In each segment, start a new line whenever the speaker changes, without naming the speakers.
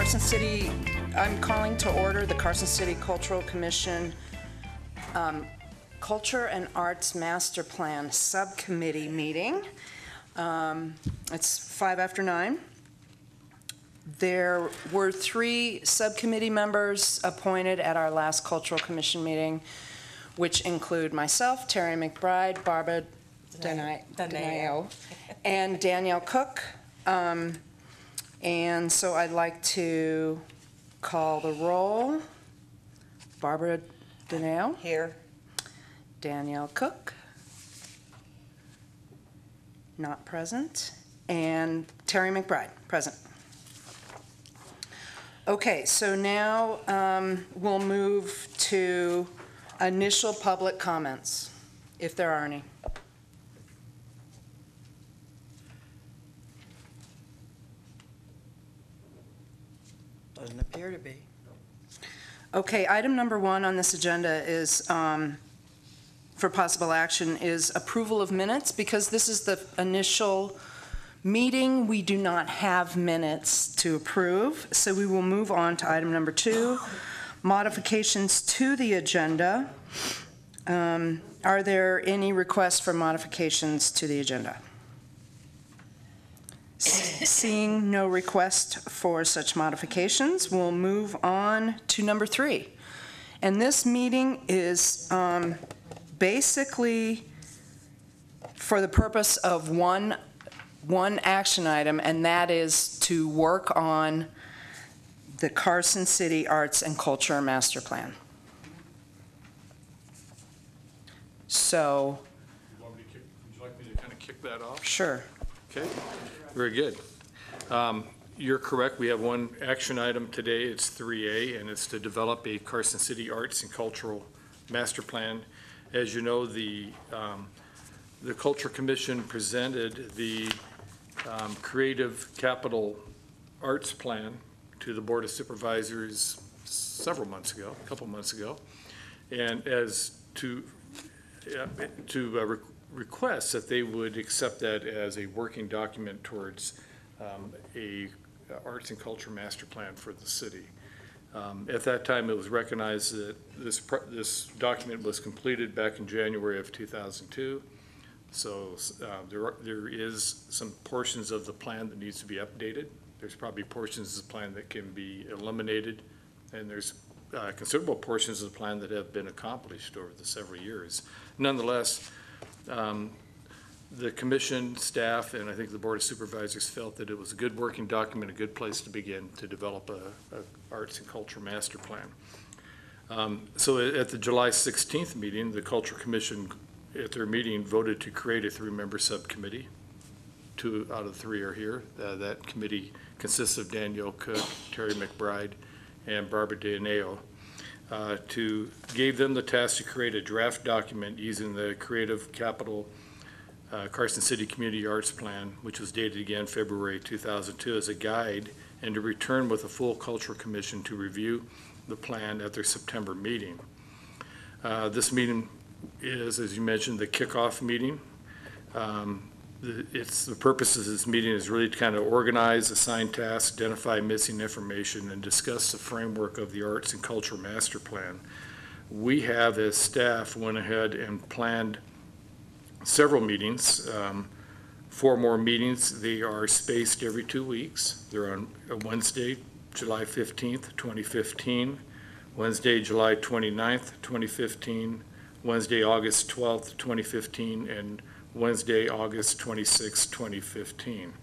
Carson City, I'm calling to order the Carson City Cultural Commission Culture and Arts Master Plan Subcommittee meeting. It's 9:05. There were 3 subcommittee members appointed at our last Cultural Commission meeting, which include myself, Terry McBride, Barbara Denio, and Danielle Cook. And so I'd like to call the roll. Barbara Denio.
Here.
Danielle Cook. Not present. And Terry McBride, present. Okay, so now we'll move to initial public comments, if there are any.
Doesn't appear to be.
Okay, item number 1 on this agenda is, for possible action, is approval of minutes. Because this is the initial meeting, we do not have minutes to approve. So we will move on to item number 2, modifications to the agenda. Are there any requests for modifications to the agenda? Seeing no request for such modifications, we'll move on to number 3. And this meeting is basically for the purpose of one action item, and that is to work on the Carson City Arts and Culture Master Plan. So,
would you like me to kind of kick that off?
Sure.
Okay, very good. You're correct. We have one action item today. It's 3A, and it's to develop a Carson City Arts and Cultural Master Plan. As you know, the Culture Commission presented the Creative Capital Arts Plan to the Board of Supervisors several months ago, a couple months ago, and as to request that they would accept that as a working document towards a arts and culture master plan for the city. At that time, it was recognized that this document was completed back in January of 2002. So there is some portions of the plan that needs to be updated. There's probably portions of the plan that can be eliminated, and there's considerable portions of the plan that have been accomplished over the several years. Nonetheless, the commission staff and I think the Board of Supervisors felt that it was a good working document, a good place to begin to develop a arts and culture master plan. So at the July 16th meeting, the Culture Commission at their meeting voted to create a 3-member subcommittee. 2 out of 3 are here. That committee consists of Danielle Cook, Terry McBride, and Barbara Denio. Gave them the task to create a draft document using the Creative Capital Carson City Community Arts Plan, which was dated again February 2002, as a guide, and to return with a full Cultural Commission to review the plan at their September meeting. This meeting is, as you mentioned, the kickoff meeting. The purpose of this meeting is really to kind of organize, assign tasks, identify missing information, and discuss the framework of the Arts and Culture Master Plan. We have, as staff, went ahead and planned several meetings, 4 more meetings. They are spaced every 2 weeks. They're on Wednesday, July 15th, 2015, Wednesday, July 29th, 2015, Wednesday, August 12th, 2015, and Wednesday, August 26, 2015.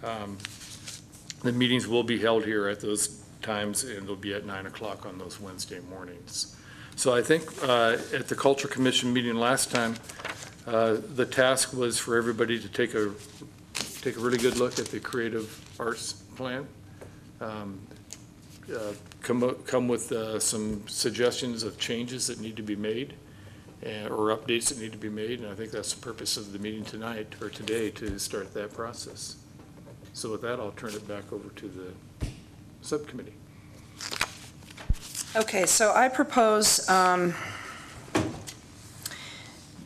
The meetings will be held here at those times, and they'll be at 9 o'clock on those Wednesday mornings. So I think at the Culture Commission meeting last time, the task was for everybody to take a really good look at the Creative Arts Plan, come with some suggestions of changes that need to be made, or updates that need to be made, and I think that's the purpose of the meeting tonight, or today, to start that process. So with that, I'll turn it back over to the subcommittee.
Okay, so I propose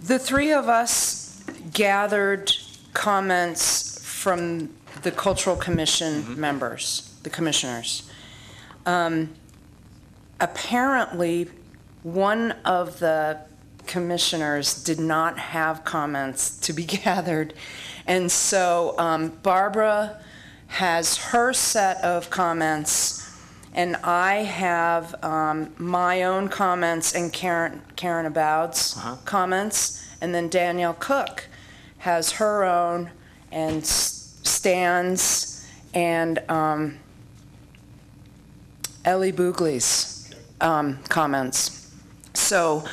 the 3 of us gathered comments from the Cultural Commission members, the commissioners, Apparently, one of the commissioners did not have comments to be gathered, and so Barbara has her set of comments, and I have my own comments and Karen Aboud's comments, and then Danielle Cook has her own, and Stan's, and Ellie Boogley's comments. So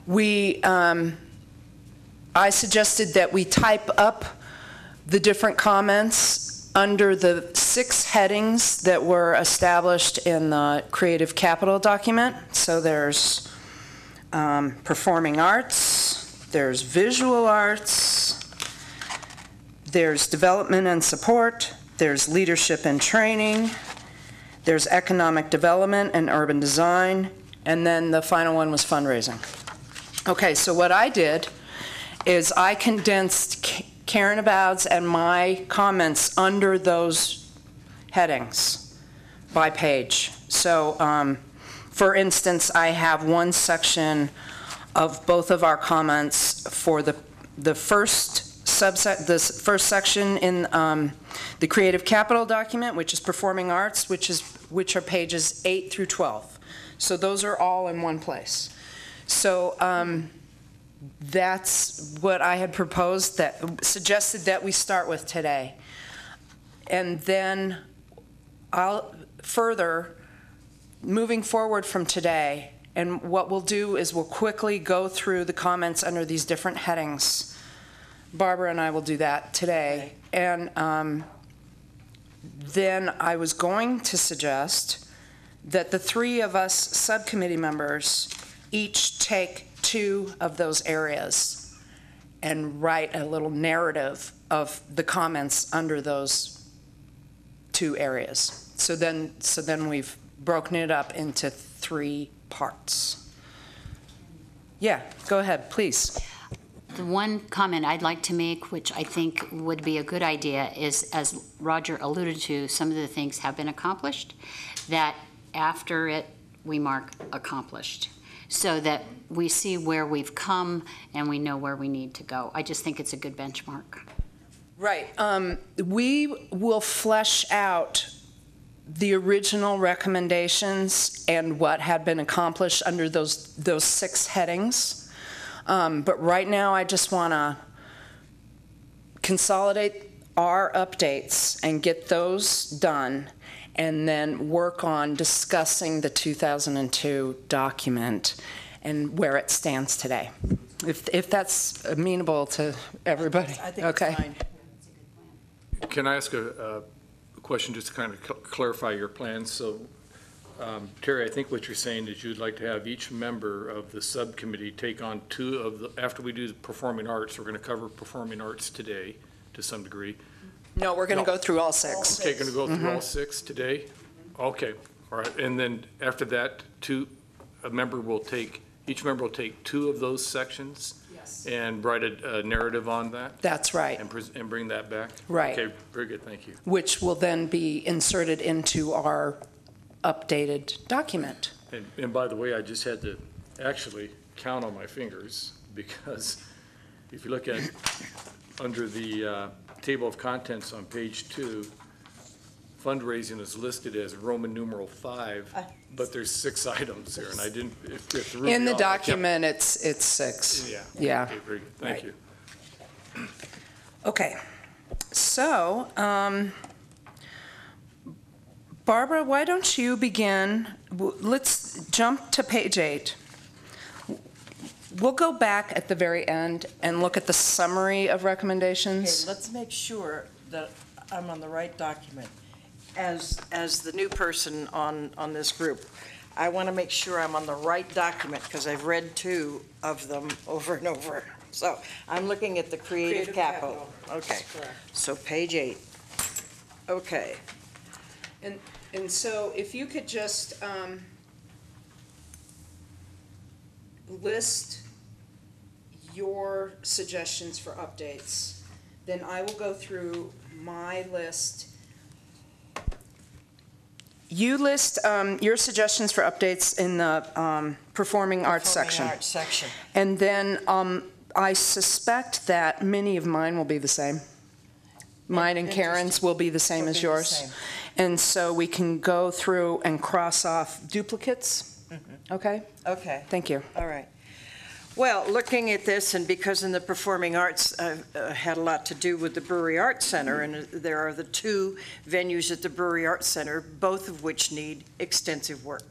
I suggested that we type up the different comments under the 6 headings that were established in the Creative Capital document. So there's performing arts, there's visual arts, there's development and support, there's leadership and training, there's economic development and urban design, and then the final one was fundraising. Okay, so what I did is I condensed Karen Aboud's and my comments under those headings by page. So, for instance, I have one section of both of our comments for the first first section in the Creative Capital document, which is performing arts, which are pages 8 through 12. So those are all in one place. So that's what I had proposed, suggested that we start with today. And then I'll further, moving forward from today, and what we'll do is we'll quickly go through the comments under these different headings. Barbara and I will do that today. And then I was going to suggest that the 3 of us subcommittee members each take 2 of those areas and write a little narrative of the comments under those 2 areas. So then we've broken it up into 3 parts. Yeah, go ahead, please.
The one comment I'd like to make, which I think would be a good idea, is, as Roger alluded to, some of the things have been accomplished, that after it, we mark accomplished, so that we see where we've come and we know where we need to go. I just think it's a good benchmark.
Right. We will flesh out the original recommendations and what had been accomplished under those 6 headings. But right now, I just want to consolidate our updates and get those done, and then work on discussing the 2002 document and where it stands today. If that's amenable to everybody.
I think
okay.
it's fine.
Can I ask a question just to kind of clarify your plans? So, Terry, I think what you're saying is you'd like to have each member of the subcommittee take on 2 of the, after we do the performing arts, we're going to cover performing arts today to some degree.
No, we're going to go through all 6.
Okay, going to go through all 6 today? Okay, all right. And then after that, each member will take 2 of those sections? Yes. And write a narrative on that?
That's right.
And bring that back?
Right.
Okay, very good, thank you.
Which will then be inserted into our updated document.
And by the way, I just had to actually count on my fingers, because if you look at under the table of contents on page 2, fundraising is listed as Roman numeral 5, but there's 6 items there, and I didn't.
In the document, it's 6.
Yeah.
Yeah.
Okay, very good. Thank you.
Okay. So, Barbara, why don't you begin? Let's jump to page 8. We'll go back at the very end and look at the summary of recommendations.
Okay, let's make sure that I'm on the right document. As the new person on this group, I want to make sure I'm on the right document, because I've read 2 of them over and over. So I'm looking at the Creative Capital. Okay,
correct.
So page 8. Okay.
And so if you could just list your suggestions for updates, then I will go through my list You list your suggestions for updates in the performing arts section.
Performing arts section.
And then I suspect that many of mine will be the same. Mine and Karen's will be the same
Will
as
be the
yours.
same.
And so we can go through and cross off duplicates. Okay?
Okay.
Thank you.
All right. Well, looking at this, and because in the performing arts, I've had a lot to do with the Brewery Arts Center, and there are the two venues at the Brewery Arts Center, both of which need extensive work.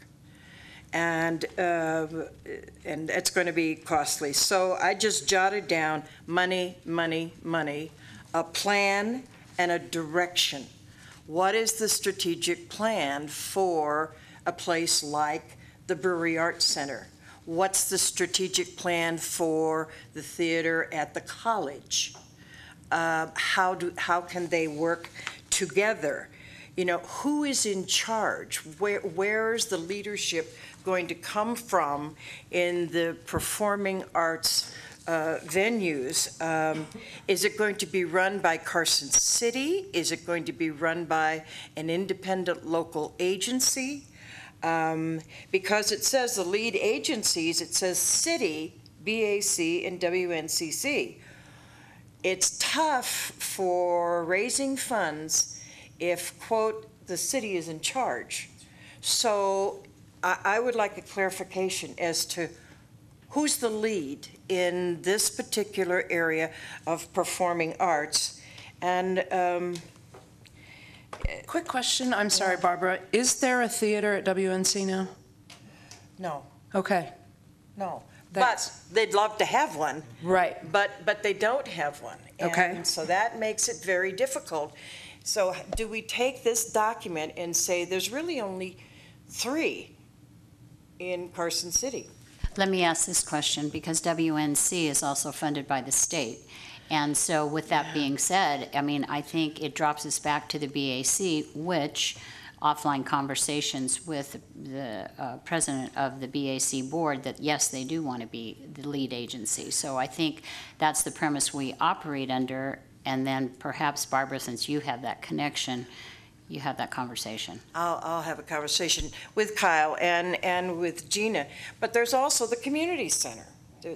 And it's going to be costly. So I just jotted down money, money, money, a plan and a direction. What is the strategic plan for a place like the Brewery Arts Center? What's the strategic plan for the theater at the college? How can they work together? You know, who is in charge? Where's the leadership going to come from in the performing arts venues? Is it going to be run by Carson City? Is it going to be run by an independent local agency? Because it says the lead agencies, it says City, BAC, and WNCC. It's tough for raising funds if, quote, the city is in charge. So I would like a clarification as to who's the lead in this particular area of performing arts. And
Quick question. I'm sorry, Barbara. Is there a theater at WNC now?
no,
Okay.
no.
That's-
But they'd love to have one.
Right.
But they don't have one.
Okay.
And so that makes it very difficult. So do we take this document and say there's really only 3 in Carson City?
Let me ask this question, because WNC is also funded by the state. And so with that being said, I mean, I think it drops us back to the BAC, which offline conversations with the president of the BAC board that, yes, they do want to be the lead agency. So I think that's the premise we operate under. And then perhaps, Barbara, since you have that connection, you have that conversation.
I'll have a conversation with Kyle and with Gina. But there's also the community center.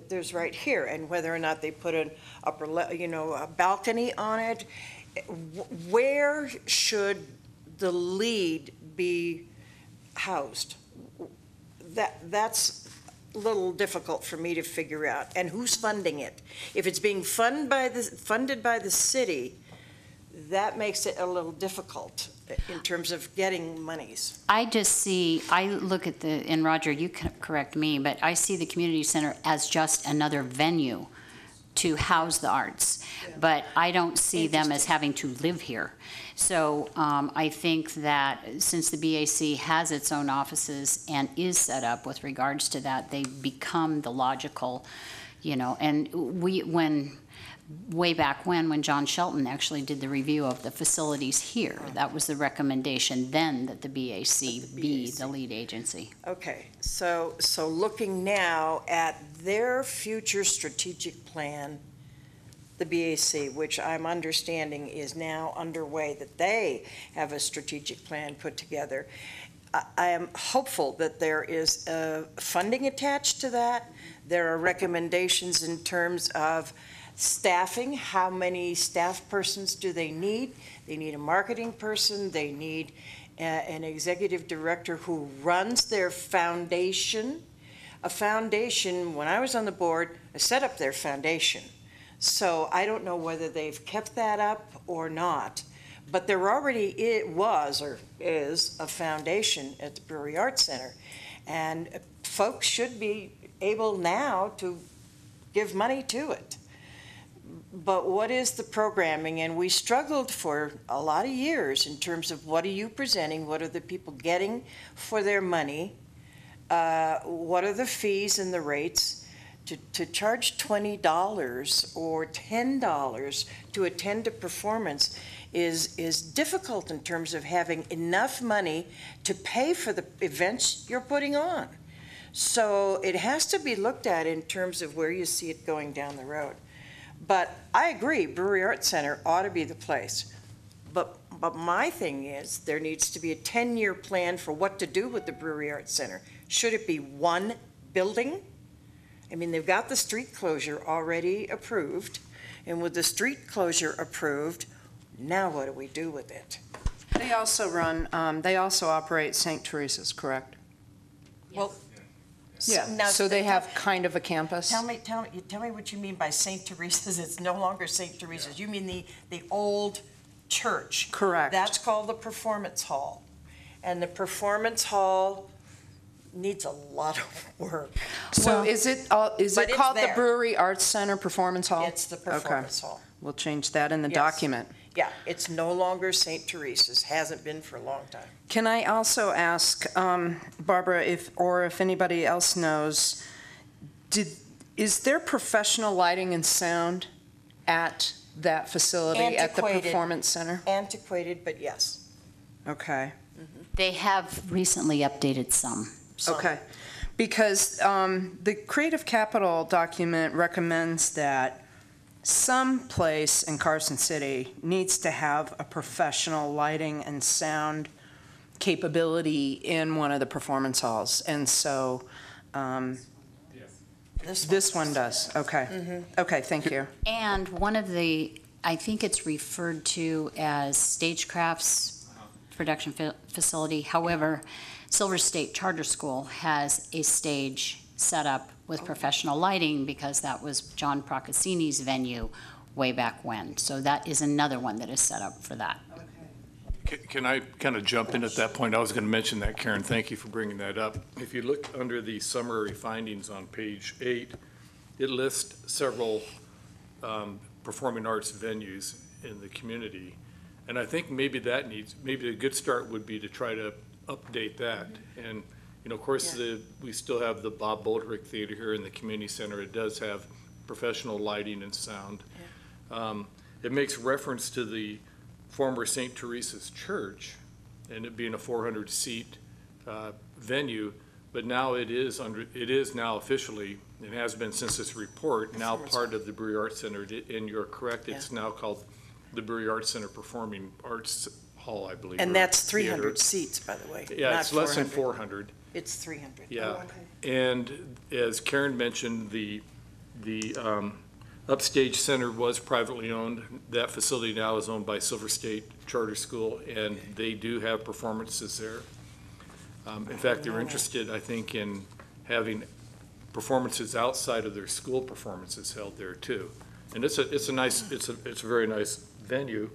There's right here, and whether or not they put an a balcony on it. Where should the lead be housed? That's a little difficult for me to figure out. And who's funding it? If it's being funded by the city, that makes it a little difficult in terms of getting monies.
I look at and Roger, you can correct me, but I see the community center as just another venue to house the arts.
Yeah.
But I don't see them as having to live here. So I think that since the BAC has its own offices and is set up with regards to that, they become the logical, and way back when John Shelton actually did the review of the facilities here, that was the recommendation then that the BAC be the lead agency.
Okay, so looking now at their future strategic plan, the BAC, which I'm understanding is now underway, that they have a strategic plan put together. I am hopeful that there is funding attached to that. There are recommendations in terms of staffing. How many staff persons do they need? They need a marketing person. They need an executive director who runs their foundation. A foundation, when I was on the board, I set up their foundation. So I don't know whether they've kept that up or not. But there already is a foundation at the Brewery Arts Center. And folks should be able now to give money to it. But what is the programming? And we struggled for a lot of years in terms of what are you presenting? What are the people getting for their money? What are the fees and the rates? To charge $20 or $10 to attend a performance is difficult in terms of having enough money to pay for the events you're putting on. So it has to be looked at in terms of where you see it going down the road. But I agree, Brewery Arts Center ought to be the place. But But my thing is, there needs to be a 10-year plan for what to do with the Brewery Arts Center. Should it be one building? I mean, they've got the street closure already approved, and with the street closure approved, now what do we do with it?
They also operate St. Teresa's, correct?
Well,
Yeah,
now,
so they have kind of a campus?
Tell me what you mean by St. Teresa's. It's no longer St. Teresa's. You mean the old church?
Correct.
That's called the Performance Hall. And the Performance Hall needs a lot of work.
So is it
But it's
called the
there.
Brewery Arts Center Performance Hall?
It's the Performance Hall.
We'll change that in the
Yes.
document.
Yeah, it's no longer St. Teresa's, hasn't been for a long time.
Can I also ask, Barbara, if anybody else knows, is there professional lighting and sound at that facility, at the
Antiquated.
Performance Center?
Antiquated, but yes.
Okay,
They have recently updated some.
some.
okay. Because the Creative Capital document recommends that some place in Carson City needs to have a professional lighting and sound capability in one of the performance halls. And so this one does, okay. Okay, thank you.
And one of the, I think it's referred to as Stagecraft's production facility. However, Silver State Charter School has a stage set up with professional lighting because that was John Procaccini's venue way back when. So that is another one that is set up for that.
Can I kind of jump in at that point? I was going to mention that, Karen. Thank you for bringing that up. If you look under the summary findings on page 8, it lists several performing arts venues in the community. And I think maybe maybe a good start would be to try to update that. And, you know, of course, we still have the Bob Boldrick Theater here in the community center. It does have professional lighting and sound. It makes reference to the former St. Teresa's Church, and it being a 400-seat venue, but now it is now officially, and has been since this report, now part of the Brewery Arts Center. And you're correct, it's now called the Brewery Arts Center Performing Arts Hall, I believe.
And
or
that's 300
theater.
seats, by the way.
Yeah,
not
it's less than
400.
400.
It's 300.
Yeah, and as Karen mentioned, the Upstage Center was privately owned. That facility now is owned by Silver State Charter School, and they do have performances there. In fact, they're interested, I think, in having performances outside of their school performances held there too. And it's a very nice venue.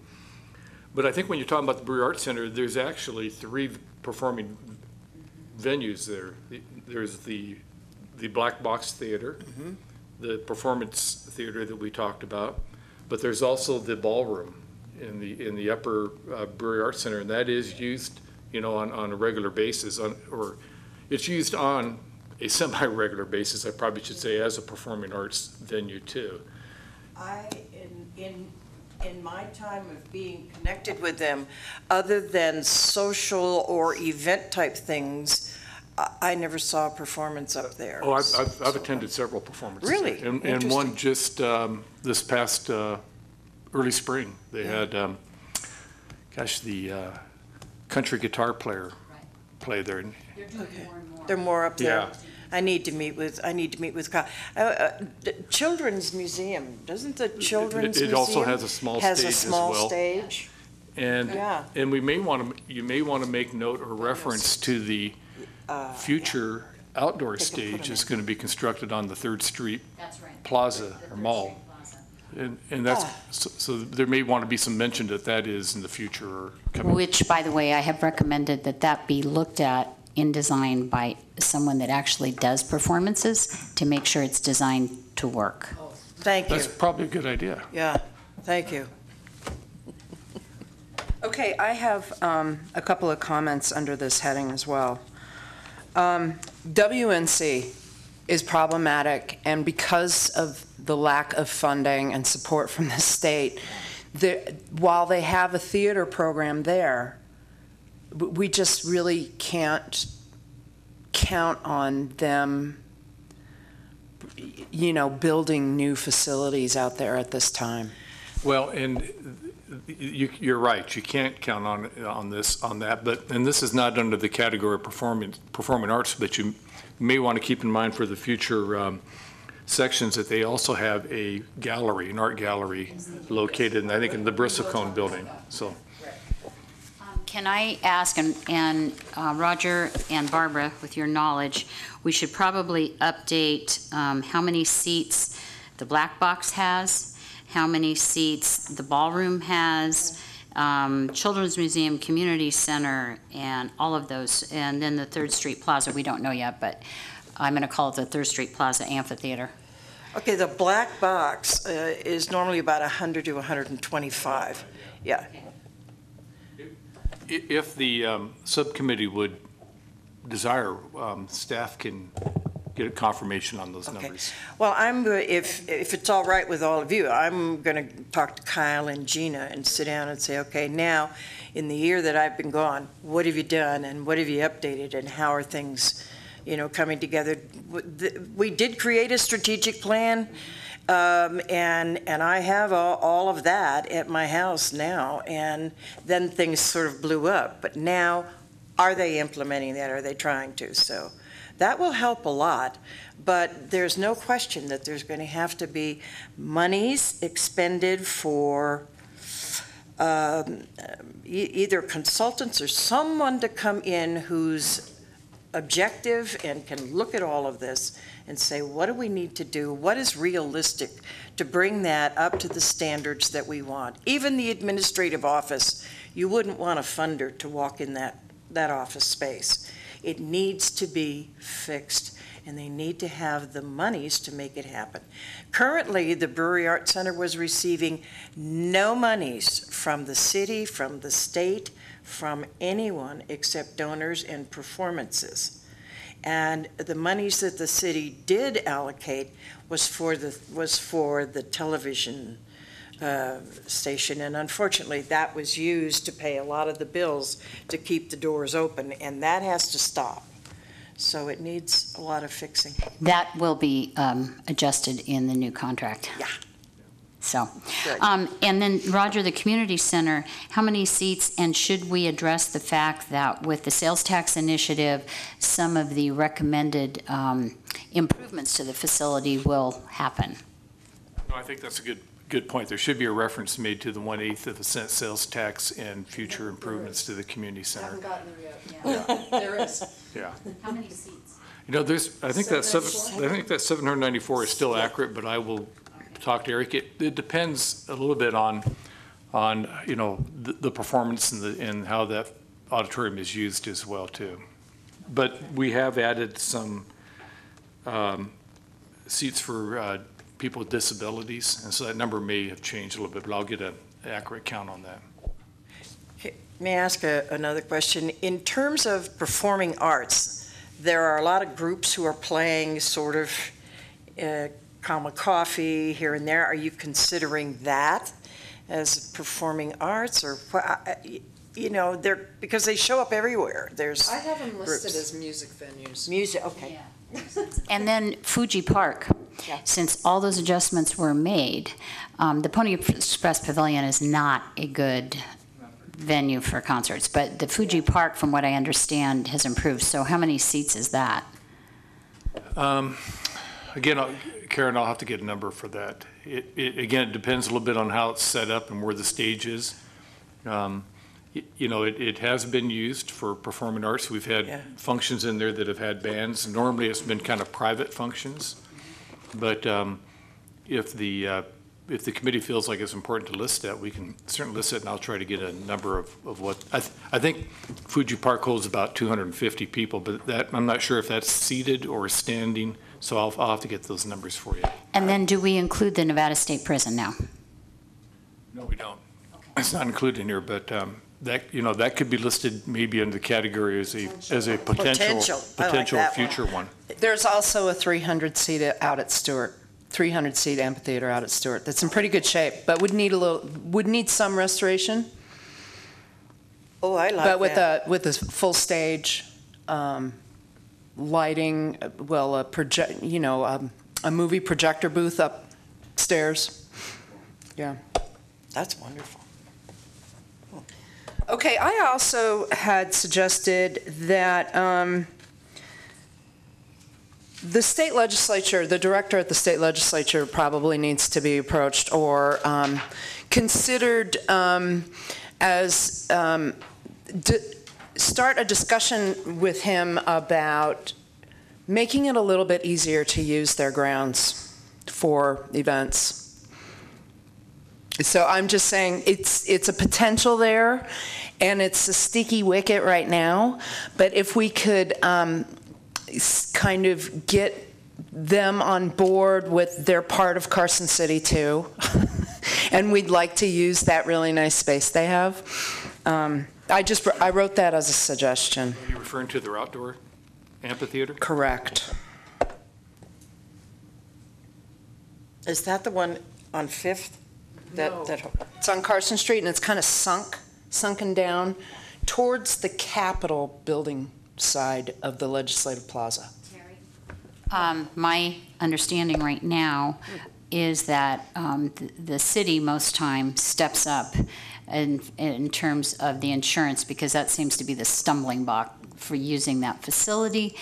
But I think when you're talking about the Brewery Arts Center, there's actually 3 performing venues there. There's the Black Box Theater, the Performance Theater that we talked about, but there's also the ballroom in the upper Brewery Arts Center, and that is used, you know, on a regular basis, or it's used on a semi-regular basis, I probably should say, as a performing arts venue too.
In my time of being connected with them, other than social or event type things, I never saw a performance up there.
Oh, I've attended several performances.
Really?
And one
Interesting.
just this past early spring. They had, the country guitar player play there.
They're more up there.
Yeah.
I need to meet with Kyle. The Children's Museum, doesn't the Children's Museum?
It also has a small stage as well.
Stage.
And
Yeah.
and you may want to make note or reference to the future outdoor
They can put
stage
them
is
in.
going to be constructed on the 3rd Street
That's right.
Plaza or Mall. And that's, so there may want to be some mention that is in the future or coming.
Which, by the way, I have recommended that be looked at in design by someone that actually does performances to make sure it's designed to work.
Thank you.
That's probably a good idea.
Yeah, thank you.
Okay, I have a couple of comments under this heading as well. WNC is problematic, and because of the lack of funding and support from the state, while they have a theater program there, we just really can't count on them, you know, building new facilities out there at this time.
Well, and You're right, you can't count on that, and this is not under the category of performing arts, but you may want to keep in mind for the future sections that they also have a gallery, an art gallery located, I think, in the Bristlecone building, so.
Can I ask, and Roger and Barbara, with your knowledge, we should probably update how many seats the Black Box has, how many seats the ballroom has, Children's Museum, Community Center, and all of those. And then the 3rd Street Plaza, we don't know yet, but I'm going to call it the 3rd Street Plaza Amphitheater.
Okay, the Black Box is normally about 100 to 125. Yeah.
If the subcommittee would desire, staff can get a confirmation on those numbers.
Well, if it's all right with all of you, I'm going to talk to Kyle and Gina and sit down and say, okay, now, in the year that I've been gone, what have you done and what have you updated and how are things, coming together? We did create a strategic plan, and I have all of that at my house now, and then things sort of blew up. But now, are they implementing that? Are they trying to? So that will help a lot, but there's no question that there's going to have to be monies expended for either consultants or someone to come in who's objective and can look at all of this and say, what do we need to do? What is realistic to bring that up to the standards that we want? Even the administrative office, you wouldn't want a funder to walk in that office space. It needs to be fixed, and they need to have the monies to make it happen. Currently, the Brewery Arts Center was receiving no monies from the city, from the state, from anyone except donors and performances. And the monies that the city did allocate was for the television station, and unfortunately that was used to pay a lot of the bills to keep the doors open, and that has to stop. So it needs a lot of fixing.
That will be adjusted in the new contract.
Yeah.
So,
Good.
and then Roger, the community center, how many seats, and should we address the fact that with the sales tax initiative, some of the recommended improvements to the facility will happen?
No, I think that's a good point. There should be a reference made to the 1/8 of the cent sales tax and future improvements to the community center.
Haven't gotten there yet. Yeah. There is.
Yeah.
How many seats?
I think that 794 is still accurate, but I will talk to Eric. It depends a little bit on the performance and how that auditorium is used as well too. But we have added some seats for people with disabilities, and so that number may have changed a little bit, but I'll get an accurate count on that.
May I ask another question? In terms of performing arts, there are a lot of groups who are playing sort of comma coffee here and there. Are you considering that as performing arts, or they're because they show up everywhere?
I have them listed
groups.
as music venues.
Music, okay.
Yeah. And then Fuji Park,
Yeah.
since all those adjustments were made, the Pony Express Pavilion is not a good venue for concerts, but the Fuji Park, from what I understand, has improved. So how many seats is that?
Again, Karen, I'll have to get a number for that. It depends a little bit on how it's set up and where the stage is. It has been used for performing arts. We've had functions in there that have had bands. Normally, it's been kind of private functions. But if the committee feels like it's important to list that, we can certainly list it, and I'll try to get a number of what. I think Fuji Park holds about 250 people, but I'm not sure if that's seated or standing, so I'll have to get those numbers for you.
And then do we include the Nevada State Prison now?
No, we don't. It's not included in here, but that could be listed maybe under the category as a potential
I like that
future one.
There's also a 300-seat out at Stewart, 300-seat amphitheater out at Stewart. That's in pretty good shape, but would need some restoration.
Oh, I like
But
that.
with a full stage, lighting, a movie projector booth upstairs. Yeah.
That's wonderful.
Okay, I also had suggested that the state legislature, the director at the state legislature probably needs to be approached or considered start a discussion with him about making it a little bit easier to use their grounds for events. So I'm just saying it's a potential there, and it's a sticky wicket right now. But if we could kind of get them on board with their part of Carson City too, and we'd like to use that really nice space they have. I wrote that as a suggestion.
Are you referring to their outdoor amphitheater?
Correct.
Is that the one on Fifth?
No. It's on Carson Street, and it's kind of sunken down towards the Capitol building side of the Legislative Plaza.
My understanding right now is that the city most times steps up in terms of the insurance, because that seems to be the stumbling block for using that facility.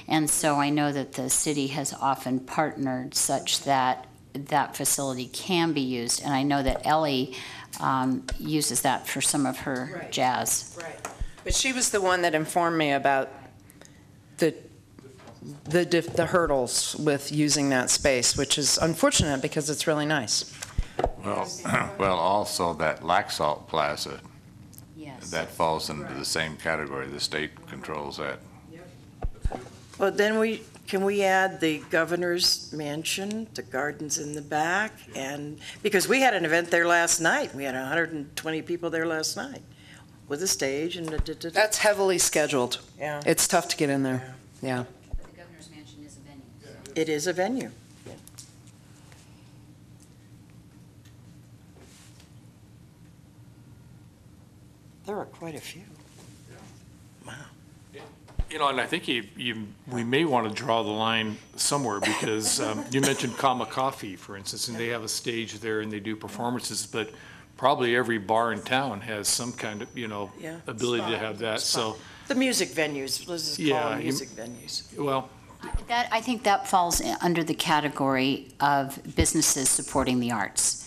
And so I know that the city has often partnered such that that facility can be used. And I know that Ellie uses that for some of her jazz.
Right. But she was the one that informed me about the hurdles with using that space, which is unfortunate because it's really nice.
Well, also that Laxalt Plaza,
Yes.
that falls into the same category. The state controls that.
Well, then can we add the governor's mansion, the gardens in the back? And, because we had an event there last night. We had 120 people there last night with a stage and
That's heavily scheduled.
Yeah.
It's tough to get in there. Yeah.
But the governor's mansion is a venue. So.
It is a venue. There are quite a few. Wow.
You know, and I think we may want to draw the line somewhere, because you mentioned Kama Coffee, for instance, and they have a stage there and they do performances, but probably every bar in town has some kind of,
Yeah.
ability to have that, so,
The music venues, let's just call
Yeah,
them
you-
music venues.
well,
I think that falls under the category of businesses supporting the arts.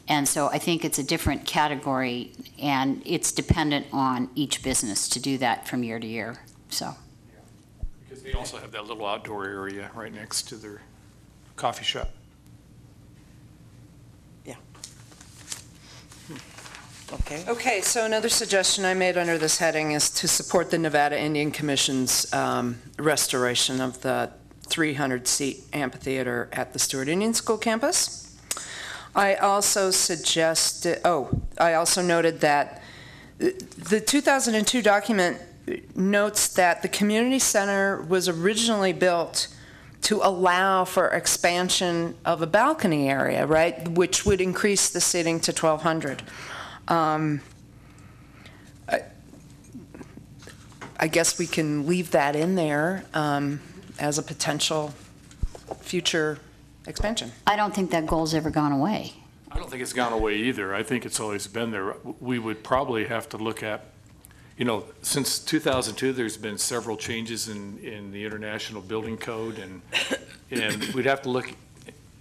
And so I think it's a different category, and it's dependent on each business to do that from year to year, so.
because they also have that little outdoor area right next to their coffee shop.
Okay.
Okay, so another suggestion I made under this heading is to support the Nevada Indian Commission's restoration of the 300-seat amphitheater at the Stewart Indian School campus. I also noted that the 2002 document notes that the community center was originally built to allow for expansion of a balcony area, right, which would increase the seating to 1,200. I guess we can leave that in there as a potential future expansion.
I don't think that goal's ever gone away.
I don't think it's gone away either. I think it's always been there. We would probably have to look at, since 2002, there's been several changes in the International Building Code, and we'd have to look,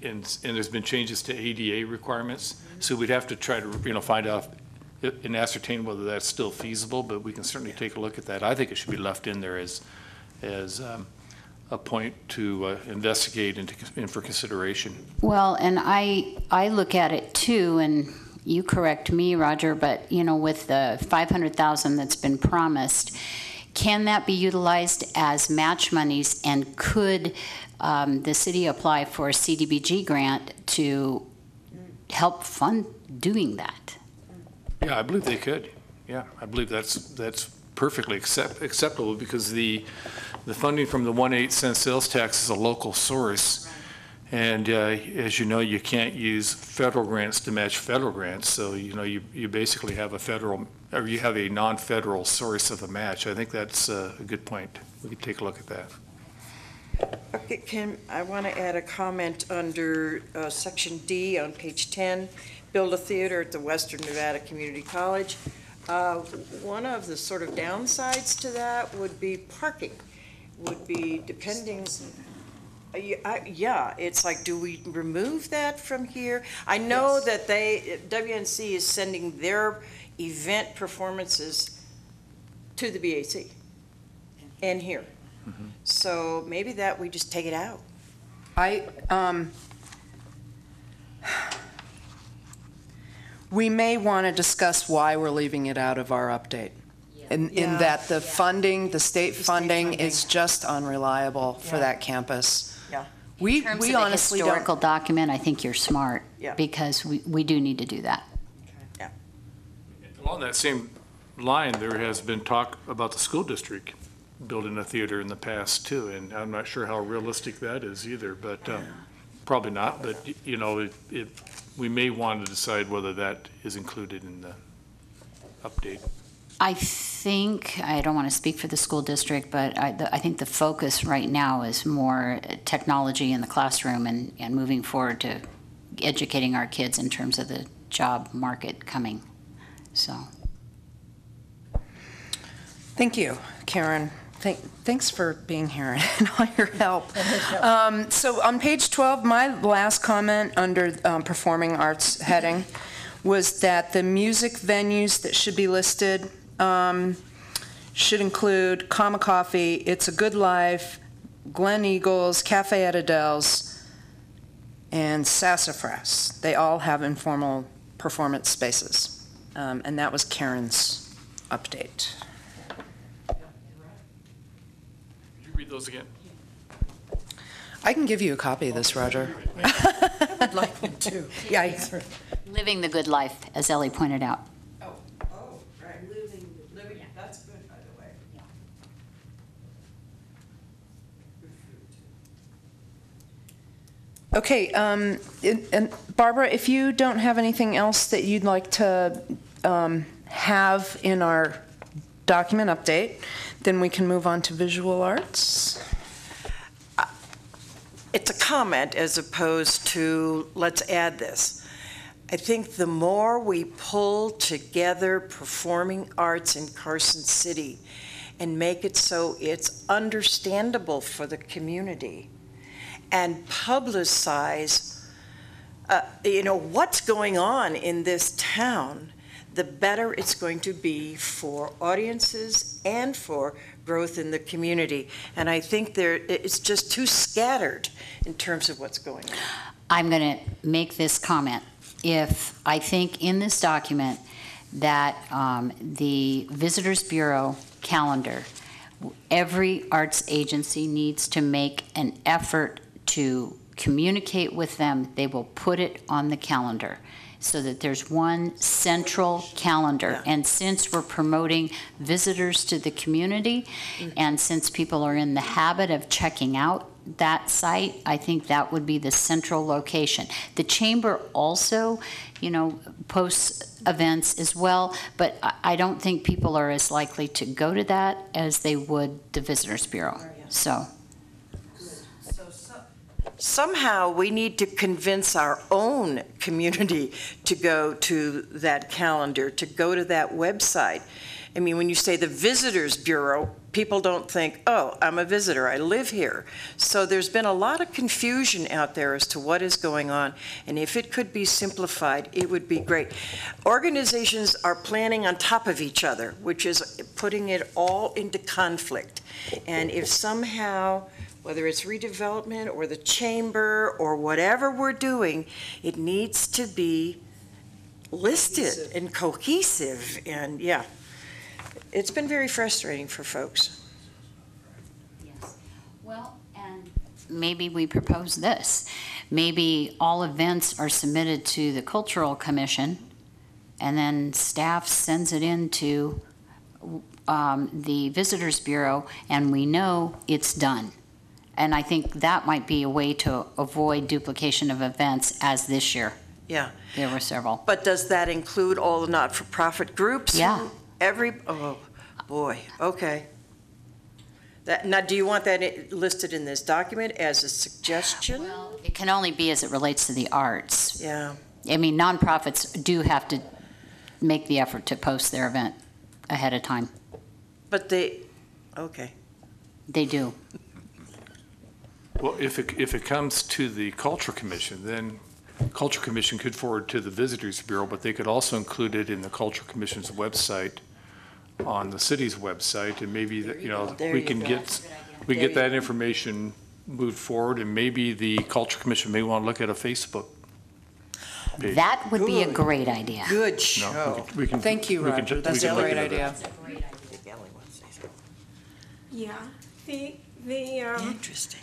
and there's been changes to ADA requirements, so we'd have to try to, find out and ascertain whether that's still feasible, but we can certainly take a look at that. I think it should be left in there as a point to investigate and for consideration.
Well, and I look at it too, and you correct me, Roger, but, with the $500,000 that's been promised, can that be utilized as match monies, and could the city apply for a CDBG grant to help fund doing that?
Yeah, I believe they could. Yeah, I believe that's perfectly acceptable, because the funding from the 1/8 cent sales tax is a local source. And as you know, you can't use federal grants to match federal grants. So, you basically have a non-federal source of a match. I think that's a good point. We could take a look at that.
Okay, I want to add a comment under Section D on page 10, build a theater at the Western Nevada Community College. One of the sort of downsides to that would be parking, would be depending. Yeah, it's like, do we remove that from here? I know that WNC is sending their event performances to the BAC and here. So maybe that we just take it out.
We may want to discuss why we're leaving it out of our update. In
Yeah.
that the funding, the state funding
funding.
is just unreliable for
Yeah.
that campus.
Yeah.
We
In terms
we
of a
honestly don't.
historical document, I think you're smart.
Yeah.
Because we do need to do that.
Along that same line, there has been talk about the school district building a theater in the past too, and I'm not sure how realistic that is either, but probably not, but you know, we may want to decide whether that is included in the update.
I think, I don't want to speak for the school district, but I think the focus right now is more technology in the classroom and moving forward to educating our kids in terms of the job market coming. So,
Thank you, Karen. Thanks for being here and all your help. So on page 12, my last comment under performing arts heading was that the music venues that should be listed should include Comma Coffee, It's a Good Life, Glen Eagles, Cafe at Adele's, and Sassafras. They all have informal performance spaces. And that was Karen's update.
Could you read those again?
I can give you a copy of this, Roger.
I'd like one too.
Yeah.
living the good life, as Ellie pointed out.
Oh, right. Living, that's good, by the way.
Okay, and Barbara, if you don't have anything else that you'd like to have in our document update, then we can move on to visual arts.
It's a comment as opposed to, let's add this. I think the more we pull together performing arts in Carson City and make it so it's understandable for the community and publicize, what's going on in this town, the better it's going to be for audiences and for growth in the community. And I think it's just too scattered in terms of what's going on.
I'm going to make this comment. If I think in this document that the Visitors Bureau calendar, every arts agency needs to make an effort to communicate with them. They will put it on the calendar so that there's one central calendar.
Yeah.
And since we're promoting visitors to the community, and since people are in the habit of checking out that site, I think that would be the central location. The chamber also, posts events as well, but I don't think people are as likely to go to that as they would the Visitors Bureau. So.
Somehow we need to convince our own community to go to that calendar, to go to that website. I mean, when you say the Visitors Bureau, people don't think, oh, I'm a visitor, I live here. So there's been a lot of confusion out there as to what is going on, and if it could be simplified, it would be great. Organizations are planning on top of each other, which is putting it all into conflict. And if somehow, whether it's redevelopment or the chamber or whatever we're doing, it needs to be listed and cohesive, and yeah. It's been very frustrating for folks.
Yes. Well, and maybe we propose this. Maybe all events are submitted to the Cultural Commission, and then staff sends it into the Visitors Bureau, and we know it's done. And I think that might be a way to avoid duplication of events, as this year.
Yeah.
There were several.
But does that include all the not-for-profit groups?
Yeah.
Oh, boy, okay. Now, do you want that listed in this document as a suggestion?
Well, it can only be as it relates to the arts.
Yeah.
I mean, nonprofits do have to make the effort to post their event ahead of time.
But okay.
They do.
Well, if it comes to the Culture Commission, then Culture Commission could forward to the Visitors Bureau, but they could also include it in the Culture Commission's website, on the city's website, and maybe,
There
we
you
can
go.
get that information moved forward, and maybe the Culture Commission may want to look at a Facebook page.
That would be a
Good.
great idea.
Good
No,
show.
we can-
Thank you,
we can
Roger.
ju-
That's
we
a
can look
great
into that.
idea.
Ellie wants to say something.
Yeah, the
Interesting.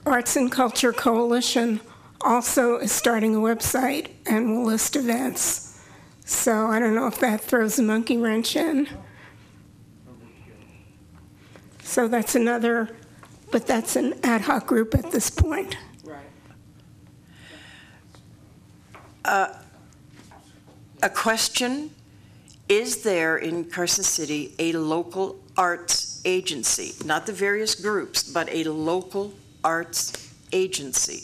Arts and Culture Coalition also is starting a website and will list events. So I don't know if that throws a monkey wrench in. So that's another, but that's an ad hoc group at this point.
A question, is there in Carson City a local arts agency? Not the various groups, but a local arts agency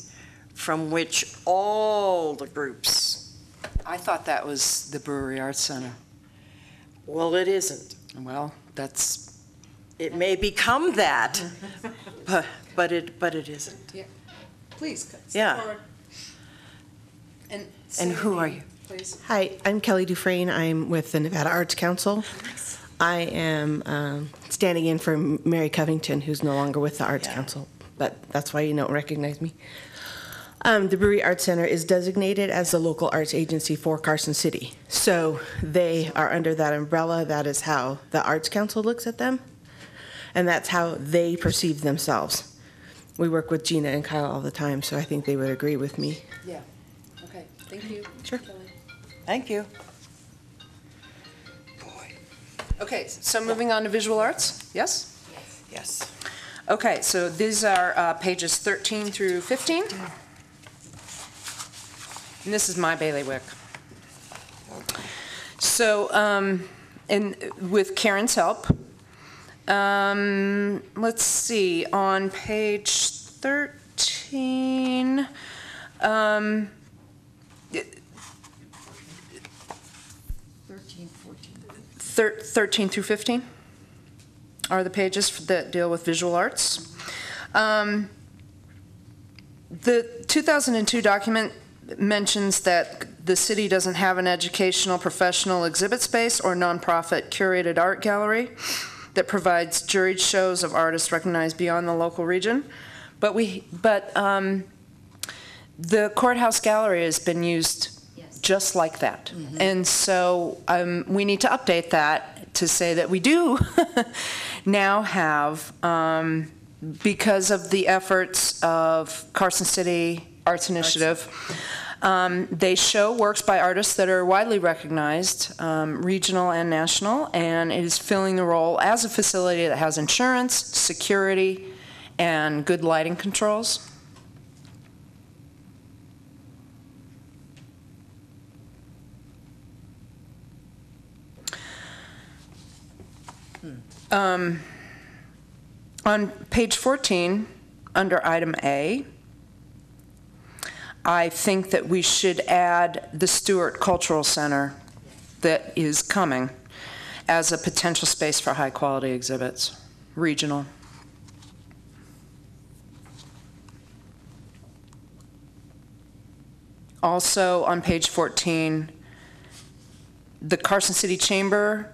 from which all the groups,
I thought that was the Brewery Arts Center.
well, it isn't.
Well, that's,
It may become that, but it isn't.
please.
Yeah.
And
who are you?
Please.
Hi, I'm Kelly Dufresne. I'm with the Nevada Arts Council. I am standing in for Mary Covington, who's no longer with the Arts Council, but that's why you don't recognize me. The Brewery Arts Center is designated as the local arts agency for Carson City. So they are under that umbrella. That is how the Arts Council looks at them, and that's how they perceive themselves. We work with Gina and Kyle all the time, so I think they would agree with me.
Yeah. Okay, thank you.
Sure.
Thank you.
Okay, so moving on to visual arts, yes?
Yes.
Okay, so these are pages 13 through 15. And this is my bailiwick. So, and with Karen's help, let's see, on page 13, 13 through 15 are the pages that deal with visual arts. The 2002 document mentions that the city doesn't have an educational, professional exhibit space or nonprofit curated art gallery that provides juried shows of artists recognized beyond the local region. But the courthouse gallery has been used just like that. And so we need to update that to say that we do now have, because of the efforts of Carson City Arts Initiative, they show works by artists that are widely recognized, regional and national, and it is filling the role as a facility that has insurance, security, and good lighting controls. On page 14, under item A, I think that we should add the Stewart Cultural Center that is coming as a potential space for high-quality exhibits, regional. Also, on page 14, the Carson City Chamber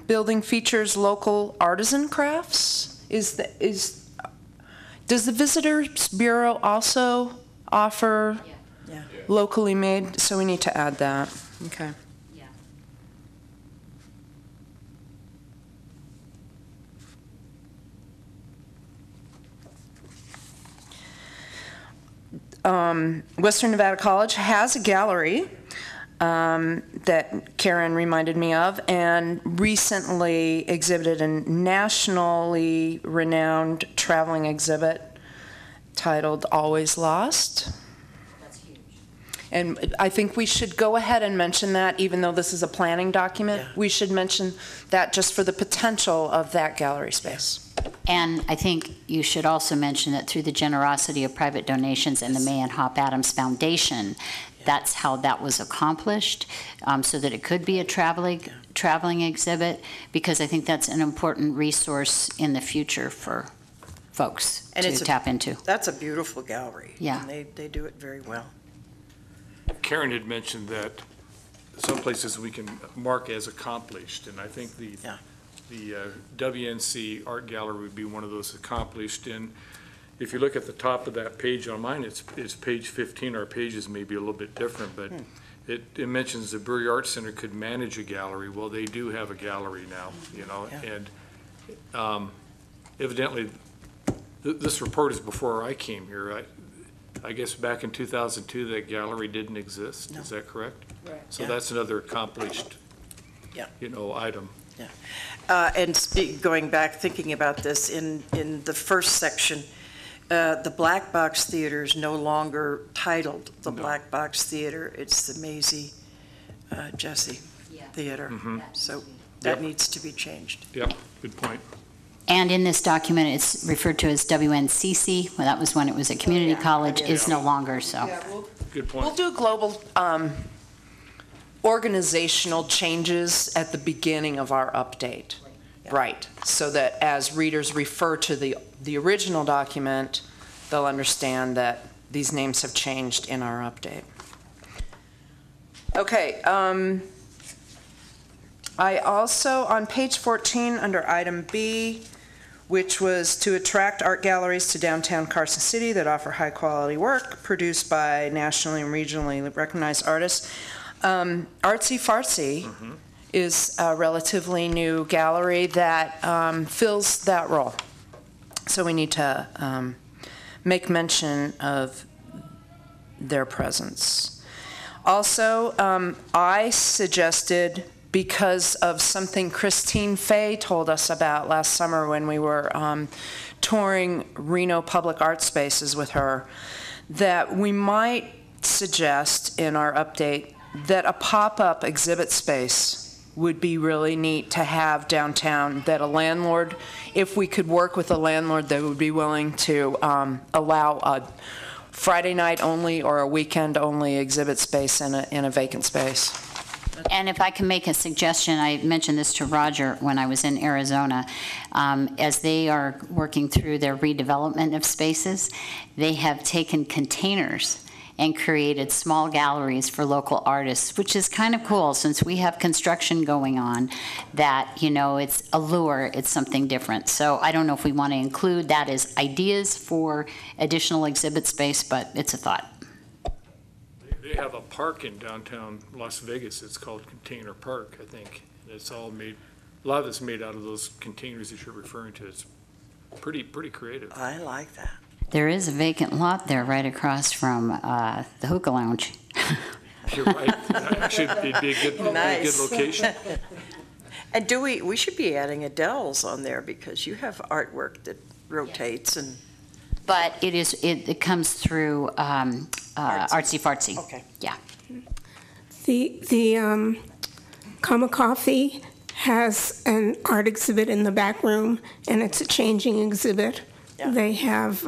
building features local artisan crafts. Does the Visitors Bureau also offer
Yeah.
locally made? So we need to add that. Okay. Western Nevada College has a gallery that Karen reminded me of, and recently exhibited a nationally renowned traveling exhibit titled Always Lost.
That's huge.
And I think we should go ahead and mention that, even though this is a planning document.
Yeah.
We should mention that just for the potential of that gallery space.
And I think you should also mention that through the generosity of private donations and the May and Hop Adams Foundation, that's how that was accomplished, so that it could be a traveling exhibit, because I think that's an important resource in the future for folks to tap into.
That's a beautiful gallery.
Yeah.
And they do it very well.
Karen had mentioned that some places we can mark as accomplished, and I think the WNC Art Gallery would be one of those accomplished. And if you look at the top of that page on mine, it's page 15. Our pages may be a little bit different, but it mentions the Brewery Arts Center could manage a gallery. Well, they do have a gallery now, you know, and evidently this report is before I came here. I guess back in 2002, that gallery didn't exist. No. Is that correct? Right. So that's another accomplished, you know, item.
Yeah. Going back, thinking about this, in the first section, the Black Box Theater is no longer titled the Black Box Theater. It's the Maisie Jesse Theater.
Mm-hmm.
So that needs to be changed.
Yep, good point.
And in this document, it's referred to as WNCC. Well, that was when it was a community college. It's no longer so.
Good point.
We'll do global organizational changes at the beginning of our update. Right, so that as readers refer to the original document, they'll understand that these names have changed in our update. Okay, I also, on page 14, under item B, which was to attract art galleries to downtown Carson City that offer high-quality work produced by nationally and regionally recognized artists, Artsy Fartsy is a relatively new gallery that fills that role. So we need to make mention of their presence. Also, I suggested, because of something Christine Fay told us about last summer when we were touring Reno Public Art Spaces with her, that we might suggest in our update that a pop-up exhibit space would be really neat to have downtown, that a landlord, if we could work with a landlord that would be willing to allow a Friday night only or a weekend only exhibit space in a vacant space.
And if I can make a suggestion, I mentioned this to Roger when I was in Arizona. As they are working through their redevelopment of spaces, they have taken containers and created small galleries for local artists, which is kind of cool since we have construction going on, that, you know, it's a lure, it's something different. So I don't know if we want to include that as ideas for additional exhibit space, but it's a thought.
They have a park in downtown Las Vegas. It's called Container Park, I think. It's all made, a lot of it's made out of those containers that you're referring to. It's pretty creative.
I like that.
There is a vacant lot there right across from the Hookah Lounge.
You're right. Actually, it'd be a good location.
And we should be adding Adele's on there, because you have artwork that rotates and.
But it comes through Artsy Fartsy.
Okay.
Yeah.
The Comma Coffee has an art exhibit in the back room, and it's a changing exhibit. Yeah. They have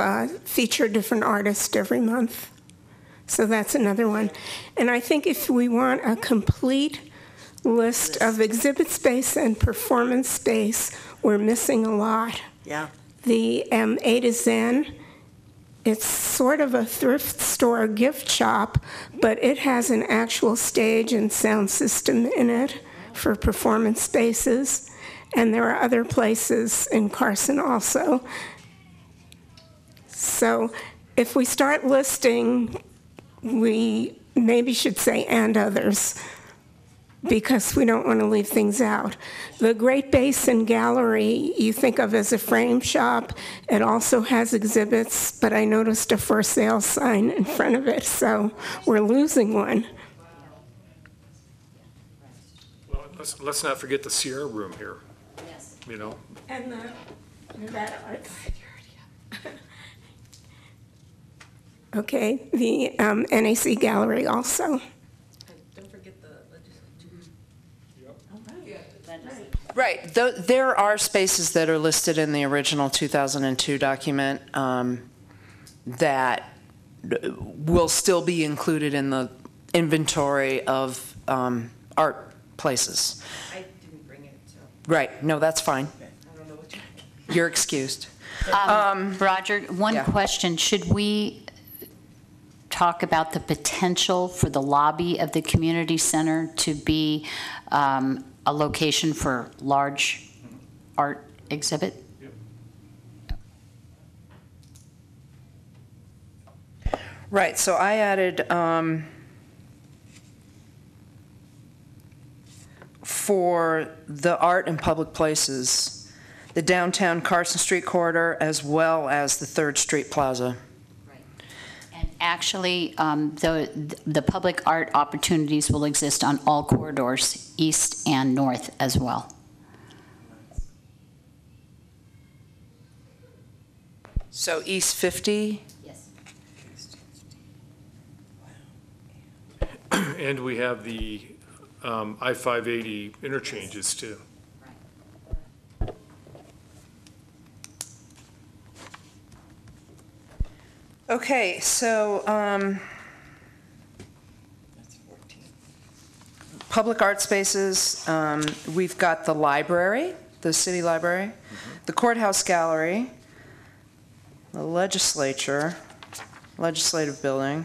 featured different artists every month. So that's another one. And I think if we want a complete list of exhibit space and performance space, we're missing a lot.
Yeah.
The A to Zen, it's sort of a thrift store gift shop, but it has an actual stage and sound system in it for performance spaces. And there are other places in Carson also. So if we start listing, we maybe should say "and others," because we don't want to leave things out. The Great Basin Gallery you think of as a frame shop. It also has exhibits, but I noticed a for sale sign in front of it, so we're losing one.
Well, let's not forget the Sierra Room here. Yes. You know.
And the Nevada Arts. Okay, the NAC Gallery also.
Don't forget the legislature.
Right. There are spaces that are listed in the original 2002 document that will still be included in the inventory of art places.
I didn't bring it, so
Right. No, that's fine.
I don't know what you...
You're excused.
Roger, one
yeah.
question. Should we talk about the potential for the lobby of the community center to be a location for large art exhibit?
Right. So I added for the art in public places, the downtown Carson Street corridor as well as the 3rd Street Plaza.
And actually, the public art opportunities will exist on all corridors, east and north as well.
So East 50?
Yes.
And we have the I-580 interchanges too.
Okay, so public art spaces, we've got the library, the city library, the courthouse gallery, the legislature, legislative building,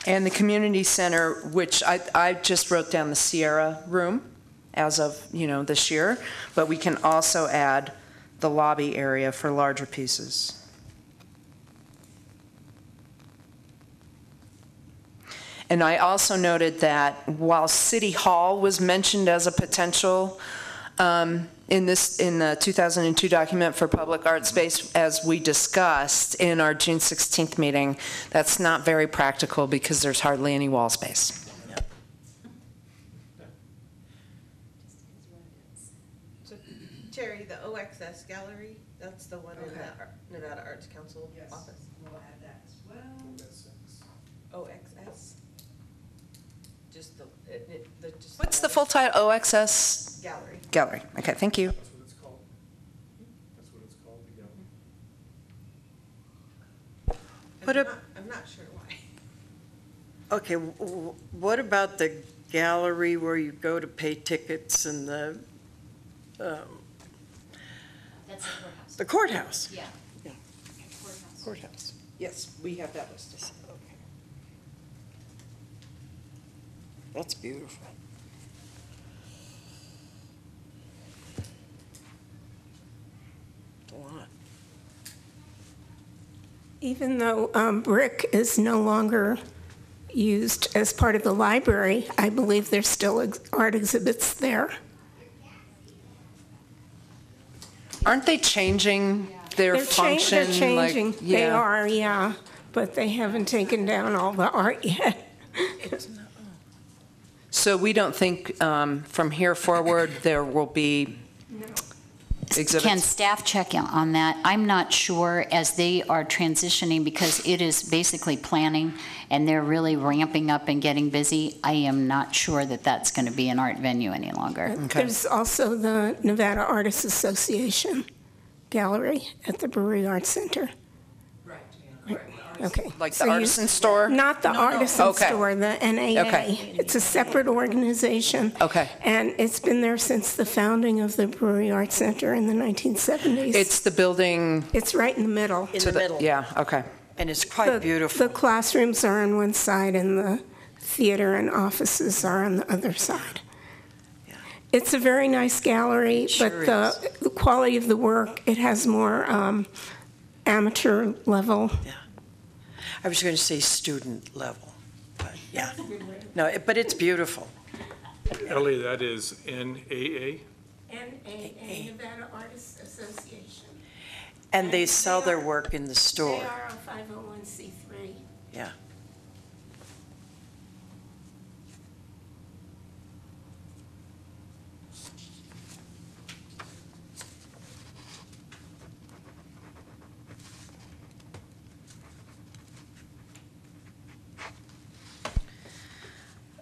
and the community center, which I just wrote down the Sierra Room as of, this year, but we can also add the lobby area for larger pieces. And I also noted that while City Hall was mentioned as a potential in the 2002 document for public art space, as we discussed in our June 16th meeting, that's not very practical because there's hardly any wall space.
So, Terry, the OXS gallery, that's the one in the Nevada Arts Council office?
We'll add that as well.
OXS? Just just
What's the full title? OXS
gallery.
Gallery. Okay, thank you.
That's what it's called. That's what it's called, the gallery.
I'm not sure why.
Okay, what about the gallery where you go to pay tickets and the
That's the courthouse.
the courthouse?
Yeah.
Yeah. Courthouse.
Yes, we have that listed.
Okay. That's beautiful. A lot.
Even though brick is no longer used as part of the library, I believe there's still art exhibits there.
Aren't they changing their function?
They're changing.
Like,
They
yeah.
are, yeah, but they haven't taken down all the art yet.
So we don't think from here forward there will be exhibits?
Can staff check in on that? I'm not sure as they are transitioning because it is basically planning and they're really ramping up and getting busy. I am not sure that that's going to be an art venue any longer.
Okay.
There's also the Nevada Artists Association Gallery at the Brewery Arts Center.
Right, yeah, right.
Okay.
Like
So
the
you-
artisan store?
Not the artisan
Okay.
store, the NAA.
Okay.
It's a separate organization.
Okay.
And it's been there since the founding of the Brewery Arts Center in the 1970s.
It's the building
It's right in the middle.
In
to
the middle.
Yeah, okay.
And it's quite beautiful.
The classrooms are on one side and the theater and offices are on the other side.
Yeah.
It's a very nice gallery,
Sure
but the quality of the work, it has more amateur level.
I was going to say student level, but yeah. No, but it's beautiful.
Ellie, that is NAA?
NAA, Nevada Artists Association.
And they sell their work in the
They
store.
are a 501c3.
Yeah.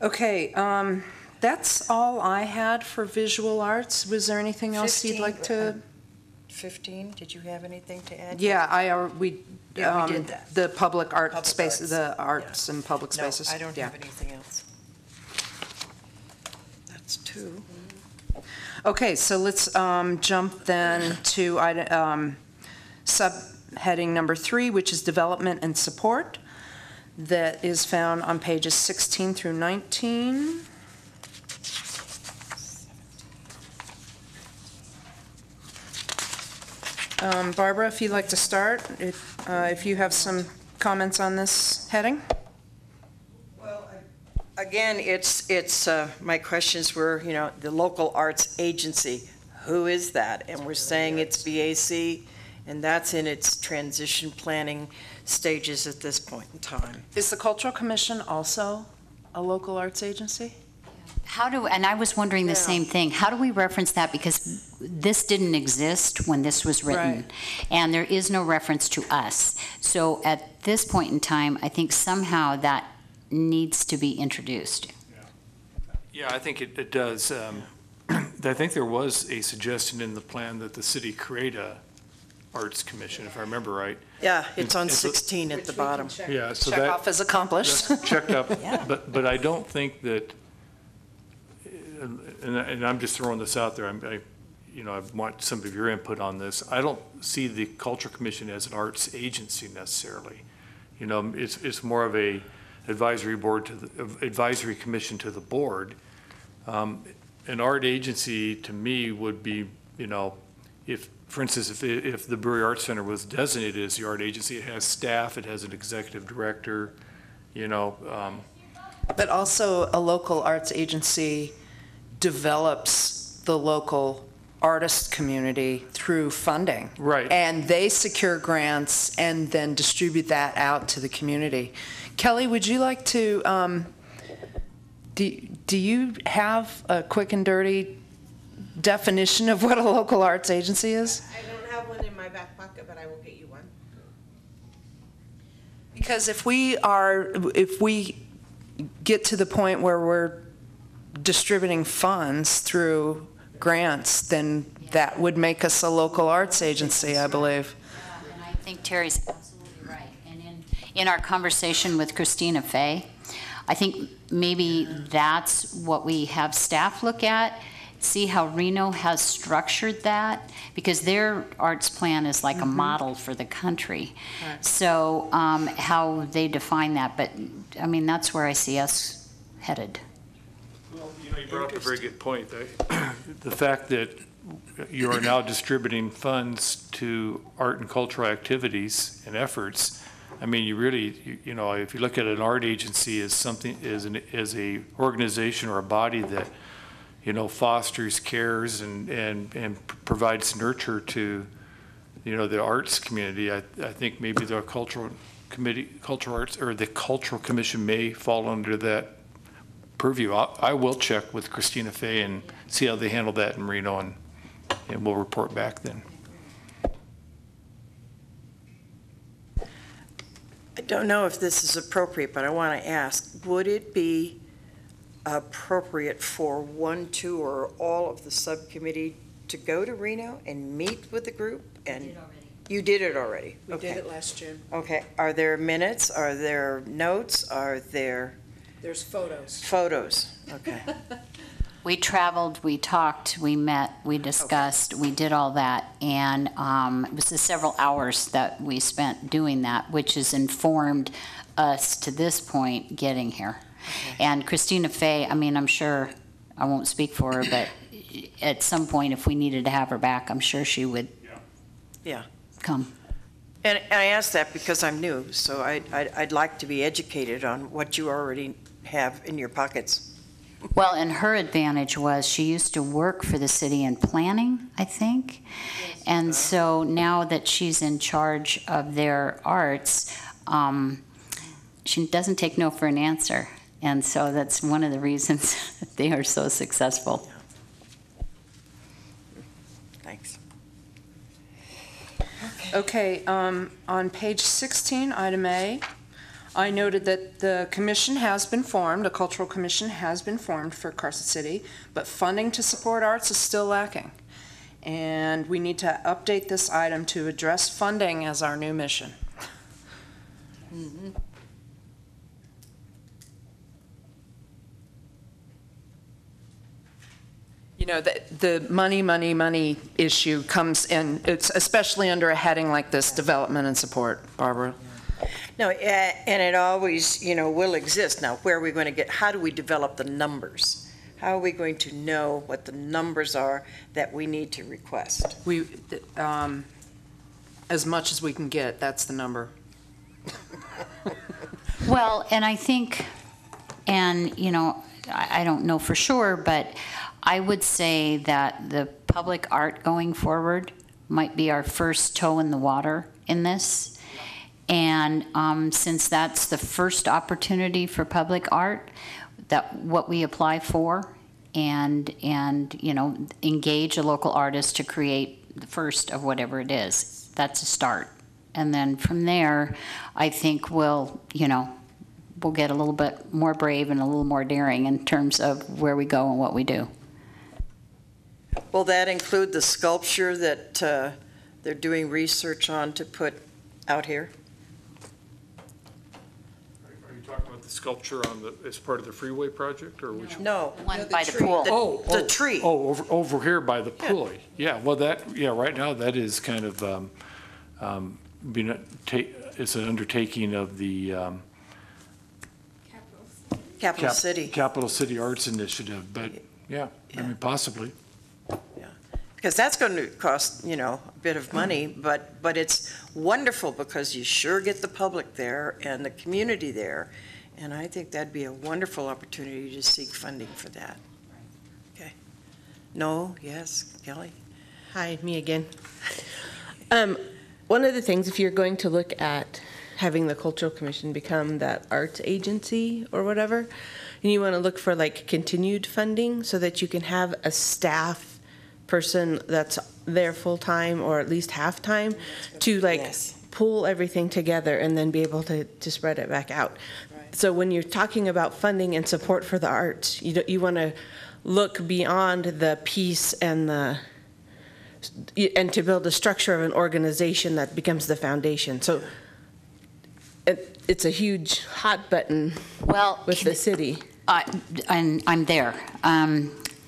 Okay, That's all I had for visual arts. Was there anything else you'd like to?
15, did you have anything to add?
Yeah, we
Yeah, we did that.
the public art
Public
spaces,
arts.
the arts and public
No,
spaces.
I don't
Yeah.
have anything else. That's 2.
Okay, so let's jump then to subheading number 3, which is development and support. That is found on pages 16 through 19. Barbara, if you'd like to start, if you have some comments on this heading?
Well, again, it's my questions were, the local arts agency, who is that? And we're saying it's BAC, and that's in its transition planning stages at this point in time.
Is the Cultural Commission also a local arts agency?
And I was wondering the
Yeah.
same thing. How do we reference that? Because this didn't exist when this was written.
Right.
And there is no reference to us. So at this point in time, I think somehow that needs to be introduced.
Yeah, I think it does. I think there was a suggestion in the plan that the city create a arts commission, if I remember right.
Yeah, it's on
And so-
16 at the bottom.
Yeah, so
Check
that.
off as accomplished.
That's checked up, but I don't think that, and I'm just throwing this out there, I want some of your input on this. I don't see the Culture Commission as an arts agency necessarily. It's more of a advisory commission to the board. An art agency, to me, would be, if, for instance, if the Brewery Arts Center was designated as the art agency, it has staff, it has an executive director,
But also a local arts agency develops the local artist community through funding.
Right.
And they secure grants and then distribute that out to the community. Kelly, would you like to, do you have a quick and dirty definition of what a local arts agency is?
I don't have one in my back pocket, but I will get you one.
Because if we get to the point where we're distributing funds through grants, then that would make us a local arts agency, I believe.
Yeah, and I think Terry's absolutely right. And in our conversation with Christina Fay, I think maybe that's what we have staff look at, see how Reno has structured that, because their arts plan is like a model for the country.
Right.
So how they define that, but I mean, that's where I see us headed.
Well, you brought up a very good point. The fact that you are now distributing funds to art and cultural activities and efforts, I mean, you really, if you look at an art agency as something, as a organization or a body that, fosters, cares, and provides nurture to, the arts community, I think maybe the cultural arts, or the Cultural Commission may fall under that purview. I will check with Christina Fay and see how they handle that in Reno, and we'll report back then.
I don't know if this is appropriate, but I want to ask, would it be appropriate for one, two, or all of the subcommittee to go to Reno and meet with the group? And you did it already?
We
Okay.
did it last June.
Okay, are there minutes, are there notes, are there
There's photos.
photos? Okay.
We traveled, we talked, we met, we discussed, we did all that, and it was the several hours that we spent doing that, which has informed us to this point getting here. And Christina Fay, I mean, I'm sure, I won't speak for her, but at some point, if we needed to have her back, I'm sure she would
Yeah.
come.
And I ask that because I'm new, so I'd like to be educated on what you already have in your pockets.
Well, and her advantage was she used to work for the city in planning, I think. And so now that she's in charge of their arts, she doesn't take no for an answer. And so that's one of the reasons they are so successful.
Thanks.
Okay, on page 16, item A, I noted that the commission has been formed, a cultural commission has been formed for Carson City, but funding to support arts is still lacking. And we need to update this item to address funding as our new mission. You know, the money issue comes in, it's especially under a heading like this, development and support, Barbara.
No, and it always, will exist. Now, where are we going to get, how do we develop the numbers? How are we going to know what the numbers are that we need to request?
We, as much as we can get, that's the number.
Well, and I think, and, I don't know for sure, but I would say that the public art going forward might be our first toe in the water in this. And since that's the first opportunity for public art, that what we apply for and engage a local artist to create the first of whatever it is, that's a start. And then from there, I think we'll get a little bit more brave and a little more daring in terms of where we go and what we do.
Will that include the sculpture that they're doing research on to put out here?
Are you talking about the sculpture as part of the freeway project, or which?
No.
One by the pool.
The tree.
Oh, over here by the pool. Yeah, well, right now, that is kind of, it's an undertaking of the
Capital City.
Capital City Arts Initiative, but, yeah, I mean, possibly.
Because that's going to cost, a bit of money, but it's wonderful because you sure get the public there and the community there. And I think that'd be a wonderful opportunity to seek funding for that. Okay. No, yes, Kelly?
Hi, me again. One of the things, if you're going to look at having the Cultural Commission become that arts agency or whatever, and you want to look for like continued funding so that you can have a staff person that's there full-time or at least half-time to pull everything together and then be able to spread it back out. Right. So when you're talking about funding and support for the arts, you want to look beyond the piece and to build a structure of an organization that becomes the foundation. So it's a huge hot button with the city.
And I'm there.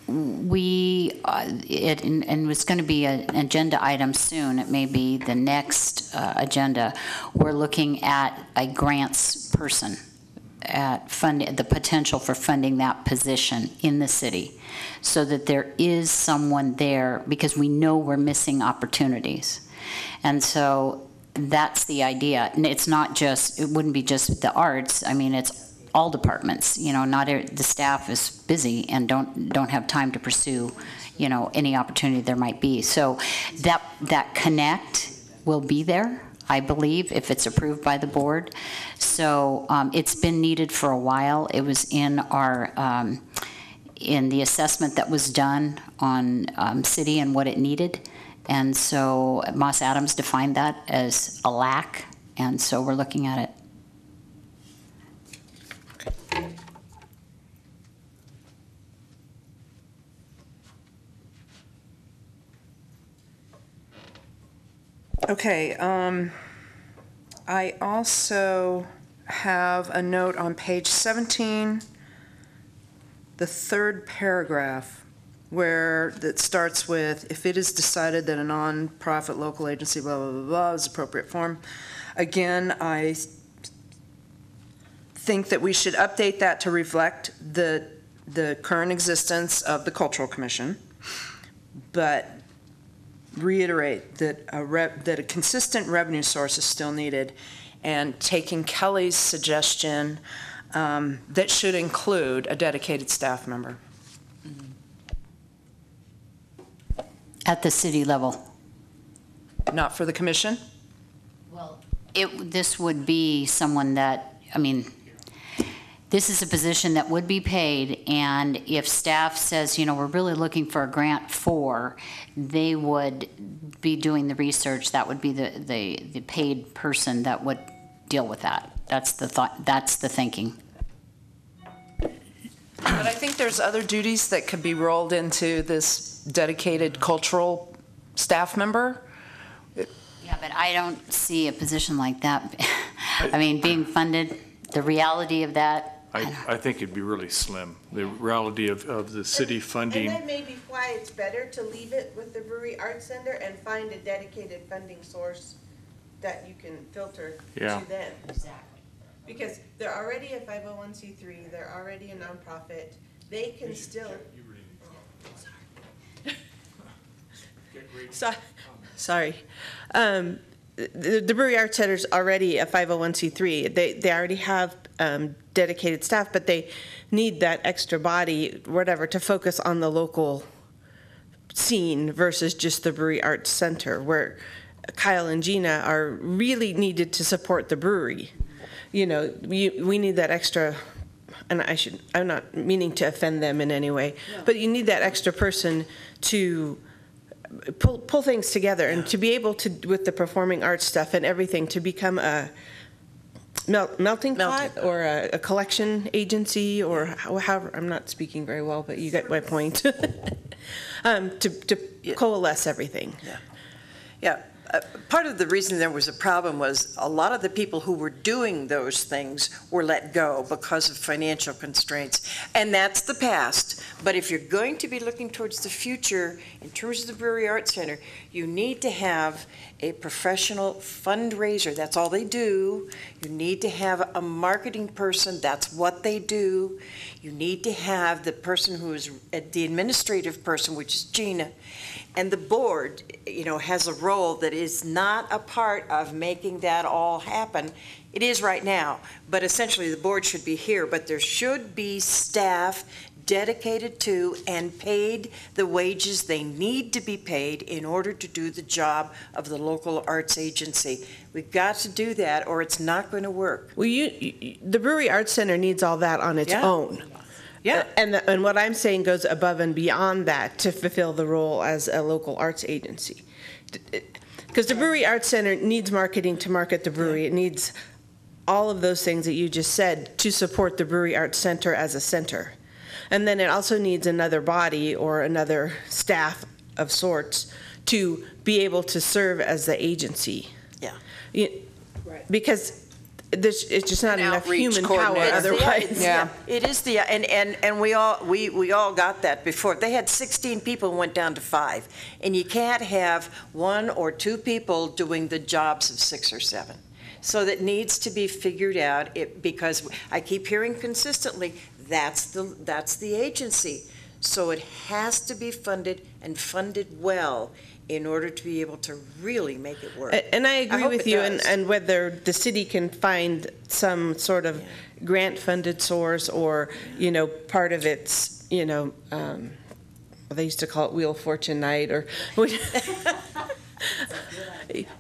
It was going to be an agenda item soon. It may be the next agenda. We're looking at a grants person at the potential for funding that position in the city so that there is someone there because we know we're missing opportunities. And so that's the idea. And it wouldn't be just the arts. I mean, it's all departments, not the staff is busy and don't have time to pursue, any opportunity there might be. So that connect will be there, I believe, if it's approved by the board. So it's been needed for a while. It was in our in the assessment that was done on city and what it needed, and so Moss Adams defined that as a lack, and so we're looking at it.
Okay, I also have a note on page 17, the third paragraph, where it starts with, if it is decided that a non-profit local agency, blah, blah, blah, blah, is appropriate form. Again, I think that we should update that to reflect the current existence of the Cultural Commission, but reiterate that a consistent revenue source is still needed, and taking Kelly's suggestion that should include a dedicated staff member.
At the city level.
Not for the commission?
Well, this would be someone that, this is a position that would be paid, and if staff says, we're really looking for a grant for, they would be doing the research. That would be the paid person that would deal with that. That's the thought, that's the thinking.
But I think there's other duties that could be rolled into this dedicated cultural staff member.
Yeah, but I don't see a position like that. I mean, being funded, the reality of that.
I think it'd be really slim. The reality of the city funding.
And that may be why it's better to leave it with the Brewery Arts Center and find a dedicated funding source that you can filter
Yeah.
to them.
Exactly.
Because they're already a 501c3, they're already a nonprofit, they can still.
Sorry. The Brewery Arts Center is already a 501c3. They already have dedicated staff, but they need that extra body, whatever, to focus on the local scene versus just the Brewery Arts Center, where Kyle and Gina are really needed to support the brewery. You know, we need that extra, and I'm not meaning to offend them in any way, but you need that extra person to pull things together and to be able to, with the performing arts stuff and everything, to become a melting pot or a collection agency or however, I'm not speaking very well, but you get my point. To coalesce everything.
Yeah. Part of the reason there was a problem was a lot of the people who were doing those things were let go because of financial constraints. And that's the past. But if you're going to be looking towards the future in terms of the Brewery Arts Center, you need to have a professional fundraiser. That's all they do. You need to have a marketing person. That's what they do. You need to have the person who is the administrative person, which is Gina. And the board, you know, has a role that is not a part of making that all happen. It is right now, but essentially the board should be here, but there should be staff dedicated to and paid the wages they need to be paid in order to do the job of the local arts agency. We've got to do that or it's not going to work.
Well, the Brewery Arts Center needs all that on its own.
Yeah.
And what I'm saying goes above and beyond that to fulfill the role as a local arts agency. Because the Brewery Arts Center needs marketing to market the brewery. It needs all of those things that you just said to support the Brewery Arts Center as a center. And then it also needs another body or another staff of sorts to be able to serve as the agency.
Yeah.
Because it's just not enough human power
coordinator.
otherwise.
Yeah.
It is the, and we all got that before. They had 16 people and went down to 5. And you can't have 1 or 2 people doing the jobs of 6 or 7. So that needs to be figured out because I keep hearing consistently, that's the agency. So it has to be funded and funded well in order to be able to really make it work.
And I agree with you,
does.
and whether the city can find some sort of grant-funded source or, you know, part of its, you know, they used to call it Wheel of Fortune night or.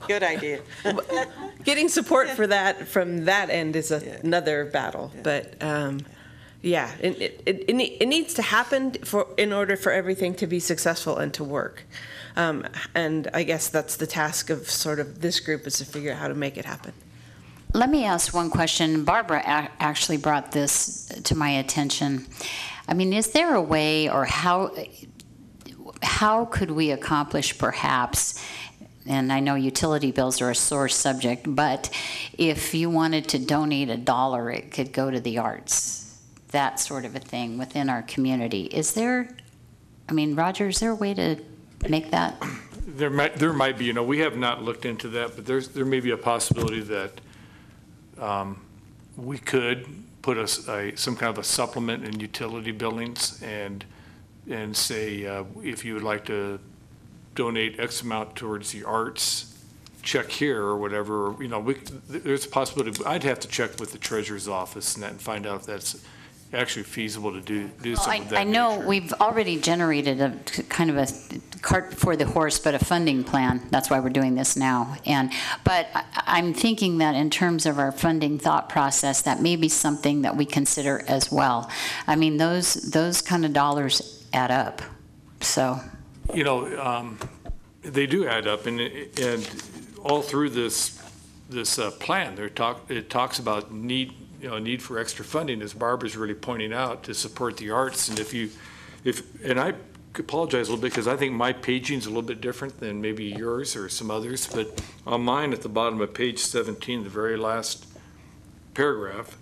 Good idea.
Getting support for that from that end is another battle, but yeah, it needs to happen in order for everything to be successful and to work. And I guess that's the task of sort of this group is to figure out how to make it happen.
Let me ask one question. Barbara actually brought this to my attention. I mean, is there a way, or how could we accomplish perhaps, and I know utility bills are a sore subject, but if you wanted to donate $1, it could go to the arts, that sort of a thing within our community. Is there, I mean, Roger, is there a way to make that?
There might be, you know, we have not looked into that, but there may be a possibility that we could put some kind of a supplement in utility billings and say, if you would like to donate X amount towards the arts, check here or whatever, you know, there's a possibility. I'd have to check with the treasurer's office and find out if that's actually feasible to do something of that
I know
nature.
we've already generated a kind of a cart before the horse, but a funding plan. That's why we're doing this now. But I'm thinking that in terms of our funding thought process, that may be something that we consider as well. I mean, those kind of dollars add up. So,
you know, they do add up, and all through this plan, it talks about need for extra funding, as Barbara's really pointing out, to support the arts. And and I apologize a little bit because I think my paging's a little bit different than maybe yours or some others, but on mine at the bottom of page 17, the very last paragraph,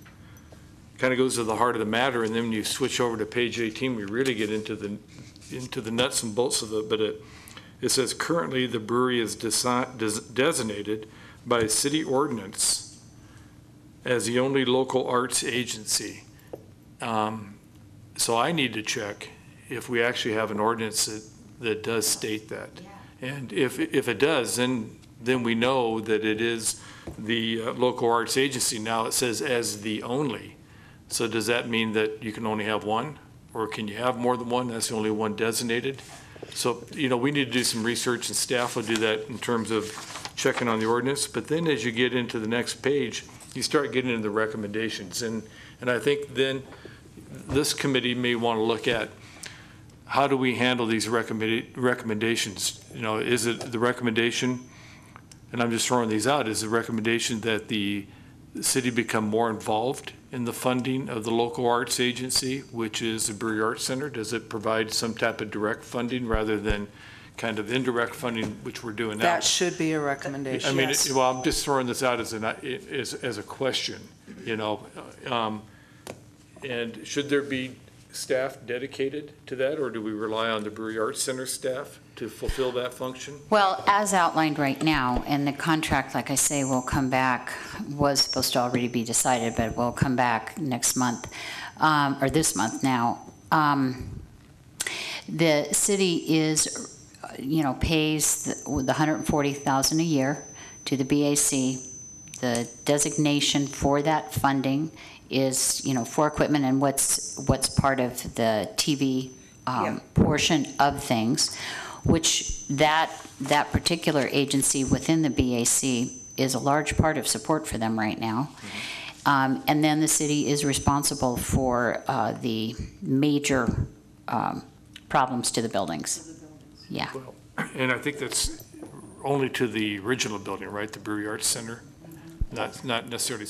kind of goes to the heart of the matter, and then when you switch over to page 18, we really get into the nuts and bolts of it. But it says currently the brewery is designated by city ordinance as the only local arts agency. So I need to check if we actually have an ordinance that does state that. And if it does, then we know that it is the local arts agency. Now it says as the only. So does that mean that you can only have one? Or can you have more than one? That's the only one designated? So, we need to do some research, and staff will do that in terms of checking on the ordinance. But then as you get into the next page, you start getting into the recommendations. And I think then this committee may want to look at how do we handle these recommendations? Is it the recommendation, and I'm just throwing these out, is the recommendation that the city become more involved in the funding of the local arts agency, which is the Brewery Arts Center? Does it provide some type of direct funding rather than kind of indirect funding, which we're doing now?
That should be a recommendation.
I mean, well, I'm just throwing this out as a question, and should there be staff dedicated to that, or do we rely on the Brewery Arts Center staff to fulfill that function?
Well, as outlined right now, and the contract, like I say, will come back, was supposed to already be decided, but will come back next month, or this month now. The city is, pays the $140,000 a year to the BAC. The designation for that funding is, for equipment and what's part of the TV portion of things, which that particular agency within the BAC is a large part of support for them right now. And then the city is responsible for the major problems to the buildings. Yeah.
Well, and I think that's only to the original building, right? The Brewery Arts Center, not necessarily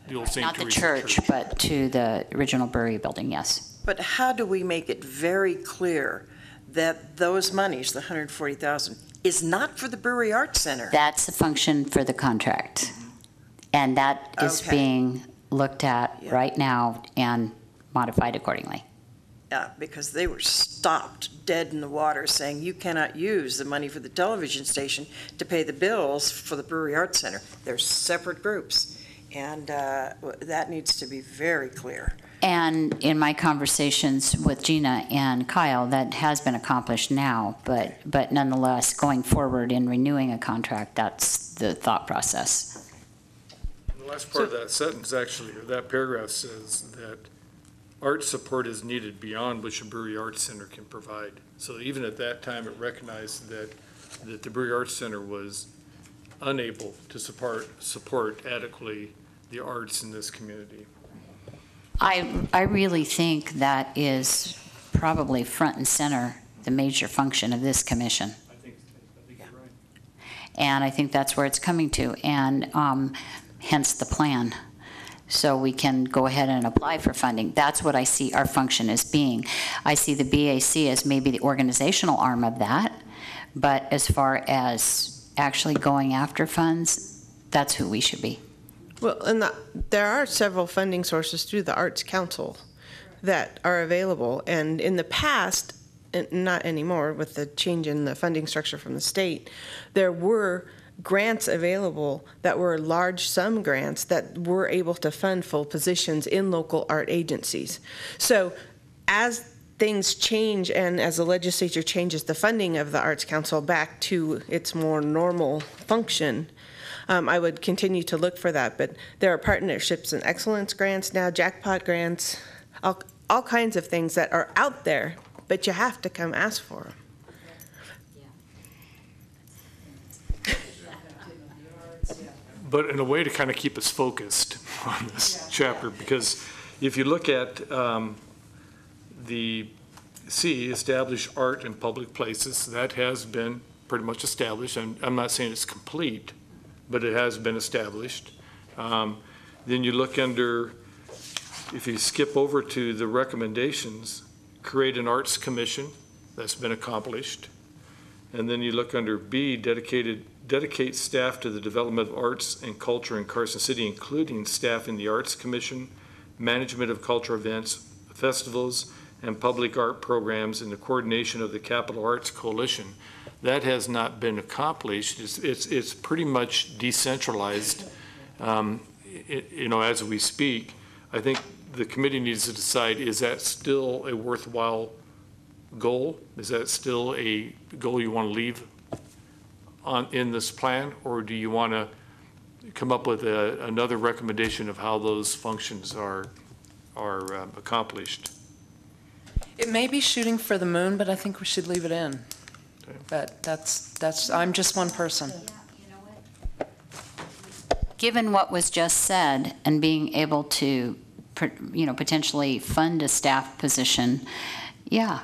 the old St.
Not the
Teresa
church, but to the original brewery building, yes.
But how do we make it very clear that those monies, the $140,000, is not for the Brewery Arts Center?
That's a function for the contract. And that is
Okay.
being looked at
Yeah.
right now and modified accordingly.
Yeah, because they were stopped dead in the water saying you cannot use the money for the television station to pay the bills for the Brewery Arts Center. They're separate groups, and that needs to be very clear.
And in my conversations with Gina and Kyle, that has been accomplished now, but nonetheless, going forward in renewing a contract, that's the thought process.
The last part of that sentence, actually, or that paragraph, says that art support is needed beyond which a Brewery Arts Center can provide. So even at that time, it recognized that the Brewery Arts Center was unable to support adequately the arts in this community.
I really think that is probably front and center, the major function of this commission.
I think you're right.
And I think that's where it's coming to, and hence the plan. So we can go ahead and apply for funding. That's what I see our function as being. I see the BAC as maybe the organizational arm of that, but as far as actually going after funds, that's who we should be.
Well, and there are several funding sources through the Arts Council that are available. And in the past, and not anymore with the change in the funding structure from the state, there were grants available that were large sum grants that were able to fund full positions in local art agencies. So as things change and as the legislature changes the funding of the Arts Council back to its more normal function, I would continue to look for that. But there are partnerships and excellence grants now, jackpot grants, all kinds of things that are out there, but you have to come ask for them.
But in a way to kind of keep us focused on this chapter, because if you look at the C, establish art in public places, that has been pretty much established. And I'm not saying it's complete, but it has been established. Then you look under, if you skip over to the recommendations, create an arts commission, that's been accomplished. And then you look under B, dedicate staff to the development of arts and culture in Carson City, including staff in the Arts Commission, management of cultural events, festivals, and public art programs in the coordination of the Capital Arts Coalition. That has not been accomplished. It's pretty much decentralized, as we speak. I think the committee needs to decide, is that still a worthwhile goal? Is that still a goal you want to leave in this plan, or do you want to come up with another recommendation of how those functions are accomplished?
It may be shooting for the moon, but I think we should leave it in.
Okay.
But I'm just one person.
Given what was just said and being able to, potentially fund a staff position, yeah,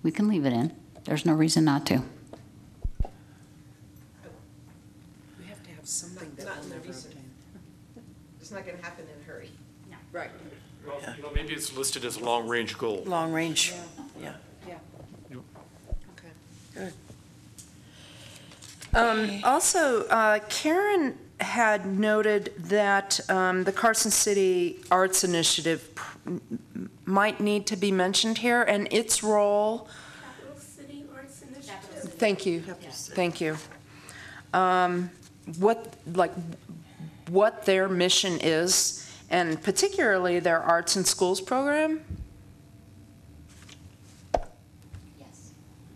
we can leave it in. There's no reason not to.
We have to have something that
Not
will
in the
never
recent-
obtain.
It's not gonna happen in a hurry.
Right.
Well, maybe it's listed as a long-range goal.
Long range.
Also, Karen had noted that the Carson City Arts Initiative might need to be mentioned here, and its role.
Capital City Arts Initiative.
Thank you, thank you. What their mission is, and particularly their Arts in Schools program?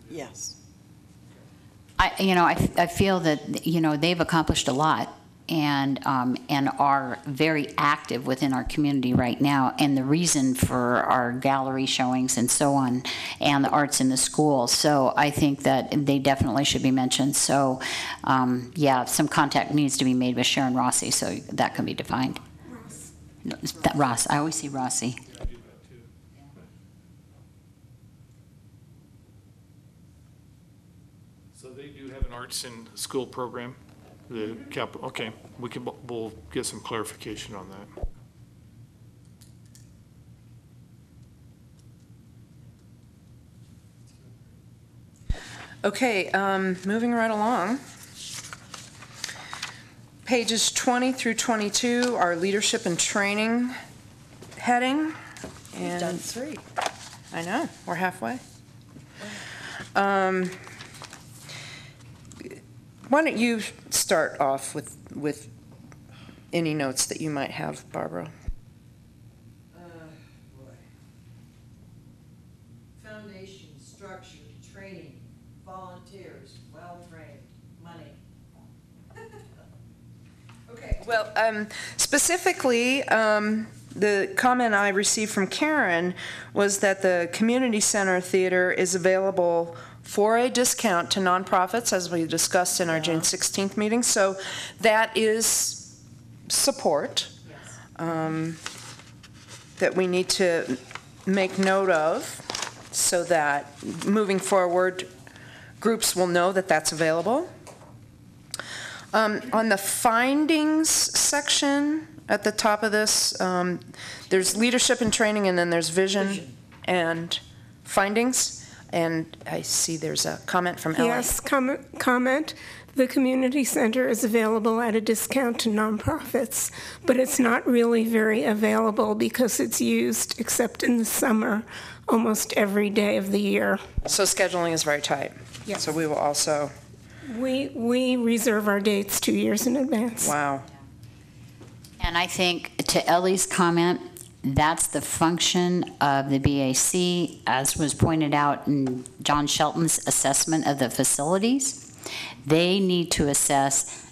Yes.
I feel that, they've accomplished a lot and are very active within our community right now, and the reason for our gallery showings and so on, and the arts in the school. So I think that they definitely should be mentioned. So, some contact needs to be made with Sharon Rossi, so that can be defined. Ross. I always see Rossi.
So they do have an arts in school program, the capital, okay, we'll get some clarification on that.
Okay, moving right along. Pages 20 through 22 are leadership and training heading.
We've done 3.
I know, we're halfway. Why don't you start off with any notes that you might have, Barbara?
Boy. Foundation, structure, training, volunteers, well-trained, money. Okay.
Well, specifically, the comment I received from Karen was that the community center theater is available for a discount to nonprofits, as we discussed in our June 16th meeting. So that is support that we need to make note of, so that moving forward, groups will know that that's available. On the findings section at the top of this, there's leadership and training, and then there's vision and findings. And I see there's a comment from Ellen.
Yes, comment. The community center is available at a discount to nonprofits, but it's not really very available because it's used, except in the summer, almost every day of the year.
So scheduling is very tight.
Yes.
So we will also,
We reserve our dates 2 years in advance.
wow.
And I think, to Ellie's comment, that's the function of the BAC, as was pointed out in John Shelton's assessment of the facilities. They need to assess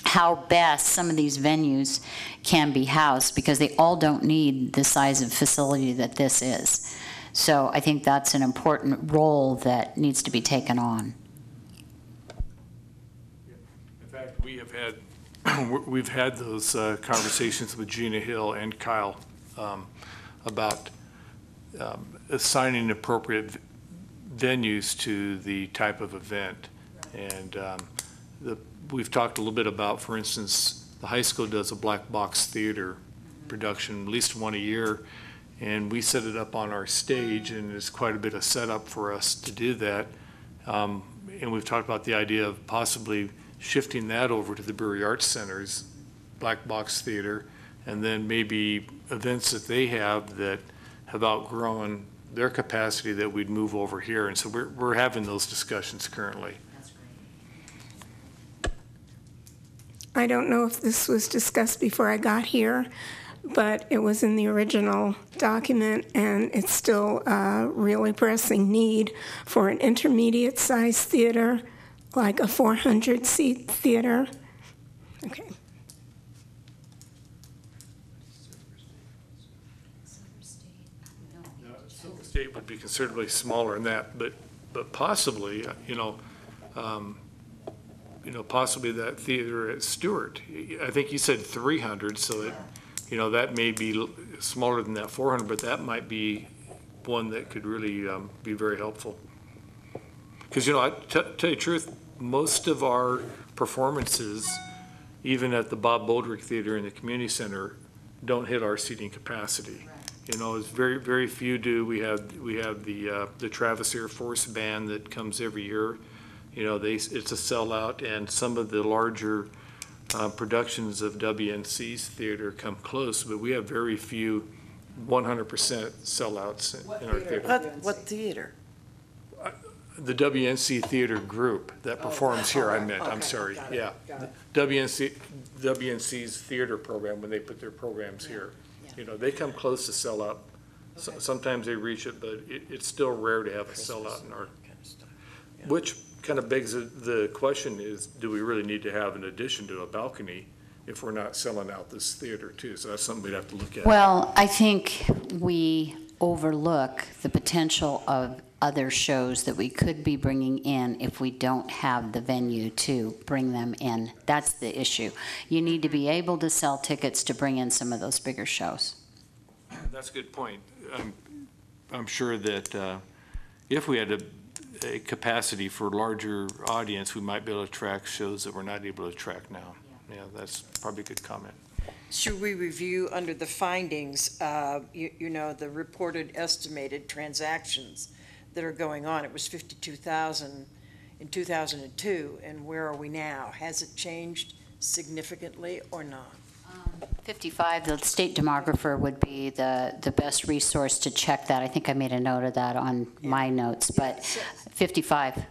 how best some of these venues can be housed, because they all don't need the size of facility that this is. So I think that's an important role that needs to be taken on.
In fact, we've had those conversations with Gina Hill and Kyle about assigning appropriate venues to the type of event. And we've talked a little bit about, for instance, the high school does a black box theater production, at least one a year, and we set it up on our stage, and it's quite a bit of setup for us to do that. And we've talked about the idea of possibly shifting that over to the Brewery Arts Center's black box theater, and then maybe events that they have that have outgrown their capacity that we'd move over here. And so we're having those discussions currently.
I don't know if this was discussed before I got here, but it was in the original document, and it's still a really pressing need for an intermediate-sized theater, like a 400-seat theater. Okay.
Silver State would be considerably smaller than that, but possibly, possibly that theater at Stewart. I think you said 300, so that, that may be smaller than that 400, but that might be one that could really be very helpful. Because, tell you the truth, most of our performances, even at the Bob Boldrick Theater in the community center, don't hit our seating capacity. It's very, very few do. We have the Travis Air Force Band that comes every year. It's a sellout, and some of the larger productions of WNC's theater come close, but we have very few 100% sellouts in our theater.
What theater?
The WNC theater group that performs here, I meant, I'm sorry, yeah. WNC's theater program, when they put their programs here, they come close to sell out. Sometimes they reach it, but it's still rare to have a sellout in our, which kind of begs the question is, do we really need to have an addition to a balcony if we're not selling out this theater too? So that's something we'd have to look at.
Well, I think we overlook the potential of other shows that we could be bringing in if we don't have the venue to bring them in. That's the issue. You need to be able to sell tickets to bring in some of those bigger shows.
That's a good point. I'm sure that if we had a capacity for larger audience, we might be able to attract shows that we're not able to attract now. Yeah, that's probably a good comment.
Should we review under the findings, the reported estimated transactions that are going on? It was 52,000 in 2002, and where are we now? Has it changed significantly or not?
55, the state demographer would be the best resource to check that. I think I made a note of that on my notes, but 55,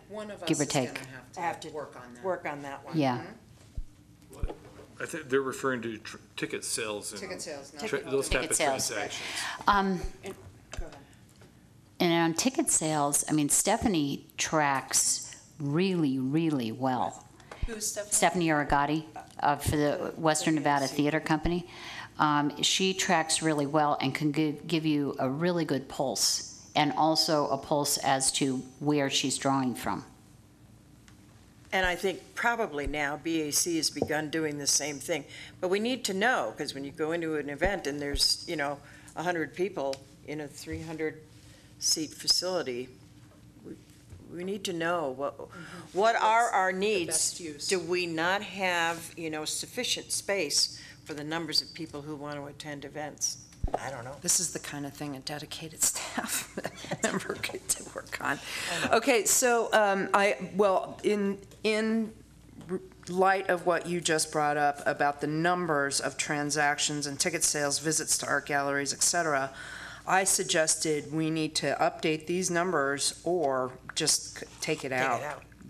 give or take.
Have to work on that one.
Yeah.
I think they're referring to ticket sales.
Ticket sales, not
Those type
Ticket
of
sales.
transactions.
Go ahead.
And on ticket sales, Stephanie tracks really, really well.
Who's Stephanie?
Stephanie Aragati for the Western Nevada Theater Company. She tracks really well and can give you a really good pulse, and also a pulse as to where she's drawing from.
And I think probably now BAC has begun doing the same thing. But we need to know, because when you go into an event and there's, 100 people in a 300-seat facility, we need to know what are our needs. Do we not have, sufficient space for the numbers of people who want to attend events? I don't know.
This is the kind of thing a dedicated staff member could to work on. Okay, so in light of what you just brought up about the numbers of transactions and ticket sales, visits to art galleries, et cetera, I suggested we need to update these numbers or just take it out.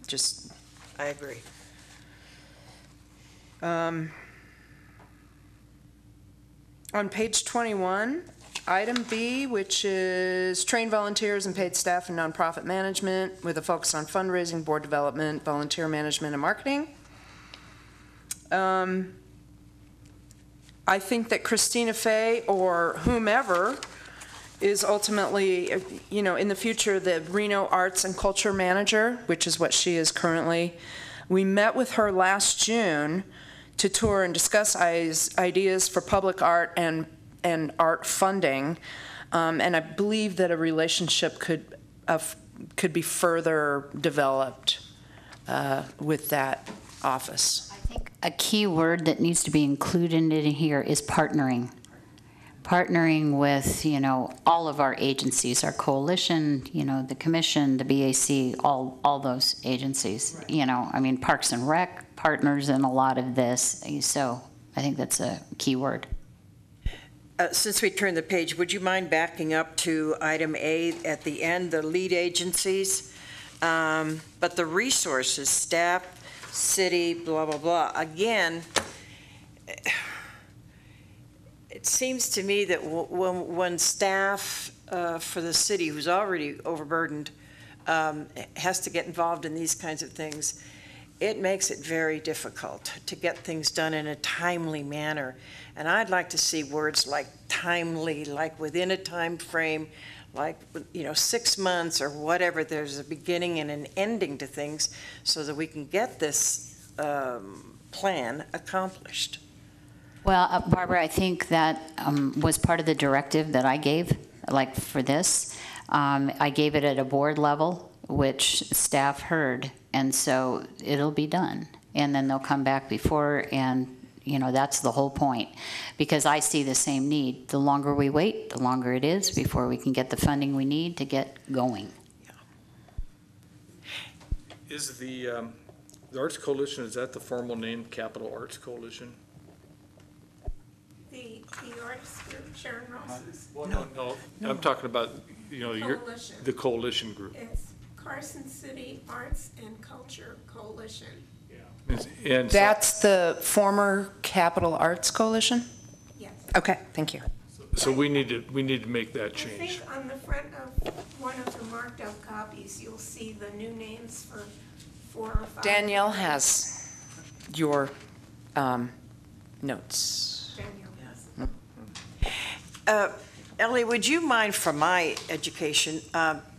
Just.
I agree.
On page 21, item B, which is train volunteers and paid staff in nonprofit management with a focus on fundraising, board development, volunteer management, and marketing. I think that Christina Fay or whomever is ultimately, in the future, the Reno Arts and Culture Manager, which is what she is currently. We met with her last June to tour and discuss ideas for public art and art funding, and I believe that a relationship could be further developed with that office.
I think a key word that needs to be included in here is partnering. Partnering with, all of our agencies, our coalition, the commission, the BAC, all those agencies. Parks and Rec partners in a lot of this. So I think that's a key word.
Since we turned the page, would you mind backing up to item A at the end, the lead agencies? But the resources, staff, city, blah, blah, blah. Again, it seems to me that when staff for the city, who's already overburdened, has to get involved in these kinds of things, it makes it very difficult to get things done in a timely manner. And I'd like to see words like timely, like within a time frame, like 6 months or whatever. There's a beginning and an ending to things so that we can get this plan accomplished.
Well, Barbara, I think that was part of the directive that I gave, like for this. I gave it at a board level, which staff heard, and so it'll be done. And then they'll come back before, and that's the whole point. Because I see the same need. The longer we wait, the longer it is before we can get the funding we need to get going.
Is the Arts Coalition, is that the formal name, Capital Arts Coalition?
The artist group, Sharon Ross's.
No, I'm talking about,
Coalition.
the coalition group.
It's Carson City Arts and Culture Coalition.
And so-
That's the former Capital Arts Coalition?
Yes.
Okay, thank you.
So we need to make that
I
change.
think on the front of one of the marked up copies, you'll see the new names for 4 or 5.
Danielle has your notes.
Danielle has.
Ellie, would you mind, for my education,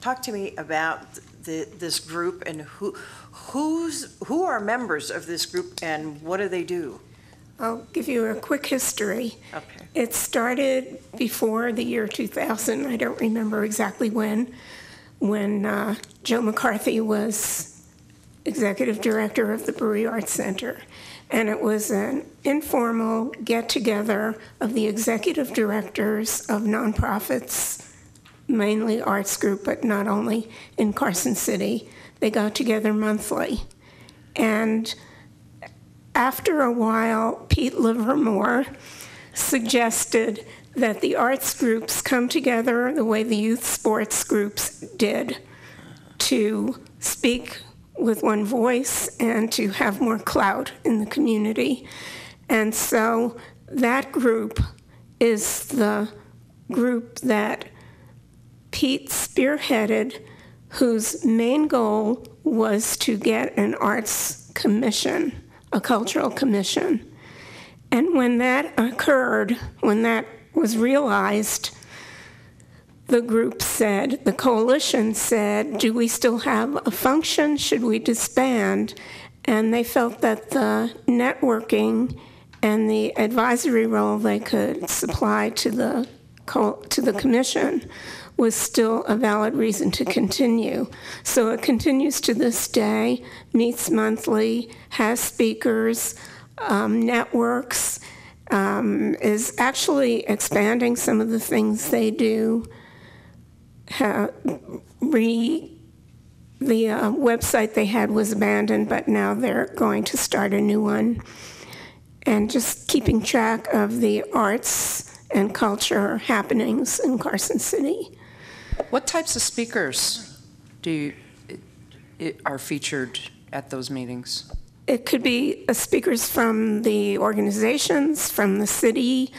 talk to me about this group and who are members of this group and what do they do?
I'll give you a quick history.
Okay.
It started before the year 2000. I don't remember exactly when Joe McCarthy was executive director of the Brewery Arts Center. And it was an informal get-together of the executive directors of nonprofits, mainly arts group, but not only, in Carson City. They got together monthly. And after a while, Pete Livermore suggested that the arts groups come together the way the youth sports groups did, to speak with one voice and to have more clout in the community. And so that group is the group that Pete spearheaded, whose main goal was to get an arts commission, a cultural commission. And when that occurred, when that was realized, the group said, the coalition said, do we still have a function? Should we disband? And they felt that the networking and the advisory role they could supply to the commission was still a valid reason to continue. So it continues to this day, meets monthly, has speakers, networks, is actually expanding some of the things they do. The website they had was abandoned, but now they're going to start a new one. And just keeping track of the arts and culture happenings in Carson City.
What types of speakers are featured at those meetings?
It could be speakers from the organizations, from the city.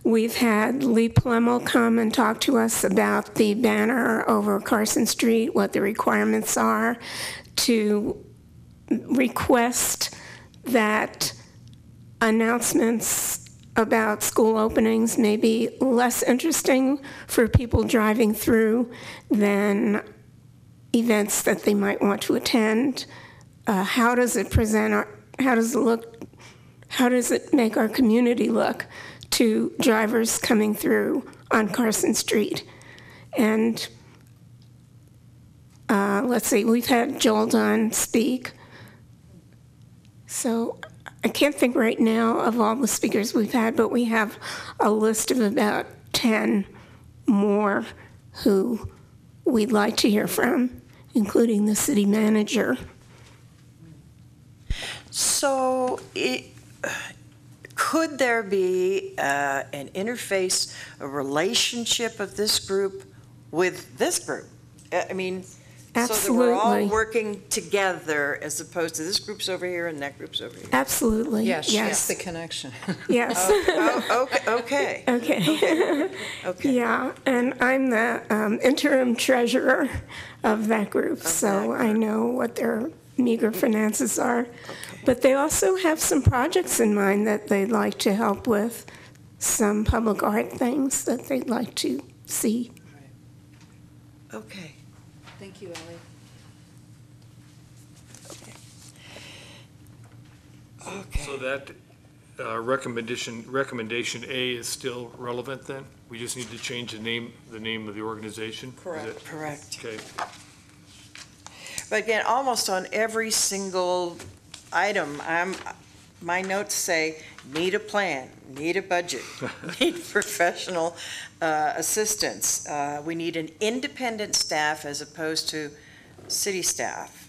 We've had Lee Plemmel come and talk to us about the banner over Carson Street, what the requirements are, to request that announcements about school openings may be less interesting for people driving through than events that they might want to attend. How does it present how does it look, how does it make our community look to drivers coming through on Carson Street? And let's see, we've had Joel Dunn speak. So I can't think right now of all the speakers we've had, but we have a list of about 10 more who we'd like to hear from, including the city manager.
So could there be an interface, a relationship of this group with this group? I mean, so that we're all
Absolutely.
working together as opposed to this group's over here and that group's over here?
Absolutely.
Yeah, she's
Yes.
the connection.
Yes.
Oh, okay.
Okay.
Okay.
Yeah, and I'm the interim treasurer of that group, so I know what their meager finances are. But they also have some projects in mind that they'd like to help with, some public art things that they'd like to see.
Okay.
Thank you, Ellie.
So that recommendation A is still relevant then? We just need to change the name of the organization? Is it-
Correct.
Okay.
But again, almost on every single item, my notes say, need a plan, need a budget, need professional assistance. We need an independent staff as opposed to city staff.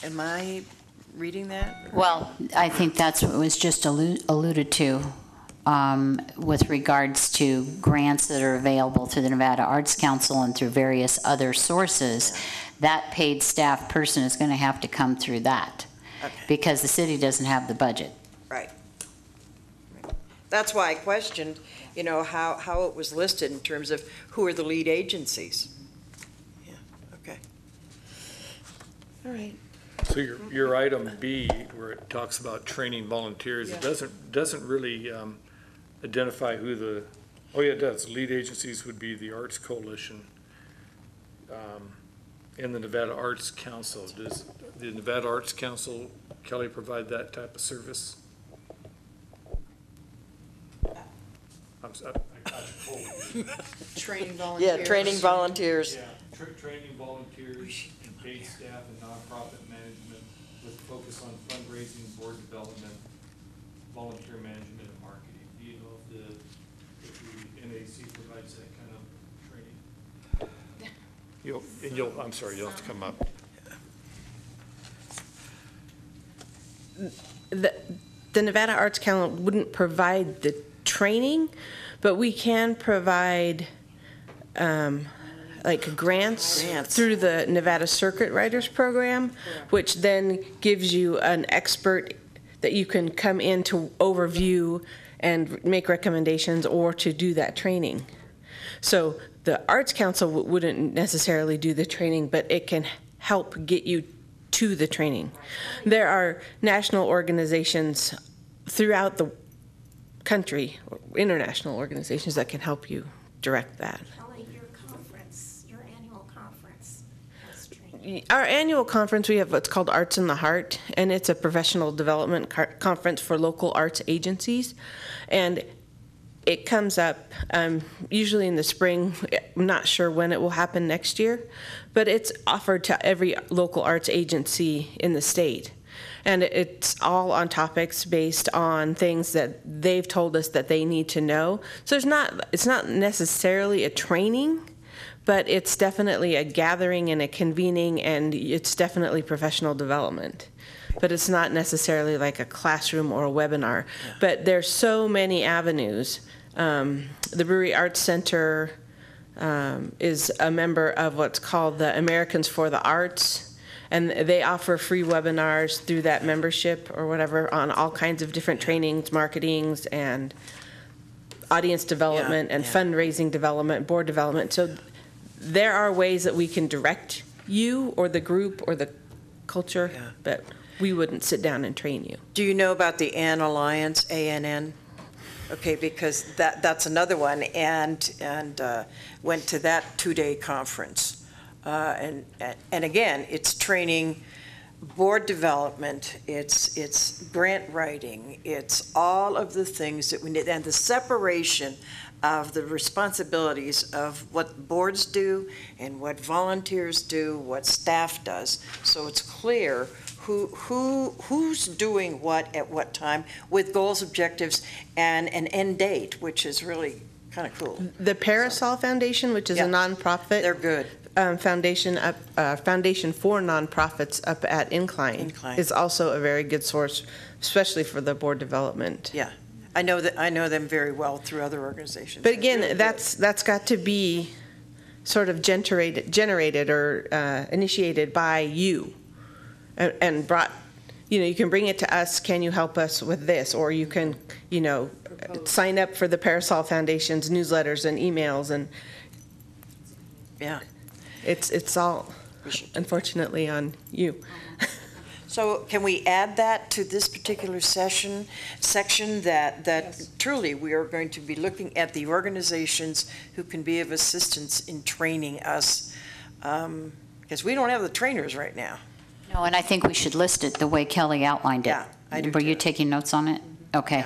Am I reading that?
Well, I think that's what was just alluded to with regards to grants that are available through the Nevada Arts Council and through various other sources. That paid staff person is going to have to come through that
Okay.
because the city doesn't have the budget.
Right. That's why I questioned, how it was listed in terms of who are the lead agencies. Yeah, okay. All right.
So your item B, where it talks about training volunteers, it doesn't really identify who it does. Lead agencies would be the Arts Coalition and the Nevada Arts Council. Does the Nevada Arts Council, Kelly, provide that type of service? I'm sorry, I got you cold.
Training volunteers.
Yeah, training volunteers.
Yeah, training volunteers and paid staff and nonprofit management with focus on fundraising, board development, volunteer management, and marketing. Do you know if the NAC provides that kind of training? I'm sorry, you'll have to come up.
The Nevada Arts Council wouldn't provide the training, but we can provide like grants through the Nevada Circuit Writers Program, which then gives you an expert that you can come in to overview and make recommendations or to do that training. So the Arts Council wouldn't necessarily do the training, but it can help get you to the training. There are national organizations throughout the country, international organizations that can help you direct that.
Kelly, your annual conference has training.
Our annual conference, we have what's called Arts in the Heart, and it's a professional development conference for local arts agencies. And it comes up usually in the spring. I'm not sure when it will happen next year, but it's offered to every local arts agency in the state. And it's all on topics based on things that they've told us that they need to know. So it's not necessarily a training, but it's definitely a gathering and a convening, and it's definitely professional development. But it's not necessarily like a classroom or a webinar. Yeah. But there's so many avenues. The Brewery Arts Center is a member of what's called the Americans for the Arts, and they offer free webinars through that membership or whatever on all kinds of different trainings, marketings, and audience development and fundraising development, board development. So there are ways that we can direct you or the group or the culture, but we wouldn't sit down and train you.
Do you know about the Ann Alliance, ANN? Okay, because that's another one, and went to that two-day conference. And again, it's training, board development, it's grant writing, it's all of the things that we need, and the separation of the responsibilities of what boards do and what volunteers do, what staff does. So it's clear who's doing what at what time with goals, objectives, and an end date, which is really kind of cool.
The Parasol Foundation, which is
Yeah.
a nonprofit
They're good.
foundation for nonprofits up at Incline, is also a very good source, especially for the board development.
Yeah. I know them very well through other organizations.
But
They're
again,
really good.
that's got to be sort of generated or initiated by you, and brought. You can bring it to us. Can you help us with this? Or you can, sign up for the Parasol Foundation's newsletters and emails, and
Yeah.
it's all
We should-
unfortunately on you.
So can we add that to this particular section that truly we are going to be looking at the organizations who can be of assistance in training us, because we don't have the trainers right now.
No, and I think we should list it the way Kelly outlined it.
Yeah, I do
Were you
too.
taking notes on it? Okay.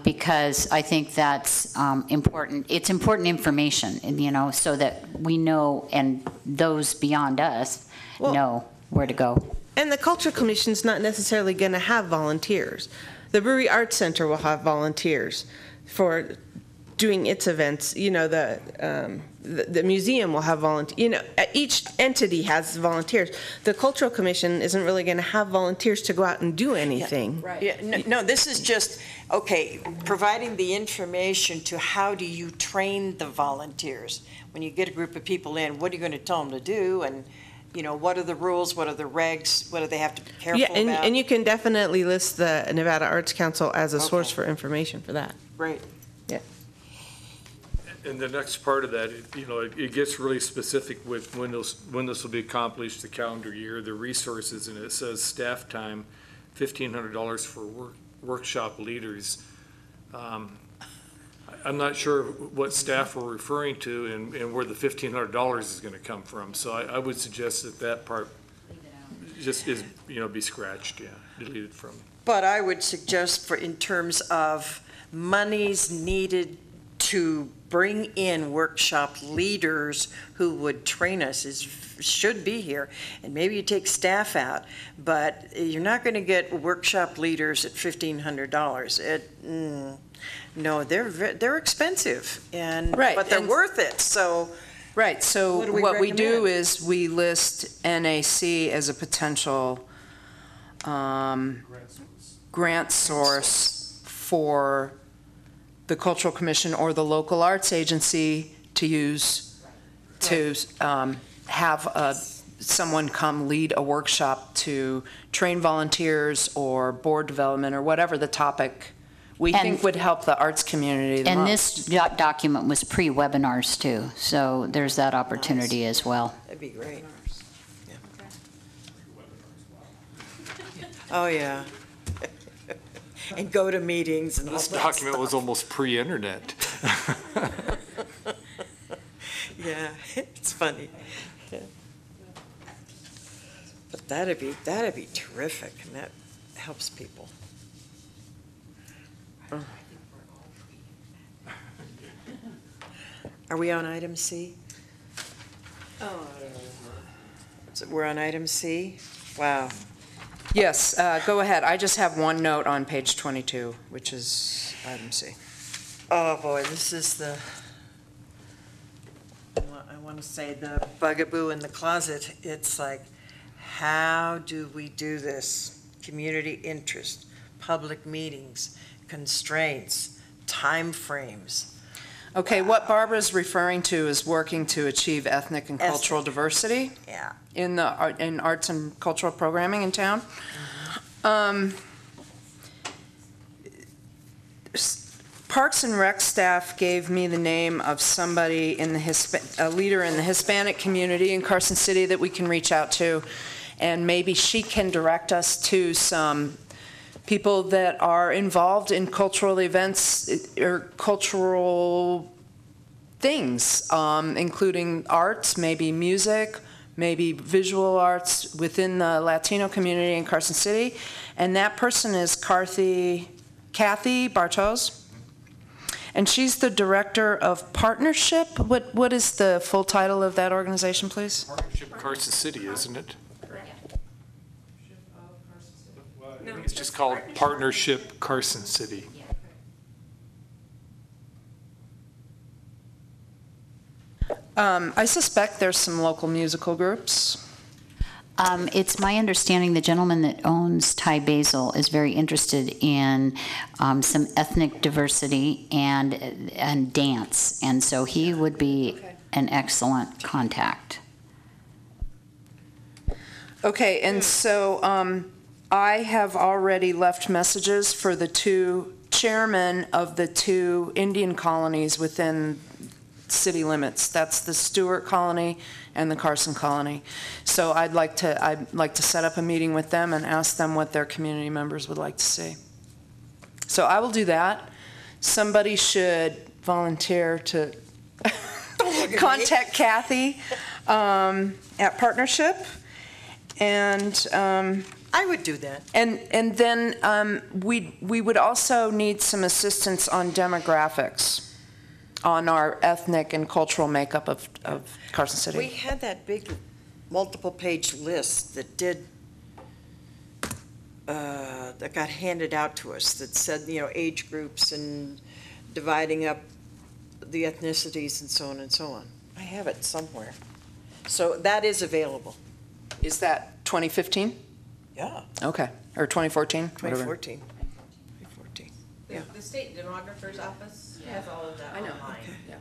Because I think that's important. It's important information, and, so that we know, and those beyond us know where to go.
And the Culture Commission's not necessarily going to have volunteers. The Brewery Arts Center will have volunteers for doing its events. The museum will have volunteers. Each entity has volunteers. The Cultural Commission isn't really going to have volunteers to go out and do anything.
Yeah, no, this is just, okay, providing the information to how do you train the volunteers? When you get a group of people in, what are you going to tell them to do? And, what are the rules? What are the regs? What do they have to be careful about?
And you can definitely list the Nevada Arts Council as a source
Okay.
for information for that.
Great.
And the next part of that, it gets really specific with when this will be accomplished, the calendar year, the resources, and it says staff time, $1,500 for workshop leaders. I'm not sure what staff we're referring to and where the $1,500 is going to come from. So I would suggest that part just is, be scratched, deleted from.
But I would suggest in terms of monies needed to bring in workshop leaders who would train us should be here. And maybe you take staff out, but you're not going to get workshop leaders at $1,500. No, they're expensive,
Right,
but they're
and-
worth it. So
Right, so
What do we
what we do
recommend?
is we list NAC as a potential grant source for the Cultural Commission or the local arts agency to use to have someone come lead a workshop to train volunteers or board development or whatever the topic we
And-
think would help the arts community the
And
most.
this document was pre-webinars too, so there's that opportunity as well.
that'd be great. Yeah. Oh, yeah. And go to meetings and all
This
that
document was
stuff.
almost pre-internet.
Yeah, it's funny. Yeah. But that'd be terrific, and that helps people. Are we on item C? So we're on item C? Wow.
Yes, go ahead. I just have one note on page 22, which is item C.
Oh, boy, this is I want to say the bugaboo in the closet. It's like, how do we do this? Community interest, public meetings, constraints, timeframes.
Okay, what Barbara's referring to is working to achieve ethnic and cultural diversity
Yeah.
in arts and cultural programming in town. Parks and Rec staff gave me the name of somebody in a leader in the Hispanic community in Carson City that we can reach out to, and maybe she can direct us to some people that are involved in cultural events or cultural things, including arts, maybe music, maybe visual arts within the Latino community in Carson City. And that person is Kathy Bartos. And she's the director of partnership. What is the full title of that organization, please?
Partnership Carson City, isn't it? I think it's just called Partnership Carson City.
I suspect there's some local musical groups.
It's my understanding the gentleman that owns Thai Basil is very interested in some ethnic diversity and dance, and so he would be an excellent contact.
Okay, and so I have already left messages for the two chairmen of the two Indian colonies within city limits. That's the Stewart Colony and the Carson Colony. So I'd like to set up a meeting with them and ask them what their community members would like to see. So I will do that. Somebody should volunteer to contact Kathy at Partnership. And
I would do that.
and then we would also need some assistance on demographics, on our ethnic and cultural makeup of Carson City.
We had that big multiple-page list that that got handed out to us that said, age groups and dividing up the ethnicities and so on and so on. I have it somewhere. So that is available.
Is that 2015?
Yeah,
Okay, or 2014?
2014. 2014. Yeah.
The state demographer's office has all of that
I know.
online.
Yeah.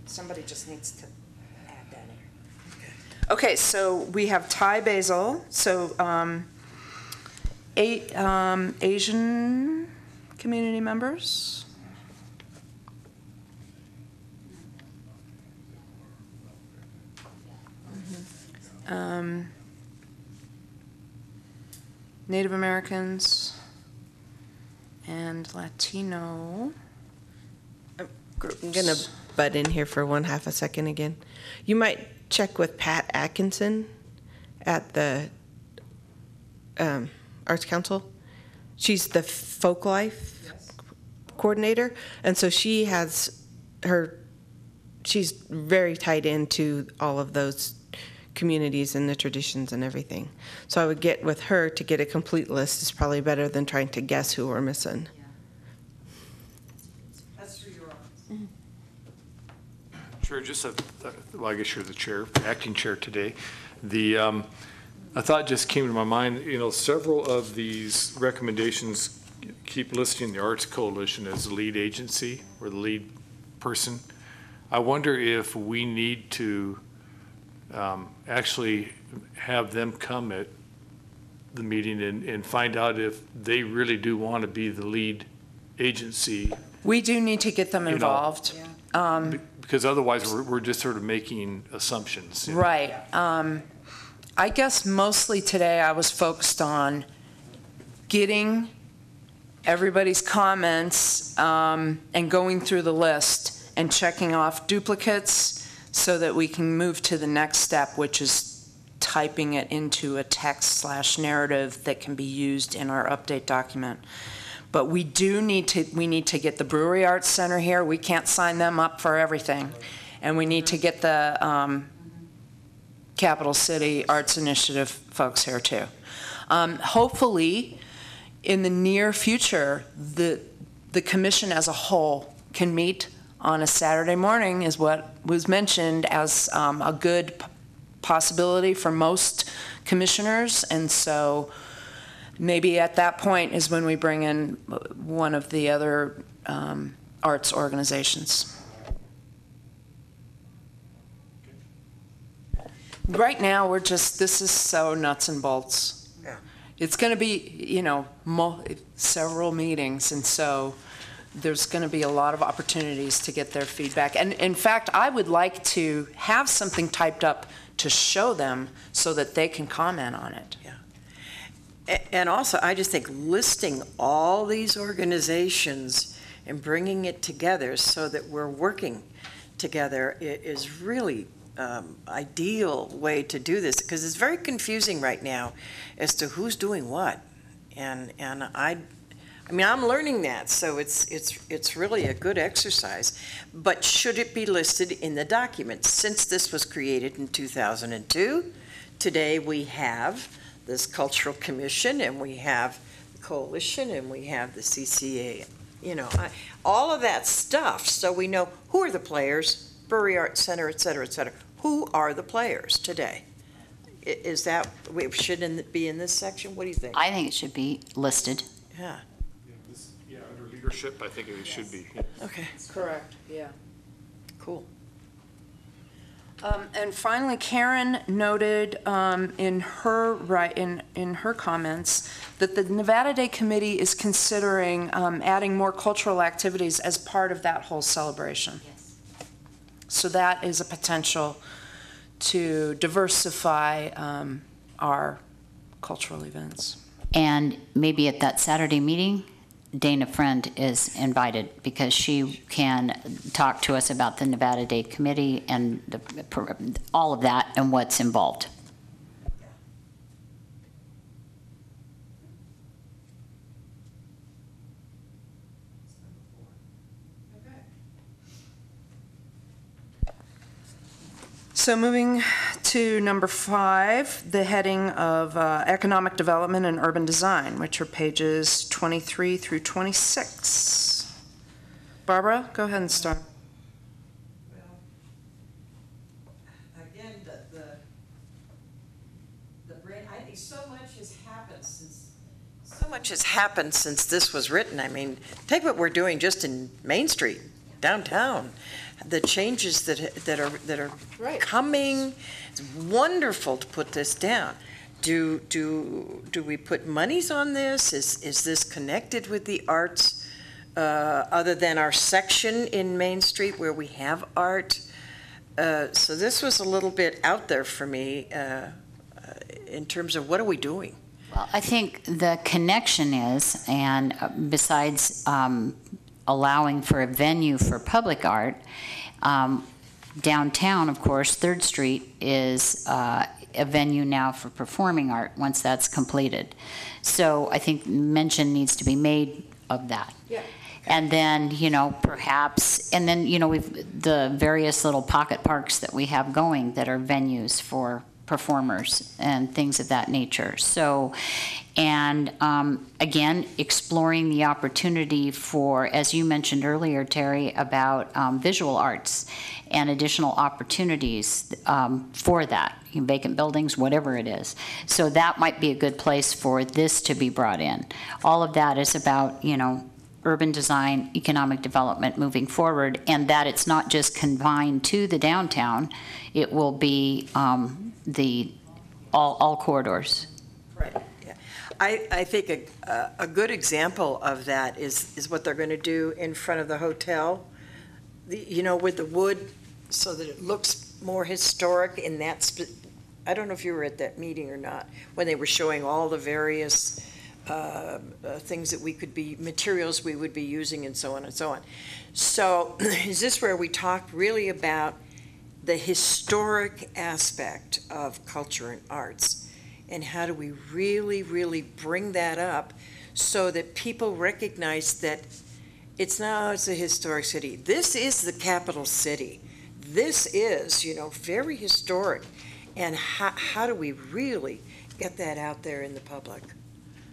Somebody just needs to add that in. Okay, so we have Thai Basil, so Asian community members. Native Americans and Latino groups.
I'm going to butt in here for one half a second again. You might check with Pat Atkinson at the Arts Council. She's the folk life coordinator, and so she's very tied into all of those communities and the traditions and everything. So I would get with her to get a complete list. Is probably better than trying to guess who we're missing.
That's through your office.
Sure, just well, I guess you're the chair, acting chair today. A thought just came to my mind, several of these recommendations keep listing the Arts Coalition as the lead agency or the lead person. I wonder if we need to actually have them come at the meeting and find out if they really do want to be the lead agency.
We do need to get them involved.
Because otherwise we're just sort of making assumptions.
Right. I guess mostly today I was focused on getting everybody's comments and going through the list and checking off duplicates so that we can move to the next step, which is typing it into a text/narrative that can be used in our update document. But we need to get the Brewery Arts Center here. We can't sign them up for everything. And we need to get the Capital City Arts Initiative folks here too. Hopefully, in the near future, the commission as a whole can meet on a Saturday morning, is what was mentioned as a good possibility for most commissioners. And so maybe at that point is when we bring in one of the other arts organizations. Right now, this is so nuts and bolts.
Yeah.
It's going to be, several meetings, and so there's going to be a lot of opportunities to get their feedback. And in fact, I would like to have something typed up to show them so that they can comment on it.
Yeah. And also, I just think listing all these organizations and bringing it together so that we're working together is really ideal way to do this, because it's very confusing right now as to who's doing what. And I'm learning that, so it's really a good exercise. But should it be listed in the document? Since this was created in 2002, today we have this cultural commission, and we have the coalition, and we have the CCA, all of that stuff, so we know who are the players, Brewery Arts Center, et cetera, et cetera. Who are the players today? Is that, shouldn't it be in this section? What do you think?
I think it should be listed.
Yeah,
Under leadership, I think it should be.
okay,
Correct, yeah.
cool.
And finally, Karen noted in her comments that the Nevada Day Committee is considering adding more cultural activities as part of that whole celebration.
Yes.
So that is a potential to diversify our cultural events.
And maybe at that Saturday meeting, Dana Friend is invited because she can talk to us about the Nevada Day Committee and all of that and what's involved.
So moving to number 5, the heading of Economic Development and Urban Design, which are pages 23 through 26. Barbara, go ahead and start.
Well, again, the brain, I think so much has happened since
this was written. I mean, take what we're doing just in Main Street, downtown. The changes that are
Right.
coming. It's wonderful to put this down. Do we put monies on this? Is this connected with the arts, other than our section in Main Street where we have art? So this was a little bit out there for me in terms of what are we doing?
Well, I think the connection is, and besides allowing for a venue for public art, downtown, of course, 3rd Street is a venue now for performing art once that's completed. So I think mention needs to be made of that.
Yeah.
And then, perhaps, and then, we've the various little pocket parks that we have going that are venues for performers and things of that nature. So, and again, exploring the opportunity for, as you mentioned earlier, Terry, about visual arts and additional opportunities for that, vacant buildings, whatever it is. So that might be a good place for this to be brought in. All of that is about, urban design, economic development moving forward, and that it's not just confined to the downtown, it will be all corridors.
Right. Yeah. I think a good example of that is what they're going to do in front of the hotel, with the wood, so that it looks more historic in that. I don't know if you were at that meeting or not, when they were showing all the various things that materials we would be using, and so on and so on. So is this where we talk really about the historic aspect of culture and arts, and how do we really, really bring that up so that people recognize that it's a historic city. This is the capital city. This is, very historic. And how do we really get that out there in the public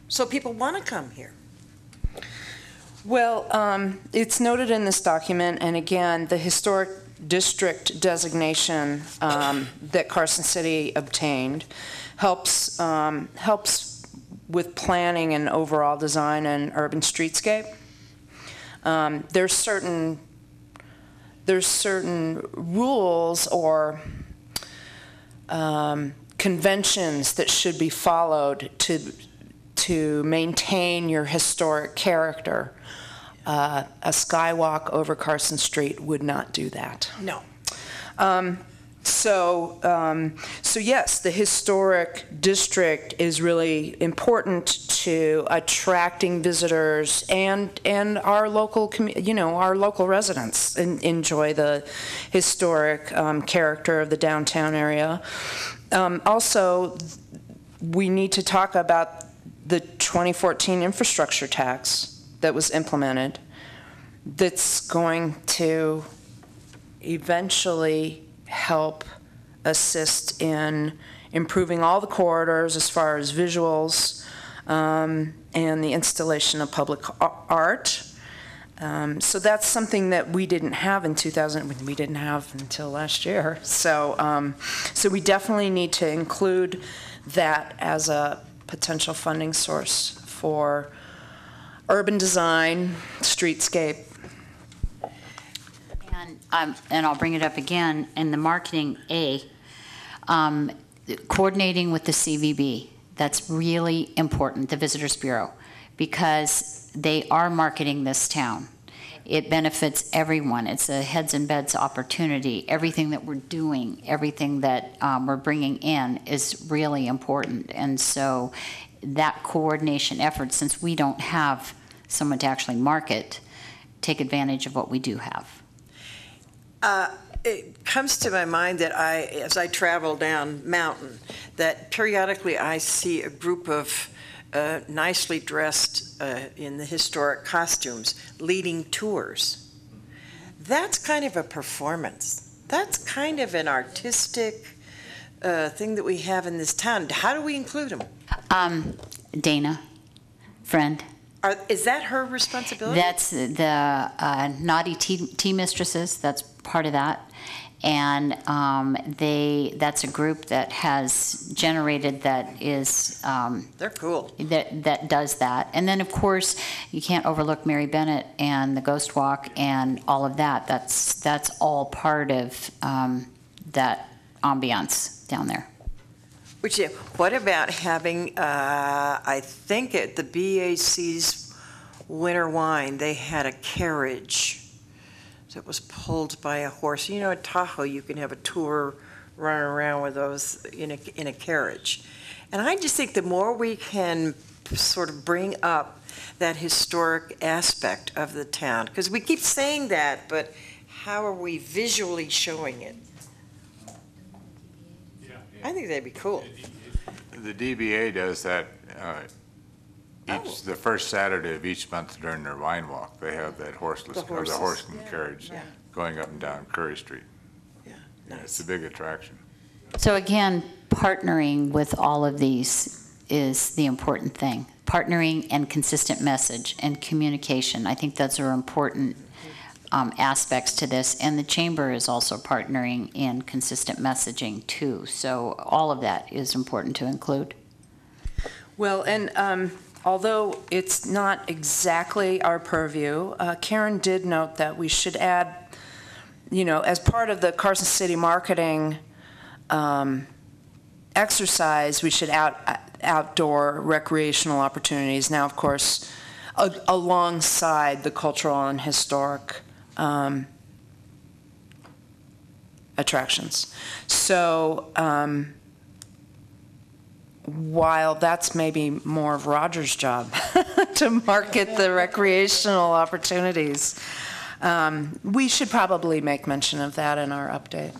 so people want to come here?
Well, it's noted in this document, and again, the historic district designation that Carson City obtained helps with planning and overall design and urban streetscape. There's certain rules or conventions that should be followed to maintain your historic character. A skywalk over Carson Street would not do that.
No.
So yes, the historic district is really important to attracting visitors, and our local our local residents enjoy the historic character of the downtown area. Also, we need to talk about the 2014 infrastructure tax that was implemented, that's going to eventually help assist in improving all the corridors as far as visuals, and the installation of public art. So that's something that we didn't have in 2000, we didn't have until last year. So, so we definitely need to include that as a potential funding source for urban design, streetscape.
And I'll bring it up again, in the marketing A, coordinating with the CVB. That's really important, the Visitors Bureau, because they are marketing this town. It benefits everyone. It's a heads and beds opportunity. Everything that we're doing, everything that we're bringing in is really important. And so that coordination effort, since we don't have someone to actually market, take advantage of what we do have.
It comes to my mind that as I travel down mountain, that periodically I see a group of nicely dressed in the historic costumes leading tours. That's kind of a performance. That's kind of an artistic thing that we have in this town. How do we include them?
Dana, friend.
Is that her responsibility?
That's the naughty tea mistresses. That's part of that. And that's a group that has generated that is
they're cool.
That does that. And then of course you can't overlook Mary Bennett and the Ghost Walk and all of that. That's all part of that ambiance down there.
What about having, I think at the BAC's Winter Wine, they had a carriage that was pulled by a horse. You know, at Tahoe, you can have a tour running around with those in a carriage. And I just think the more we can sort of bring up that historic aspect of the town, because we keep saying that, but how are we visually showing it? I think that'd be cool.
The DBA does that the first Saturday of each month during their wine walk. They have that horseless, the horse and carriage going up and down Curry Street.
Yeah,
nice. It's a big attraction.
So again, partnering with all of these is the important thing. Partnering and consistent message and communication. I think those are important aspects to this, and the chamber is also partnering in consistent messaging too. So all of that is important to include.
Well, and although it's not exactly our purview, Karen did note that we should add, you know, as part of the Carson City marketing exercise, we should outdoor recreational opportunities. Now, of course, alongside the cultural and historic attractions. So while that's maybe more of Roger's job to market the recreational opportunities, we should probably make mention of that in our update.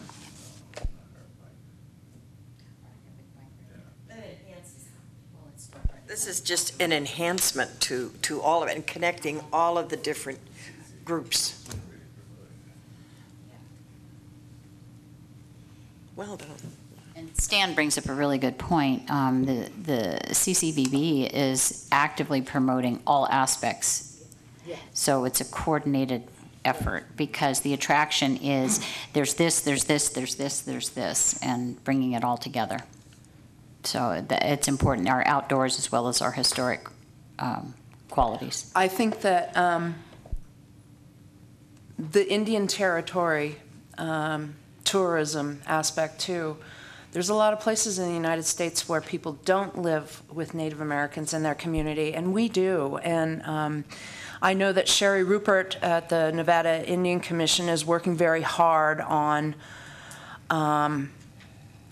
This is just an enhancement to all of it and connecting all of the different groups. Well done.
And Stan brings up a really good point. The CCVB is actively promoting all aspects. So it's a coordinated effort because the attraction is there's this, there's this, there's this, there's this, and bringing it all together. So it's important, our outdoors as well as our historic qualities.
I think that the Indian Territory tourism aspect too, there's a lot of places in the United States where people don't live with Native Americans in their community, and we do. And I know that Sherry Rupert at the Nevada Indian Commission is working very hard on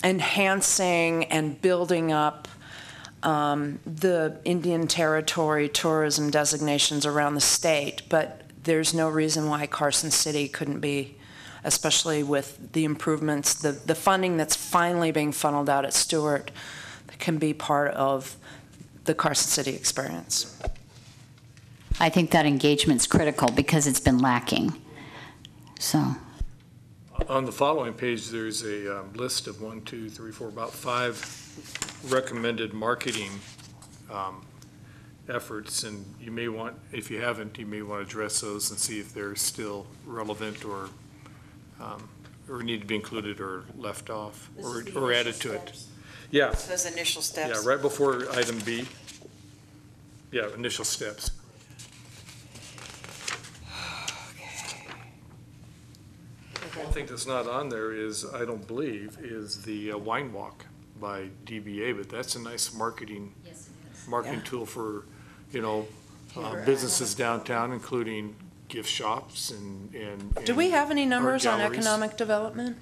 enhancing and building up the Indian Territory tourism designations around the state, but there's no reason why Carson City couldn't be, especially with the improvements, the funding that's finally being funneled out at Stewart, that can be part of the Carson City experience.
I think that engagement's critical because it's been lacking. So.
On the following page, there's a list of 1, 2, 3, 4, about 5 recommended marketing efforts, and you may want, if you haven't, you may want to address those and see if they're still relevant or need to be included or left off or added to it. Yeah.
It says initial steps.
Yeah, right before item B. Yeah, initial steps. One thing that's not on there is, I don't believe, is the wine walk by DBA, but that's a nice marketing tool for, businesses downtown, including gift shops and
Do we have any numbers on
galleries.
economic development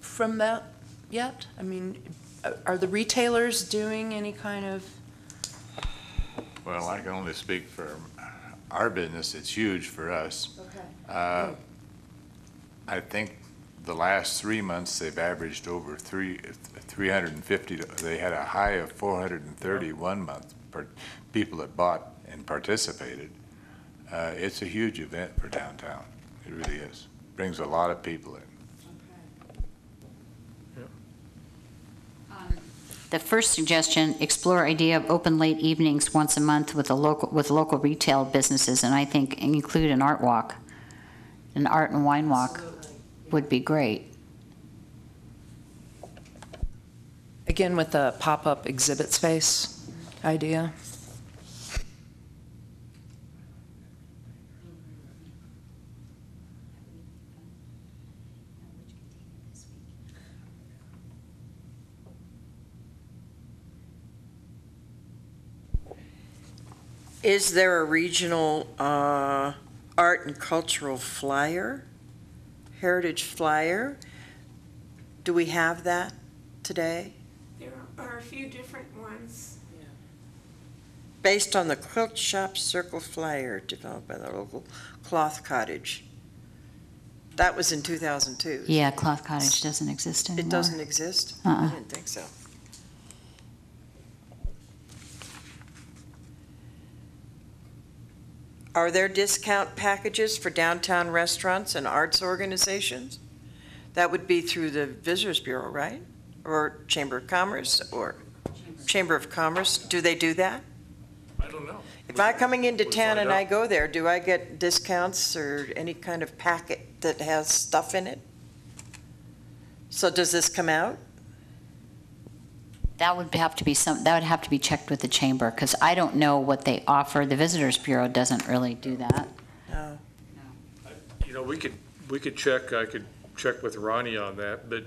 from that yet? I mean, are the retailers doing any kind of,
Well, I can only speak for our business. It's huge for us.
okay.
I think the last 3 months, they've averaged over 350. They had a high of 430 1 month per people that bought and participated. It's a huge event for downtown. It really is. Brings a lot of people in.
The first suggestion, explore idea of open late evenings once a month with local retail businesses, and I think include an art walk, an art and wine walk would be great.
Again, with the pop-up exhibit space idea.
Is there a regional art and cultural flyer, heritage flyer? Do we have that today?
There are a few different ones.
Based on the Quilt Shop Circle flyer developed by the local cloth cottage. That was in 2002.
Yeah, Cloth Cottage doesn't exist anymore.
It doesn't exist?
Uh-uh.
I didn't think so. Are there discount packages for downtown restaurants and arts organizations? That would be through the Visitors Bureau, right? Or Chamber of Commerce, or Chamber of Commerce? Do they do that?
I don't know.
If I'm coming into
We'll
town
find
and I
out.
go there, do I get discounts or any kind of packet that has stuff in it? So does this come out?
That would have to be checked with the chamber, because I don't know what they offer. The Visitors Bureau doesn't really do that.
No.
We could check, I could check with Ronnie on that, but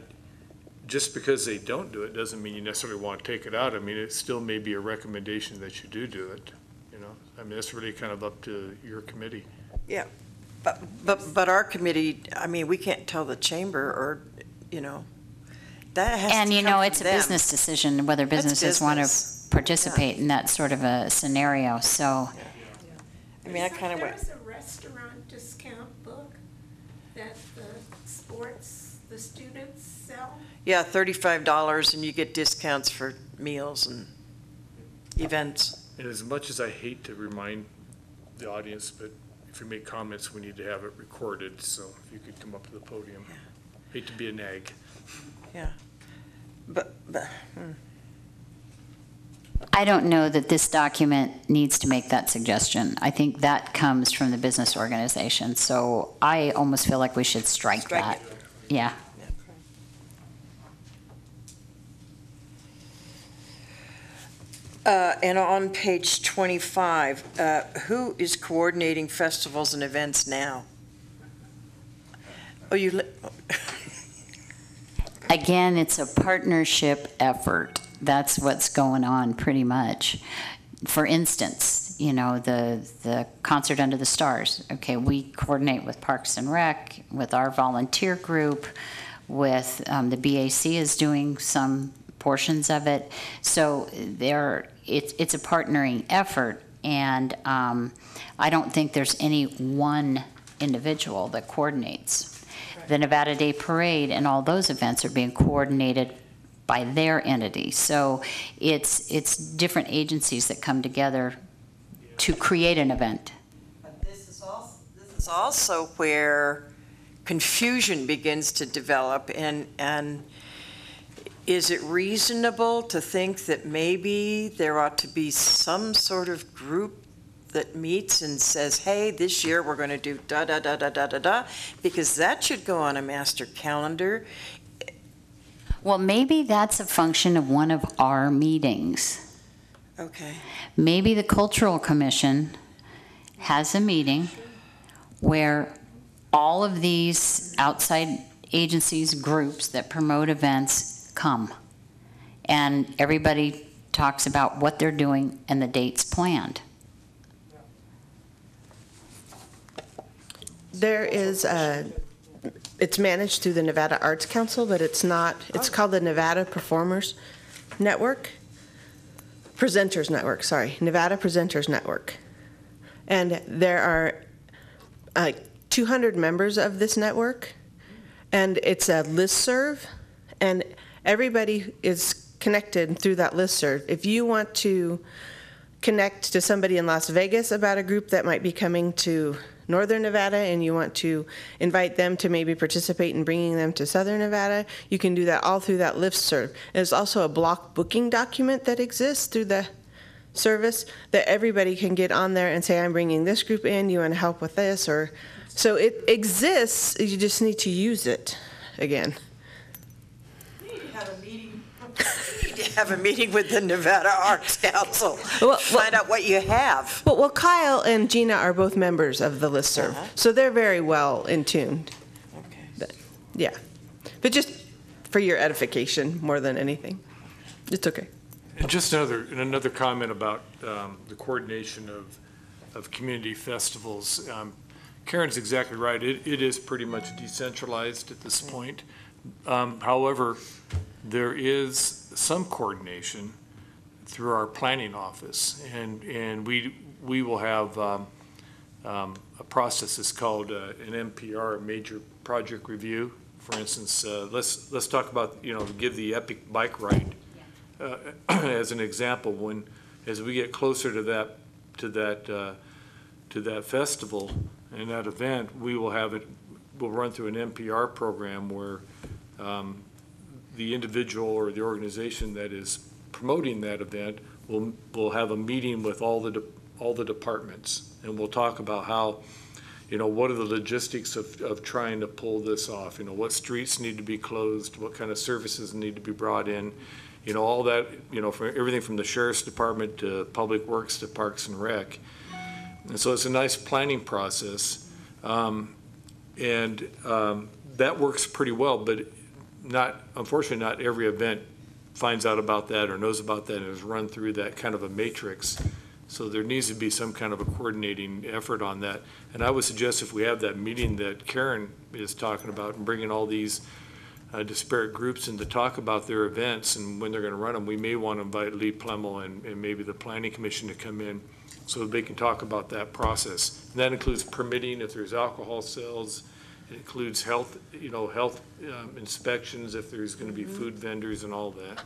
just because they don't do it doesn't mean you necessarily want to take it out. I mean, it still may be a recommendation that you do it, I mean, that's really kind of up to your committee.
But our committee, I mean, we can't tell the chamber or, that has to
And,
come from
it's a
them.
business decision whether
That's
businesses want
business.
to participate in that sort of a scenario, so.
I mean, I kind of
There
went,
was a restaurant discount book that the students sell.
yeah, $35 and you get discounts for meals and events.
And as much as I hate to remind the audience, but if you make comments, we need to have it recorded, so if you could come up to the podium. Hate to be a nag.
But
I don't know that this document needs to make that suggestion. I think that comes from the business organization, so I almost feel like we should strike that. Yeah.
And on page 25, who is coordinating festivals and events now? Oh,
Again, it's a partnership effort. That's what's going on pretty much. For instance, the Concert Under the Stars. Okay, we coordinate with Parks and Rec, with our volunteer group, with the BAC is doing some portions of it. So it's a partnering effort, and I don't think there's any one individual that coordinates. The Nevada Day Parade and all those events are being coordinated by their entity. So it's different agencies that come together to create an event.
But this is also where confusion begins to develop, and is it reasonable to think that maybe there ought to be some sort of group that meets and says, hey, this year we're going to do da-da-da-da-da-da-da, because that should go on a master calendar.
Well, maybe that's a function of one of our meetings.
Okay.
Maybe the Cultural Commission has a meeting where all of these outside agencies, groups that promote events come. And everybody talks about what they're doing and the dates planned.
There is it's managed through the Nevada Arts Council, but it's not, it's called the Nevada Performers Network. Presenters Network, sorry, Nevada Presenters Network. And there are 200 members of this network, and it's a listserv, and everybody is connected through that listserv. If you want to connect to somebody in Las Vegas about a group that might be coming to Northern Nevada and you want to invite them to maybe participate in bringing them to Southern Nevada, you can do that all through that listserv. There's also a block booking document that exists through the service that everybody can get on there and say, I'm bringing this group in, you want to help with this, or so it exists, you just need to use it again.
Have a meeting with the Nevada Arts Council.
Well,
Find out what you have.
Well, Kyle and Gina are both members of the listserv, so they're very well in tuned.
Okay.
Yeah, but just for your edification more than anything. It's okay.
And just another comment about the coordination of community festivals. Karen's exactly right. It is pretty much decentralized at this point. However, there is some coordination through our planning office, and we will have a process that's called an MPR, a major project review. For instance, let's talk about, give the epic bike ride as an example. As we get closer to that festival and that event, we'll run through an MPR program where the individual or the organization that is promoting that event will have a meeting with all the departments, and we'll talk about how, what are the logistics of trying to pull this off, what streets need to be closed, what kind of services need to be brought in, all that, for everything from the Sheriff's Department to Public Works to Parks and Rec. And so it's a nice planning process, and that works pretty well, but unfortunately, not every event finds out about that or knows about that and is run through that kind of a matrix. So there needs to be some kind of a coordinating effort on that. And I would suggest if we have that meeting that Karen is talking about and bringing all these disparate groups in to talk about their events and when they're going to run them, we may want to invite Lee Plemmel and maybe the Planning Commission to come in so they can talk about that process. And that includes permitting if there's alcohol sales. It includes health inspections if there's going to be food vendors and all that.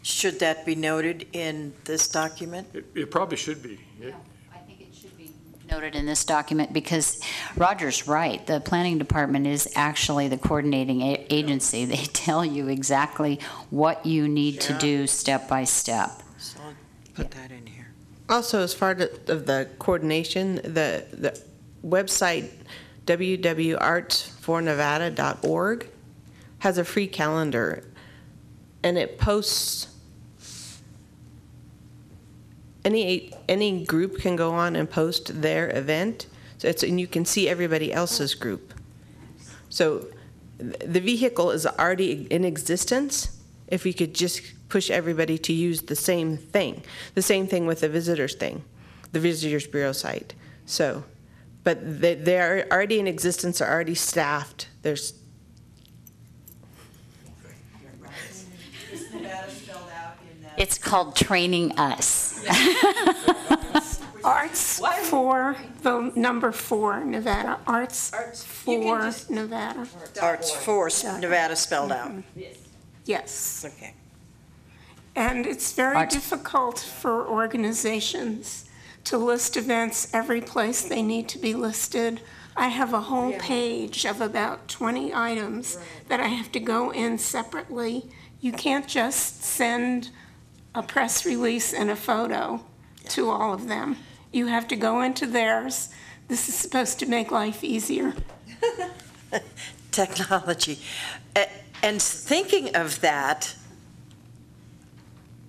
Should that be noted in this document?
It probably should be.
Yeah, I think it should be noted in this document because Roger's right. The planning department is actually the coordinating agency. They tell you exactly what you need to do step by step.
So I'll put that in here.
Also, as part of the coordination, the website www.artsfornevada.org has a free calendar, and it posts any group can go on and post their event, and you can see everybody else's group. So the vehicle is already in existence if we could just push everybody to use the same thing with the visitors bureau site. So but they are already in existence, are already staffed. There's
It's called Training Us.
Arts for the number 4, Nevada. Arts for Nevada.
Arts for Nevada spelled out.
Yes.
Okay.
And it's very
Arts.
difficult for organizations to list events every place they need to be listed. I have a whole page of about 20 items that I have to go in separately. You can't just send a press release and a photo to all of them. You have to go into theirs. This is supposed to make life easier.
Technology. And thinking of that,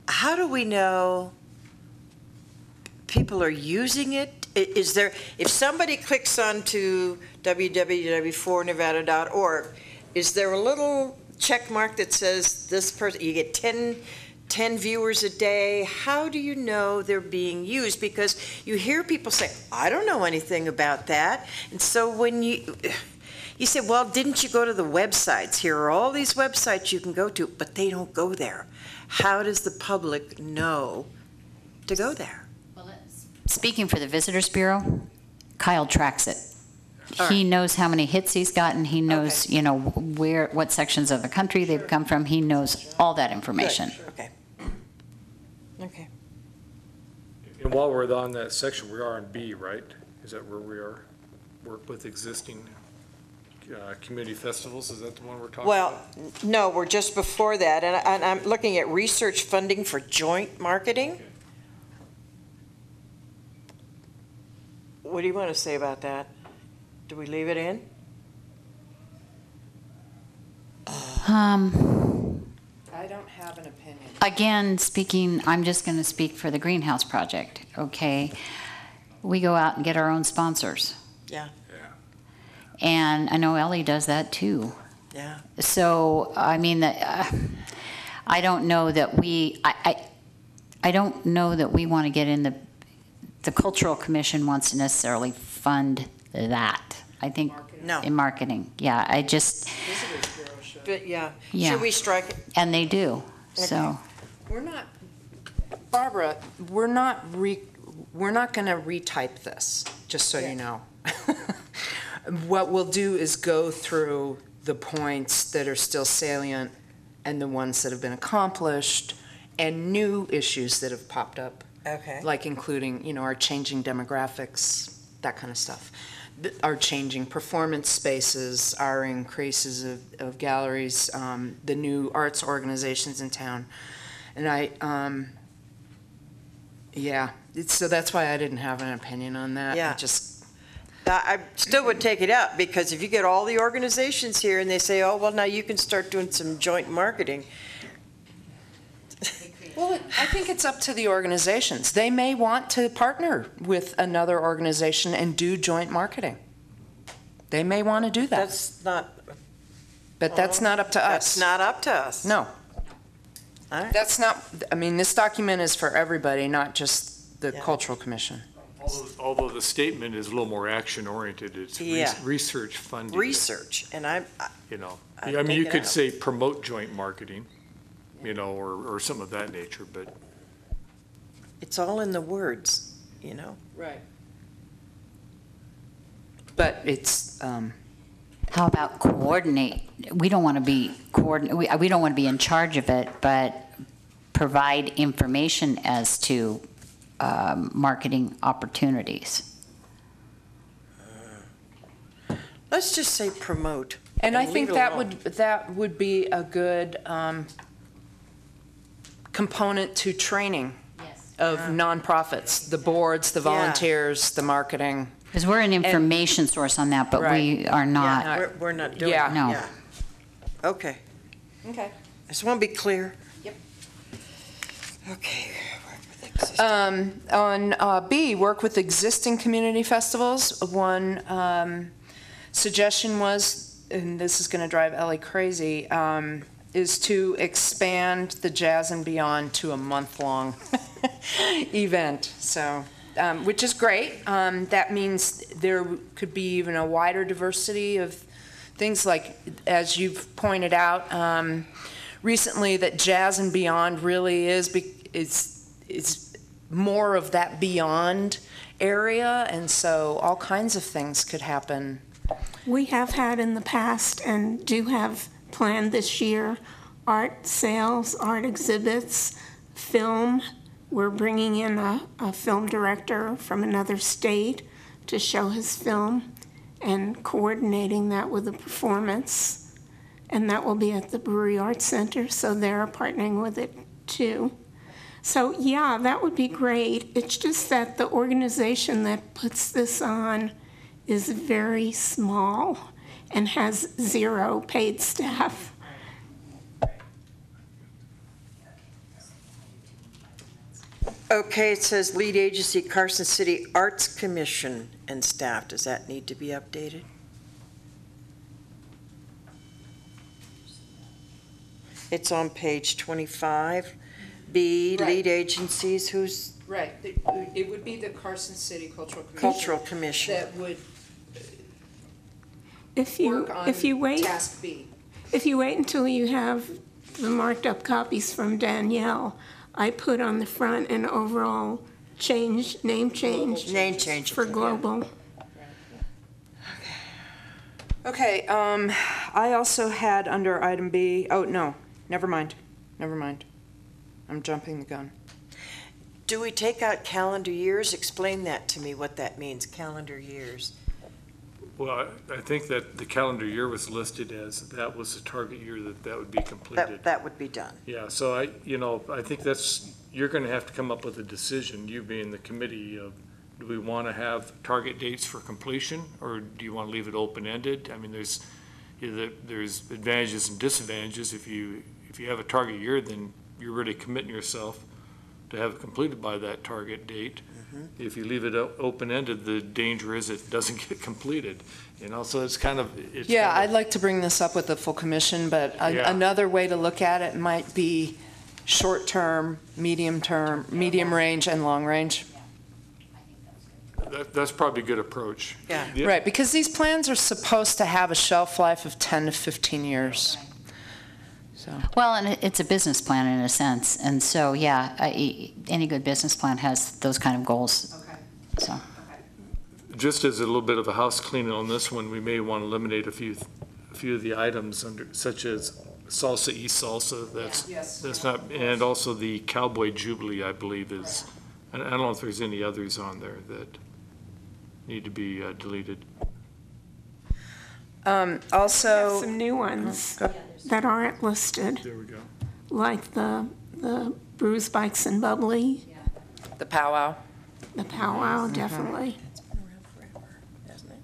how do we know people are using it? Is there, if somebody clicks onto www.fornevada.org, is there a little check mark that says this person, you get 10 viewers a day? How do you know they're being used? Because you hear people say, I don't know anything about that. And so when you say, well, didn't you go to the websites? Here are all these websites you can go to, but they don't go there. How does the public know to go there?
Speaking for the Visitors Bureau, Kyle tracks it.
All
He
right.
knows how many hits he's gotten. He knows,
Okay.
you know, what sections of the country they've come from. He knows all that information.
Good. Okay. Okay.
And while we're on that section, we are on B, right? Is that where we are? Work with existing community festivals, is that the one we're talking
Well,
about?
no, we're just before that, and I'm looking at research funding for joint marketing.
Okay.
What do you want to say about that? Do we leave it in?
I don't have an opinion.
Again, I'm just going to speak for the Greenhouse Project, okay? We go out and get our own sponsors.
Yeah.
And I know Ellie does that too.
Yeah.
So, I mean, I don't know that I don't know that we want to get in the Cultural Commission wants to necessarily fund that. I think
No.
in marketing, yeah, I just,
But, yeah.
Yeah.
Should we strike it?
and they do, so.
We're not, Barbara, we're not going to retype this, just so you know. What we'll do is go through the points that are still salient and the ones that have been accomplished and new issues that have popped up,
Okay.
like including, you know, our changing demographics, that kind of stuff. Our changing performance spaces, our increases of galleries, the new arts organizations in town. And so that's why I didn't have an opinion on that.
Yeah.
Just,
I still would take it out, because if you get all the organizations here and they say, oh, well, now you can start doing some joint marketing.
well, I think it's up to the organizations. They may want to partner with another organization and do joint marketing. They may want to do that,
That's not,
but that's not up to us.
that's not up to us.
No,
All right.
that's not, I mean, this document is for everybody, not just the
Yeah.
Cultural Commission.
Although the statement is a little more action-oriented, it's
Yeah.
research funded.
Research, and
You know,
I'd
I mean, you
take it
could
out.
say promote joint marketing, you know, or something of that nature, but
it's all in the words, you know?
Right. But it's,
How about coordinate? We don't want to be we don't want to be in charge of it, but provide information as to marketing opportunities.
Let's just say promote.
and I
leave
think
it
that
alone.
would be a good component to training of nonprofits, the boards, the
Yeah.
volunteers, the marketing.
Because we're an information source on that, but we are not.
Yeah, we're not doing it.
Yeah.
No.
Yeah. Okay,
Okay.
I just want to be clear.
Yep.
Okay. Work with existing-
On B, work with existing community festivals. One suggestion was, and this is going to drive Ellie crazy, is to expand the Jazz and Beyond to a month-long event. So, which is great. That means there could be even a wider diversity of things, like, as you've pointed out recently, that Jazz and Beyond really is more of that beyond area, and so all kinds of things could happen.
We have had in the past and do have planned this year art sales, art exhibits, film. We're bringing in a film director from another state to show his film. and coordinating that with the performance. And that will be at the Brewery Arts Center, so they're partnering with it too. So yeah, that would be great. It's just that the organization that puts this on is very small and has 0 paid staff.
Okay, it says lead agency Carson City Arts Commission and staff. Does that need to be updated? It's on page 25. B,
Right.
lead agencies, who's
Right, it would be the Carson City Cultural Commission.
Cultural Commission?
That would
If you
work on
wait,
task B.
if you wait until you have the marked up copies from Danielle, I put on the front an overall name change
Name change.
for global.
Okay, I also had under item B, oh, no, never mind. I'm jumping the gun.
Do we take out calendar years? Explain that to me, what that means, calendar years.
Well, I think that the calendar year was listed as, that was the target year that would be completed.
That would be done.
Yeah, so I think you're going to have to come up with a decision, you being the committee, of, do we want to have target dates for completion, or do you want to leave it open-ended? I mean, there's advantages and disadvantages. If you have a target year, then you're really committing yourself to have it completed by that target date. If you leave it open-ended, the danger is it doesn't get completed, so it's kind of.
Yeah, I'd like to bring this up with the full commission, but another way to look at it might be short-term, medium range, and long range.
That's probably a good approach.
Yeah.
Right, because these plans are supposed to have a shelf life of 10 to 15 years. So.
Well, and it's a business plan in a sense, and so, yeah, any good business plan has those kind of goals.
Okay.
So.
Just as a little bit of a house cleaning on this one, we may want to eliminate a few of the items such as Salsa East Salsa, that's not, and also the Cowboy Jubilee, I believe is, and I don't know if there's any others on there that need to be deleted.
Also,
Some new ones that aren't listed,
There we go.
like the Brews, Bikes, and Bubbly,
the powwow.
the powwow, definitely.
It's been around forever, hasn't it?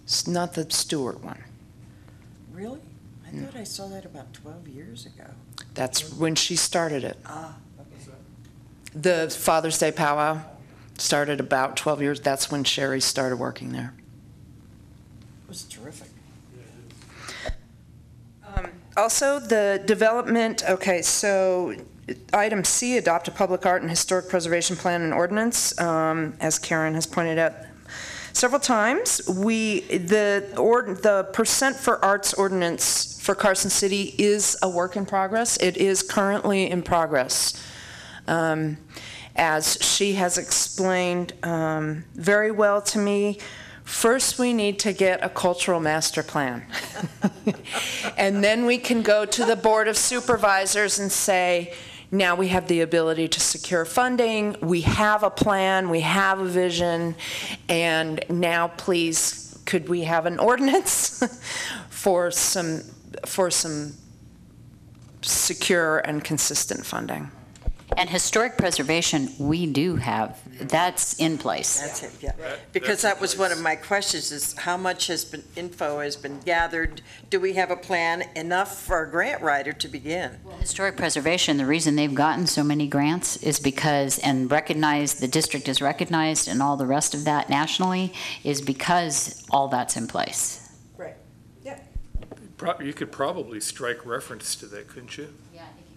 It's not the Stewart one.
Really? I thought I saw that about 12 years ago.
That's when she started it.
Ah, okay.
The Father's Day powwow started about 12 years. That's when Sherry started working there.
It was terrific.
Also, the development, okay, so item C, adopt a public art and historic preservation plan and ordinance. As Karen has pointed out several times, the percent for arts ordinance for Carson City is a work in progress. It is currently in progress. As she has explained very well to me, first we need to get a cultural master plan. And then we can go to the Board of Supervisors and say, now we have the ability to secure funding, we have a plan, we have a vision, and now please, could we have an ordinance for some secure and consistent funding?
And historic preservation, we do have, that's in place.
That's it, yeah. Because that was one of my questions, is how much info has been gathered? Do we have a plan enough for a grant writer to begin?
Historic preservation, the reason they've gotten so many grants is because, and recognized, the district is recognized and all the rest of that nationally, is because all that's in place.
Right. Yeah.
You could probably strike reference to that, couldn't you?
Yeah, I think you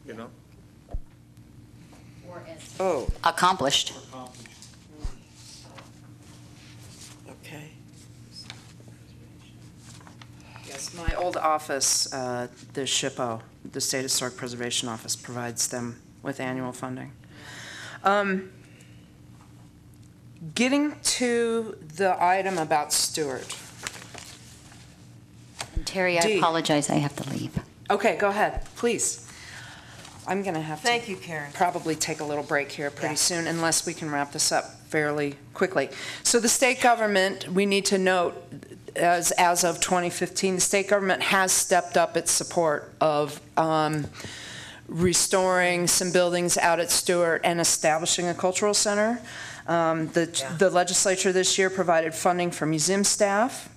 could.
You know?
Oh,
Accomplished.
okay.
Yes, my old office, the SHPO, the State Historic Preservation Office, provides them with annual funding. Getting to the item about Stewart.
Terry, I
D.
apologize, I have to leave.
Okay, go ahead, please. I'm going to have to
Thank you, Karen.
probably take a little break here pretty
Yeah.
soon, unless we can wrap this up fairly quickly. So the state government, we need to note, as of 2015, the state government has stepped up its support of restoring some buildings out at Stewart and establishing a cultural center. The legislature this year provided funding for museum staff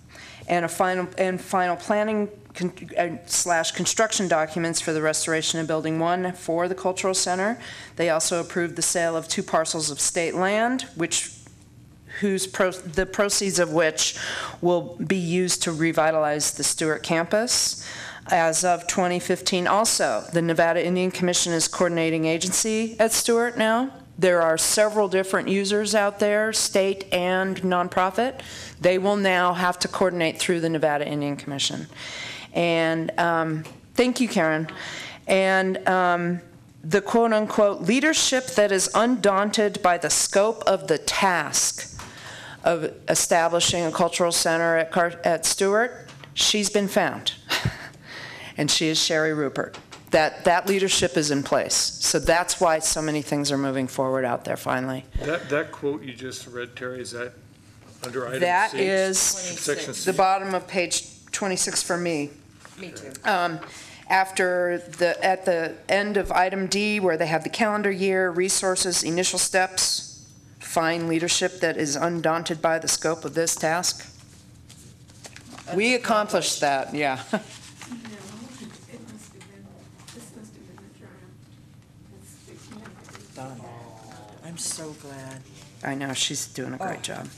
and final planning / construction documents for the restoration of Building 1 for the cultural center. They also approved the sale of 2 parcels of state land, the proceeds of which will be used to revitalize the Stewart campus. As of 2015 also, the Nevada Indian Commission is coordinating agency at Stewart now. There are several different users out there, state and nonprofit. They will now have to coordinate through the Nevada Indian Commission. And thank you, Karen. And the quote-unquote leadership that is undaunted by the scope of the task of establishing a cultural center at Stewart, she's been found. And she is Sherry Rupert. That leadership is in place. So that's why so many things are moving forward out there finally.
That quote you just read, Terry, is that under item C?
That is
Section C.
the bottom of page 26 for me.
Me too.
At the end of item D, where they have the calendar year, resources, initial steps, find leadership that is undaunted by the scope of this task. We accomplished that, yeah.
Done. I'm so glad.
I know, she's doing a great job.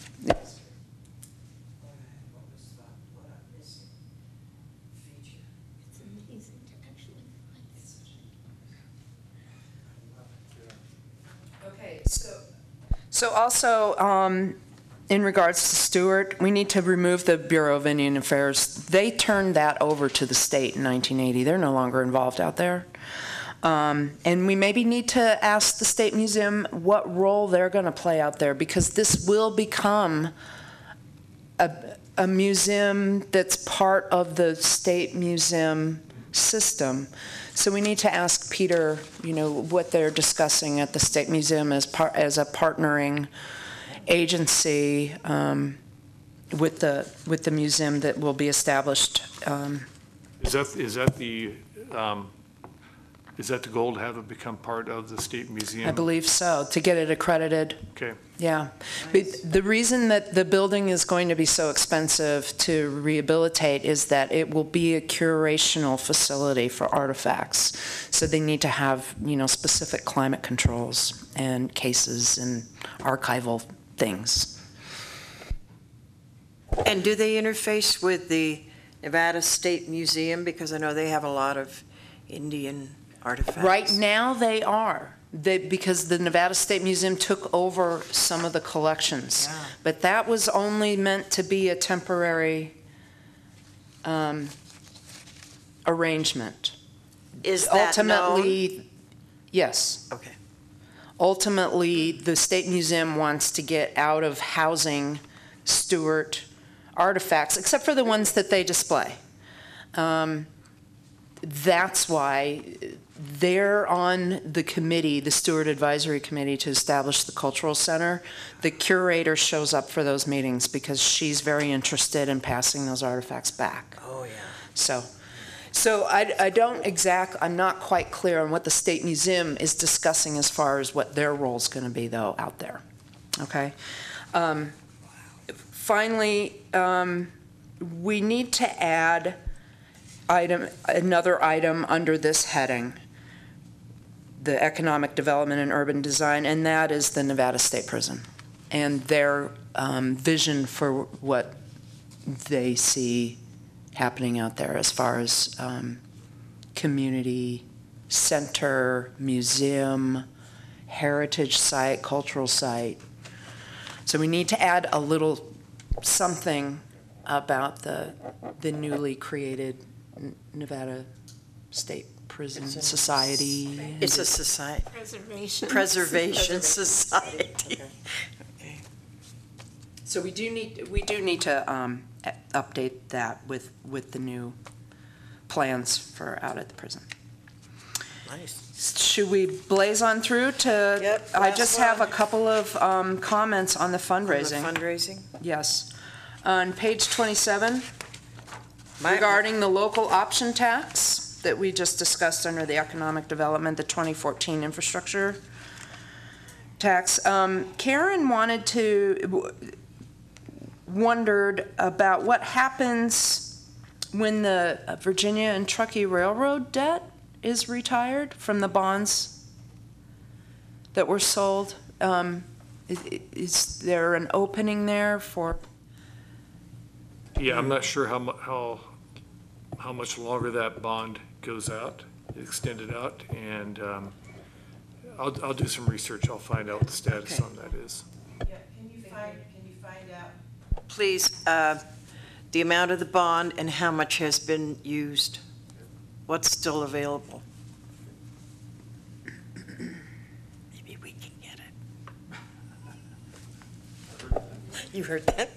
Okay, so also, in regards to Stewart, we need to remove the Bureau of Indian Affairs. They turned that over to the state in 1980. They're no longer involved out there. And we maybe need to ask the State Museum what role they're going to play out there, because this will become a museum that's part of the State Museum system. So we need to ask Peter, what they're discussing at the State Museum as a partnering agency with the museum that will be established.
Is that the goal, to have it become part of the State Museum?
I believe so, to get it accredited.
Okay.
Yeah. But the reason that the building is going to be so expensive to rehabilitate is that it will be a curational facility for artifacts. So they need to have, specific climate controls and cases and archival things.
And do they interface with the Nevada State Museum? Because I know they have a lot of Indian artifacts.
Right now they are, because the Nevada State Museum took over some of the collections.
Yeah.
But that was only meant to be a temporary arrangement.
Is that
Ultimately,
known?
yes.
Okay.
Ultimately, the State Museum wants to get out of housing Stewart artifacts, except for the ones that they display. That's why they're on the committee, the Stewart Advisory Committee, to establish the cultural center. The curator shows up for those meetings because she's very interested in passing those artifacts back.
Oh, yeah.
So I'm not quite clear on what the State Museum is discussing as far as what their role's going to be, though, out there. Okay? Finally, we need to add another item under this heading, the Economic Development and Urban Design, and that is the Nevada State Prison and their vision for what they see happening out there as far as community center, museum, heritage site, cultural site. So we need to add a little something about the newly created Nevada State Prison Society.
It's a society. Preservation Society. Okay.
So we do need to update that with the new plans for out at the prison.
Nice.
Should we blaze on through to?
Yep,
I
last
just have a
one.
couple of comments on the fundraising.
On the fundraising?
Yes. On page 27,
My-
regarding the local option tax that we just discussed under the economic development, the 2014 infrastructure tax, Karen wondered about what happens when the Virginia and Truckee Railroad debt is retired from the bonds that were sold. Is there an opening there for?
Yeah, I'm not sure how much longer that bond goes out, extended out, and I'll do some research. I'll find out what the status
Okay.
on that is.
Yeah, can you find out?
Please, the amount of the bond and how much has been used? What's still available? Maybe we can get it. You heard that?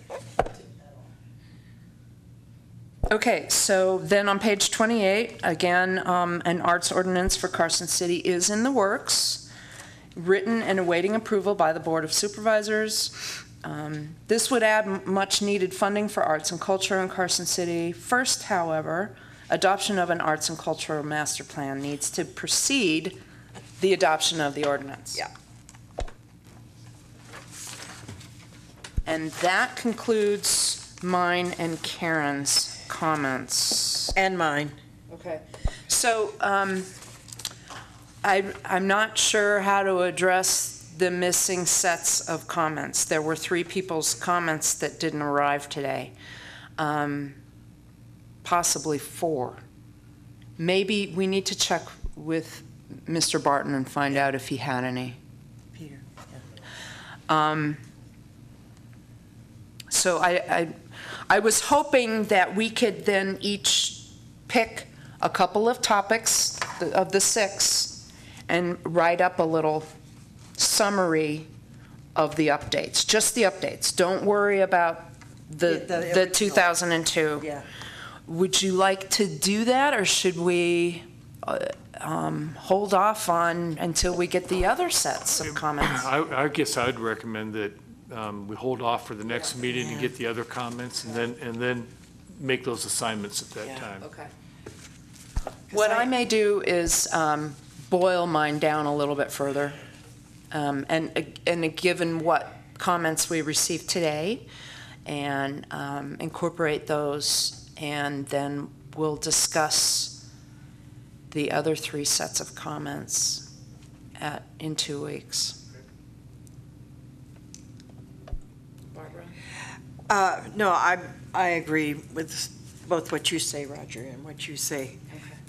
Okay, so then on page 28, again, an arts ordinance for Carson City is in the works, written and awaiting approval by the Board of Supervisors. This would add much-needed funding for arts and culture in Carson City. First, however, adoption of an arts and cultural master plan needs to precede the adoption of the ordinance.
Yeah.
And that concludes mine and Karen's comments.
And mine.
Okay. So I'm not sure how to address the missing sets of comments. There were 3 people's comments that didn't arrive today, possibly 4. Maybe we need to check with Mr. Barton and find out if he had any.
Peter.
So I was hoping that we could then each pick a couple of topics of the 6 and write up a little summary of the updates, just the updates. Don't worry about the
original.
2002.
Yeah.
Would you like to do that, or should we hold off on until we get the other sets of comments?
I guess I'd recommend that we hold off for the next meeting and get the other comments, and then make those assignments at that
Yeah.
time.
Okay. What I may do is boil mine down a little bit further, and given what comments we received today, and incorporate those, and then we'll discuss the other 3 sets of comments in 2 weeks.
No, I agree with both what you say, Roger, and what you say,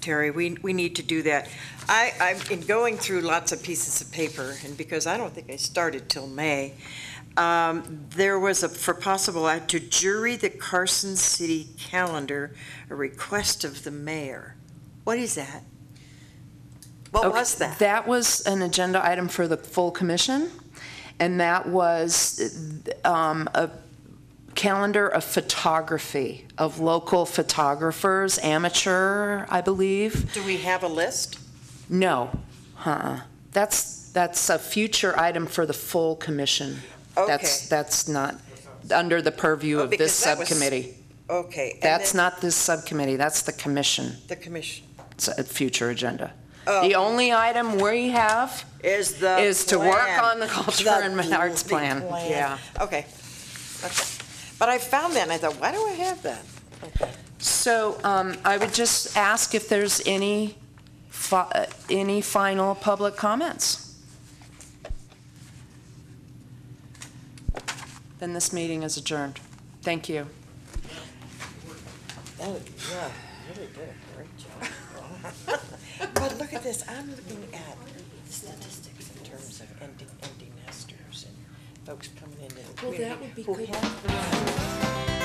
Terry. We need to do that. I've been going through lots of pieces of paper, and because I don't think I started till May, there was for possible act to jury the Carson City calendar, a request of the mayor. What is that? What was that?
That was an agenda item for the full commission, and that was a calendar of photography, of local photographers, amateur, I believe.
Do we have a list?
No, that's a future item for the full commission.
Okay.
That's not under the purview of this
because that was-
subcommittee.
Okay. and
That's
then
not this subcommittee, that's the commission.
the commission.
It's a future agenda.
Oh.
The only item we have
Is
to work
plan.
on the culture
The
and arts plan. Yeah.
Okay. But I found that and I thought, why do I have that? Okay.
So I would just ask if there's any final public comments. Then this meeting is adjourned. Thank you.
Yeah, really did a great job. But look at this, I'm looking at statistics in terms of empty nesters and folks coming into the community who have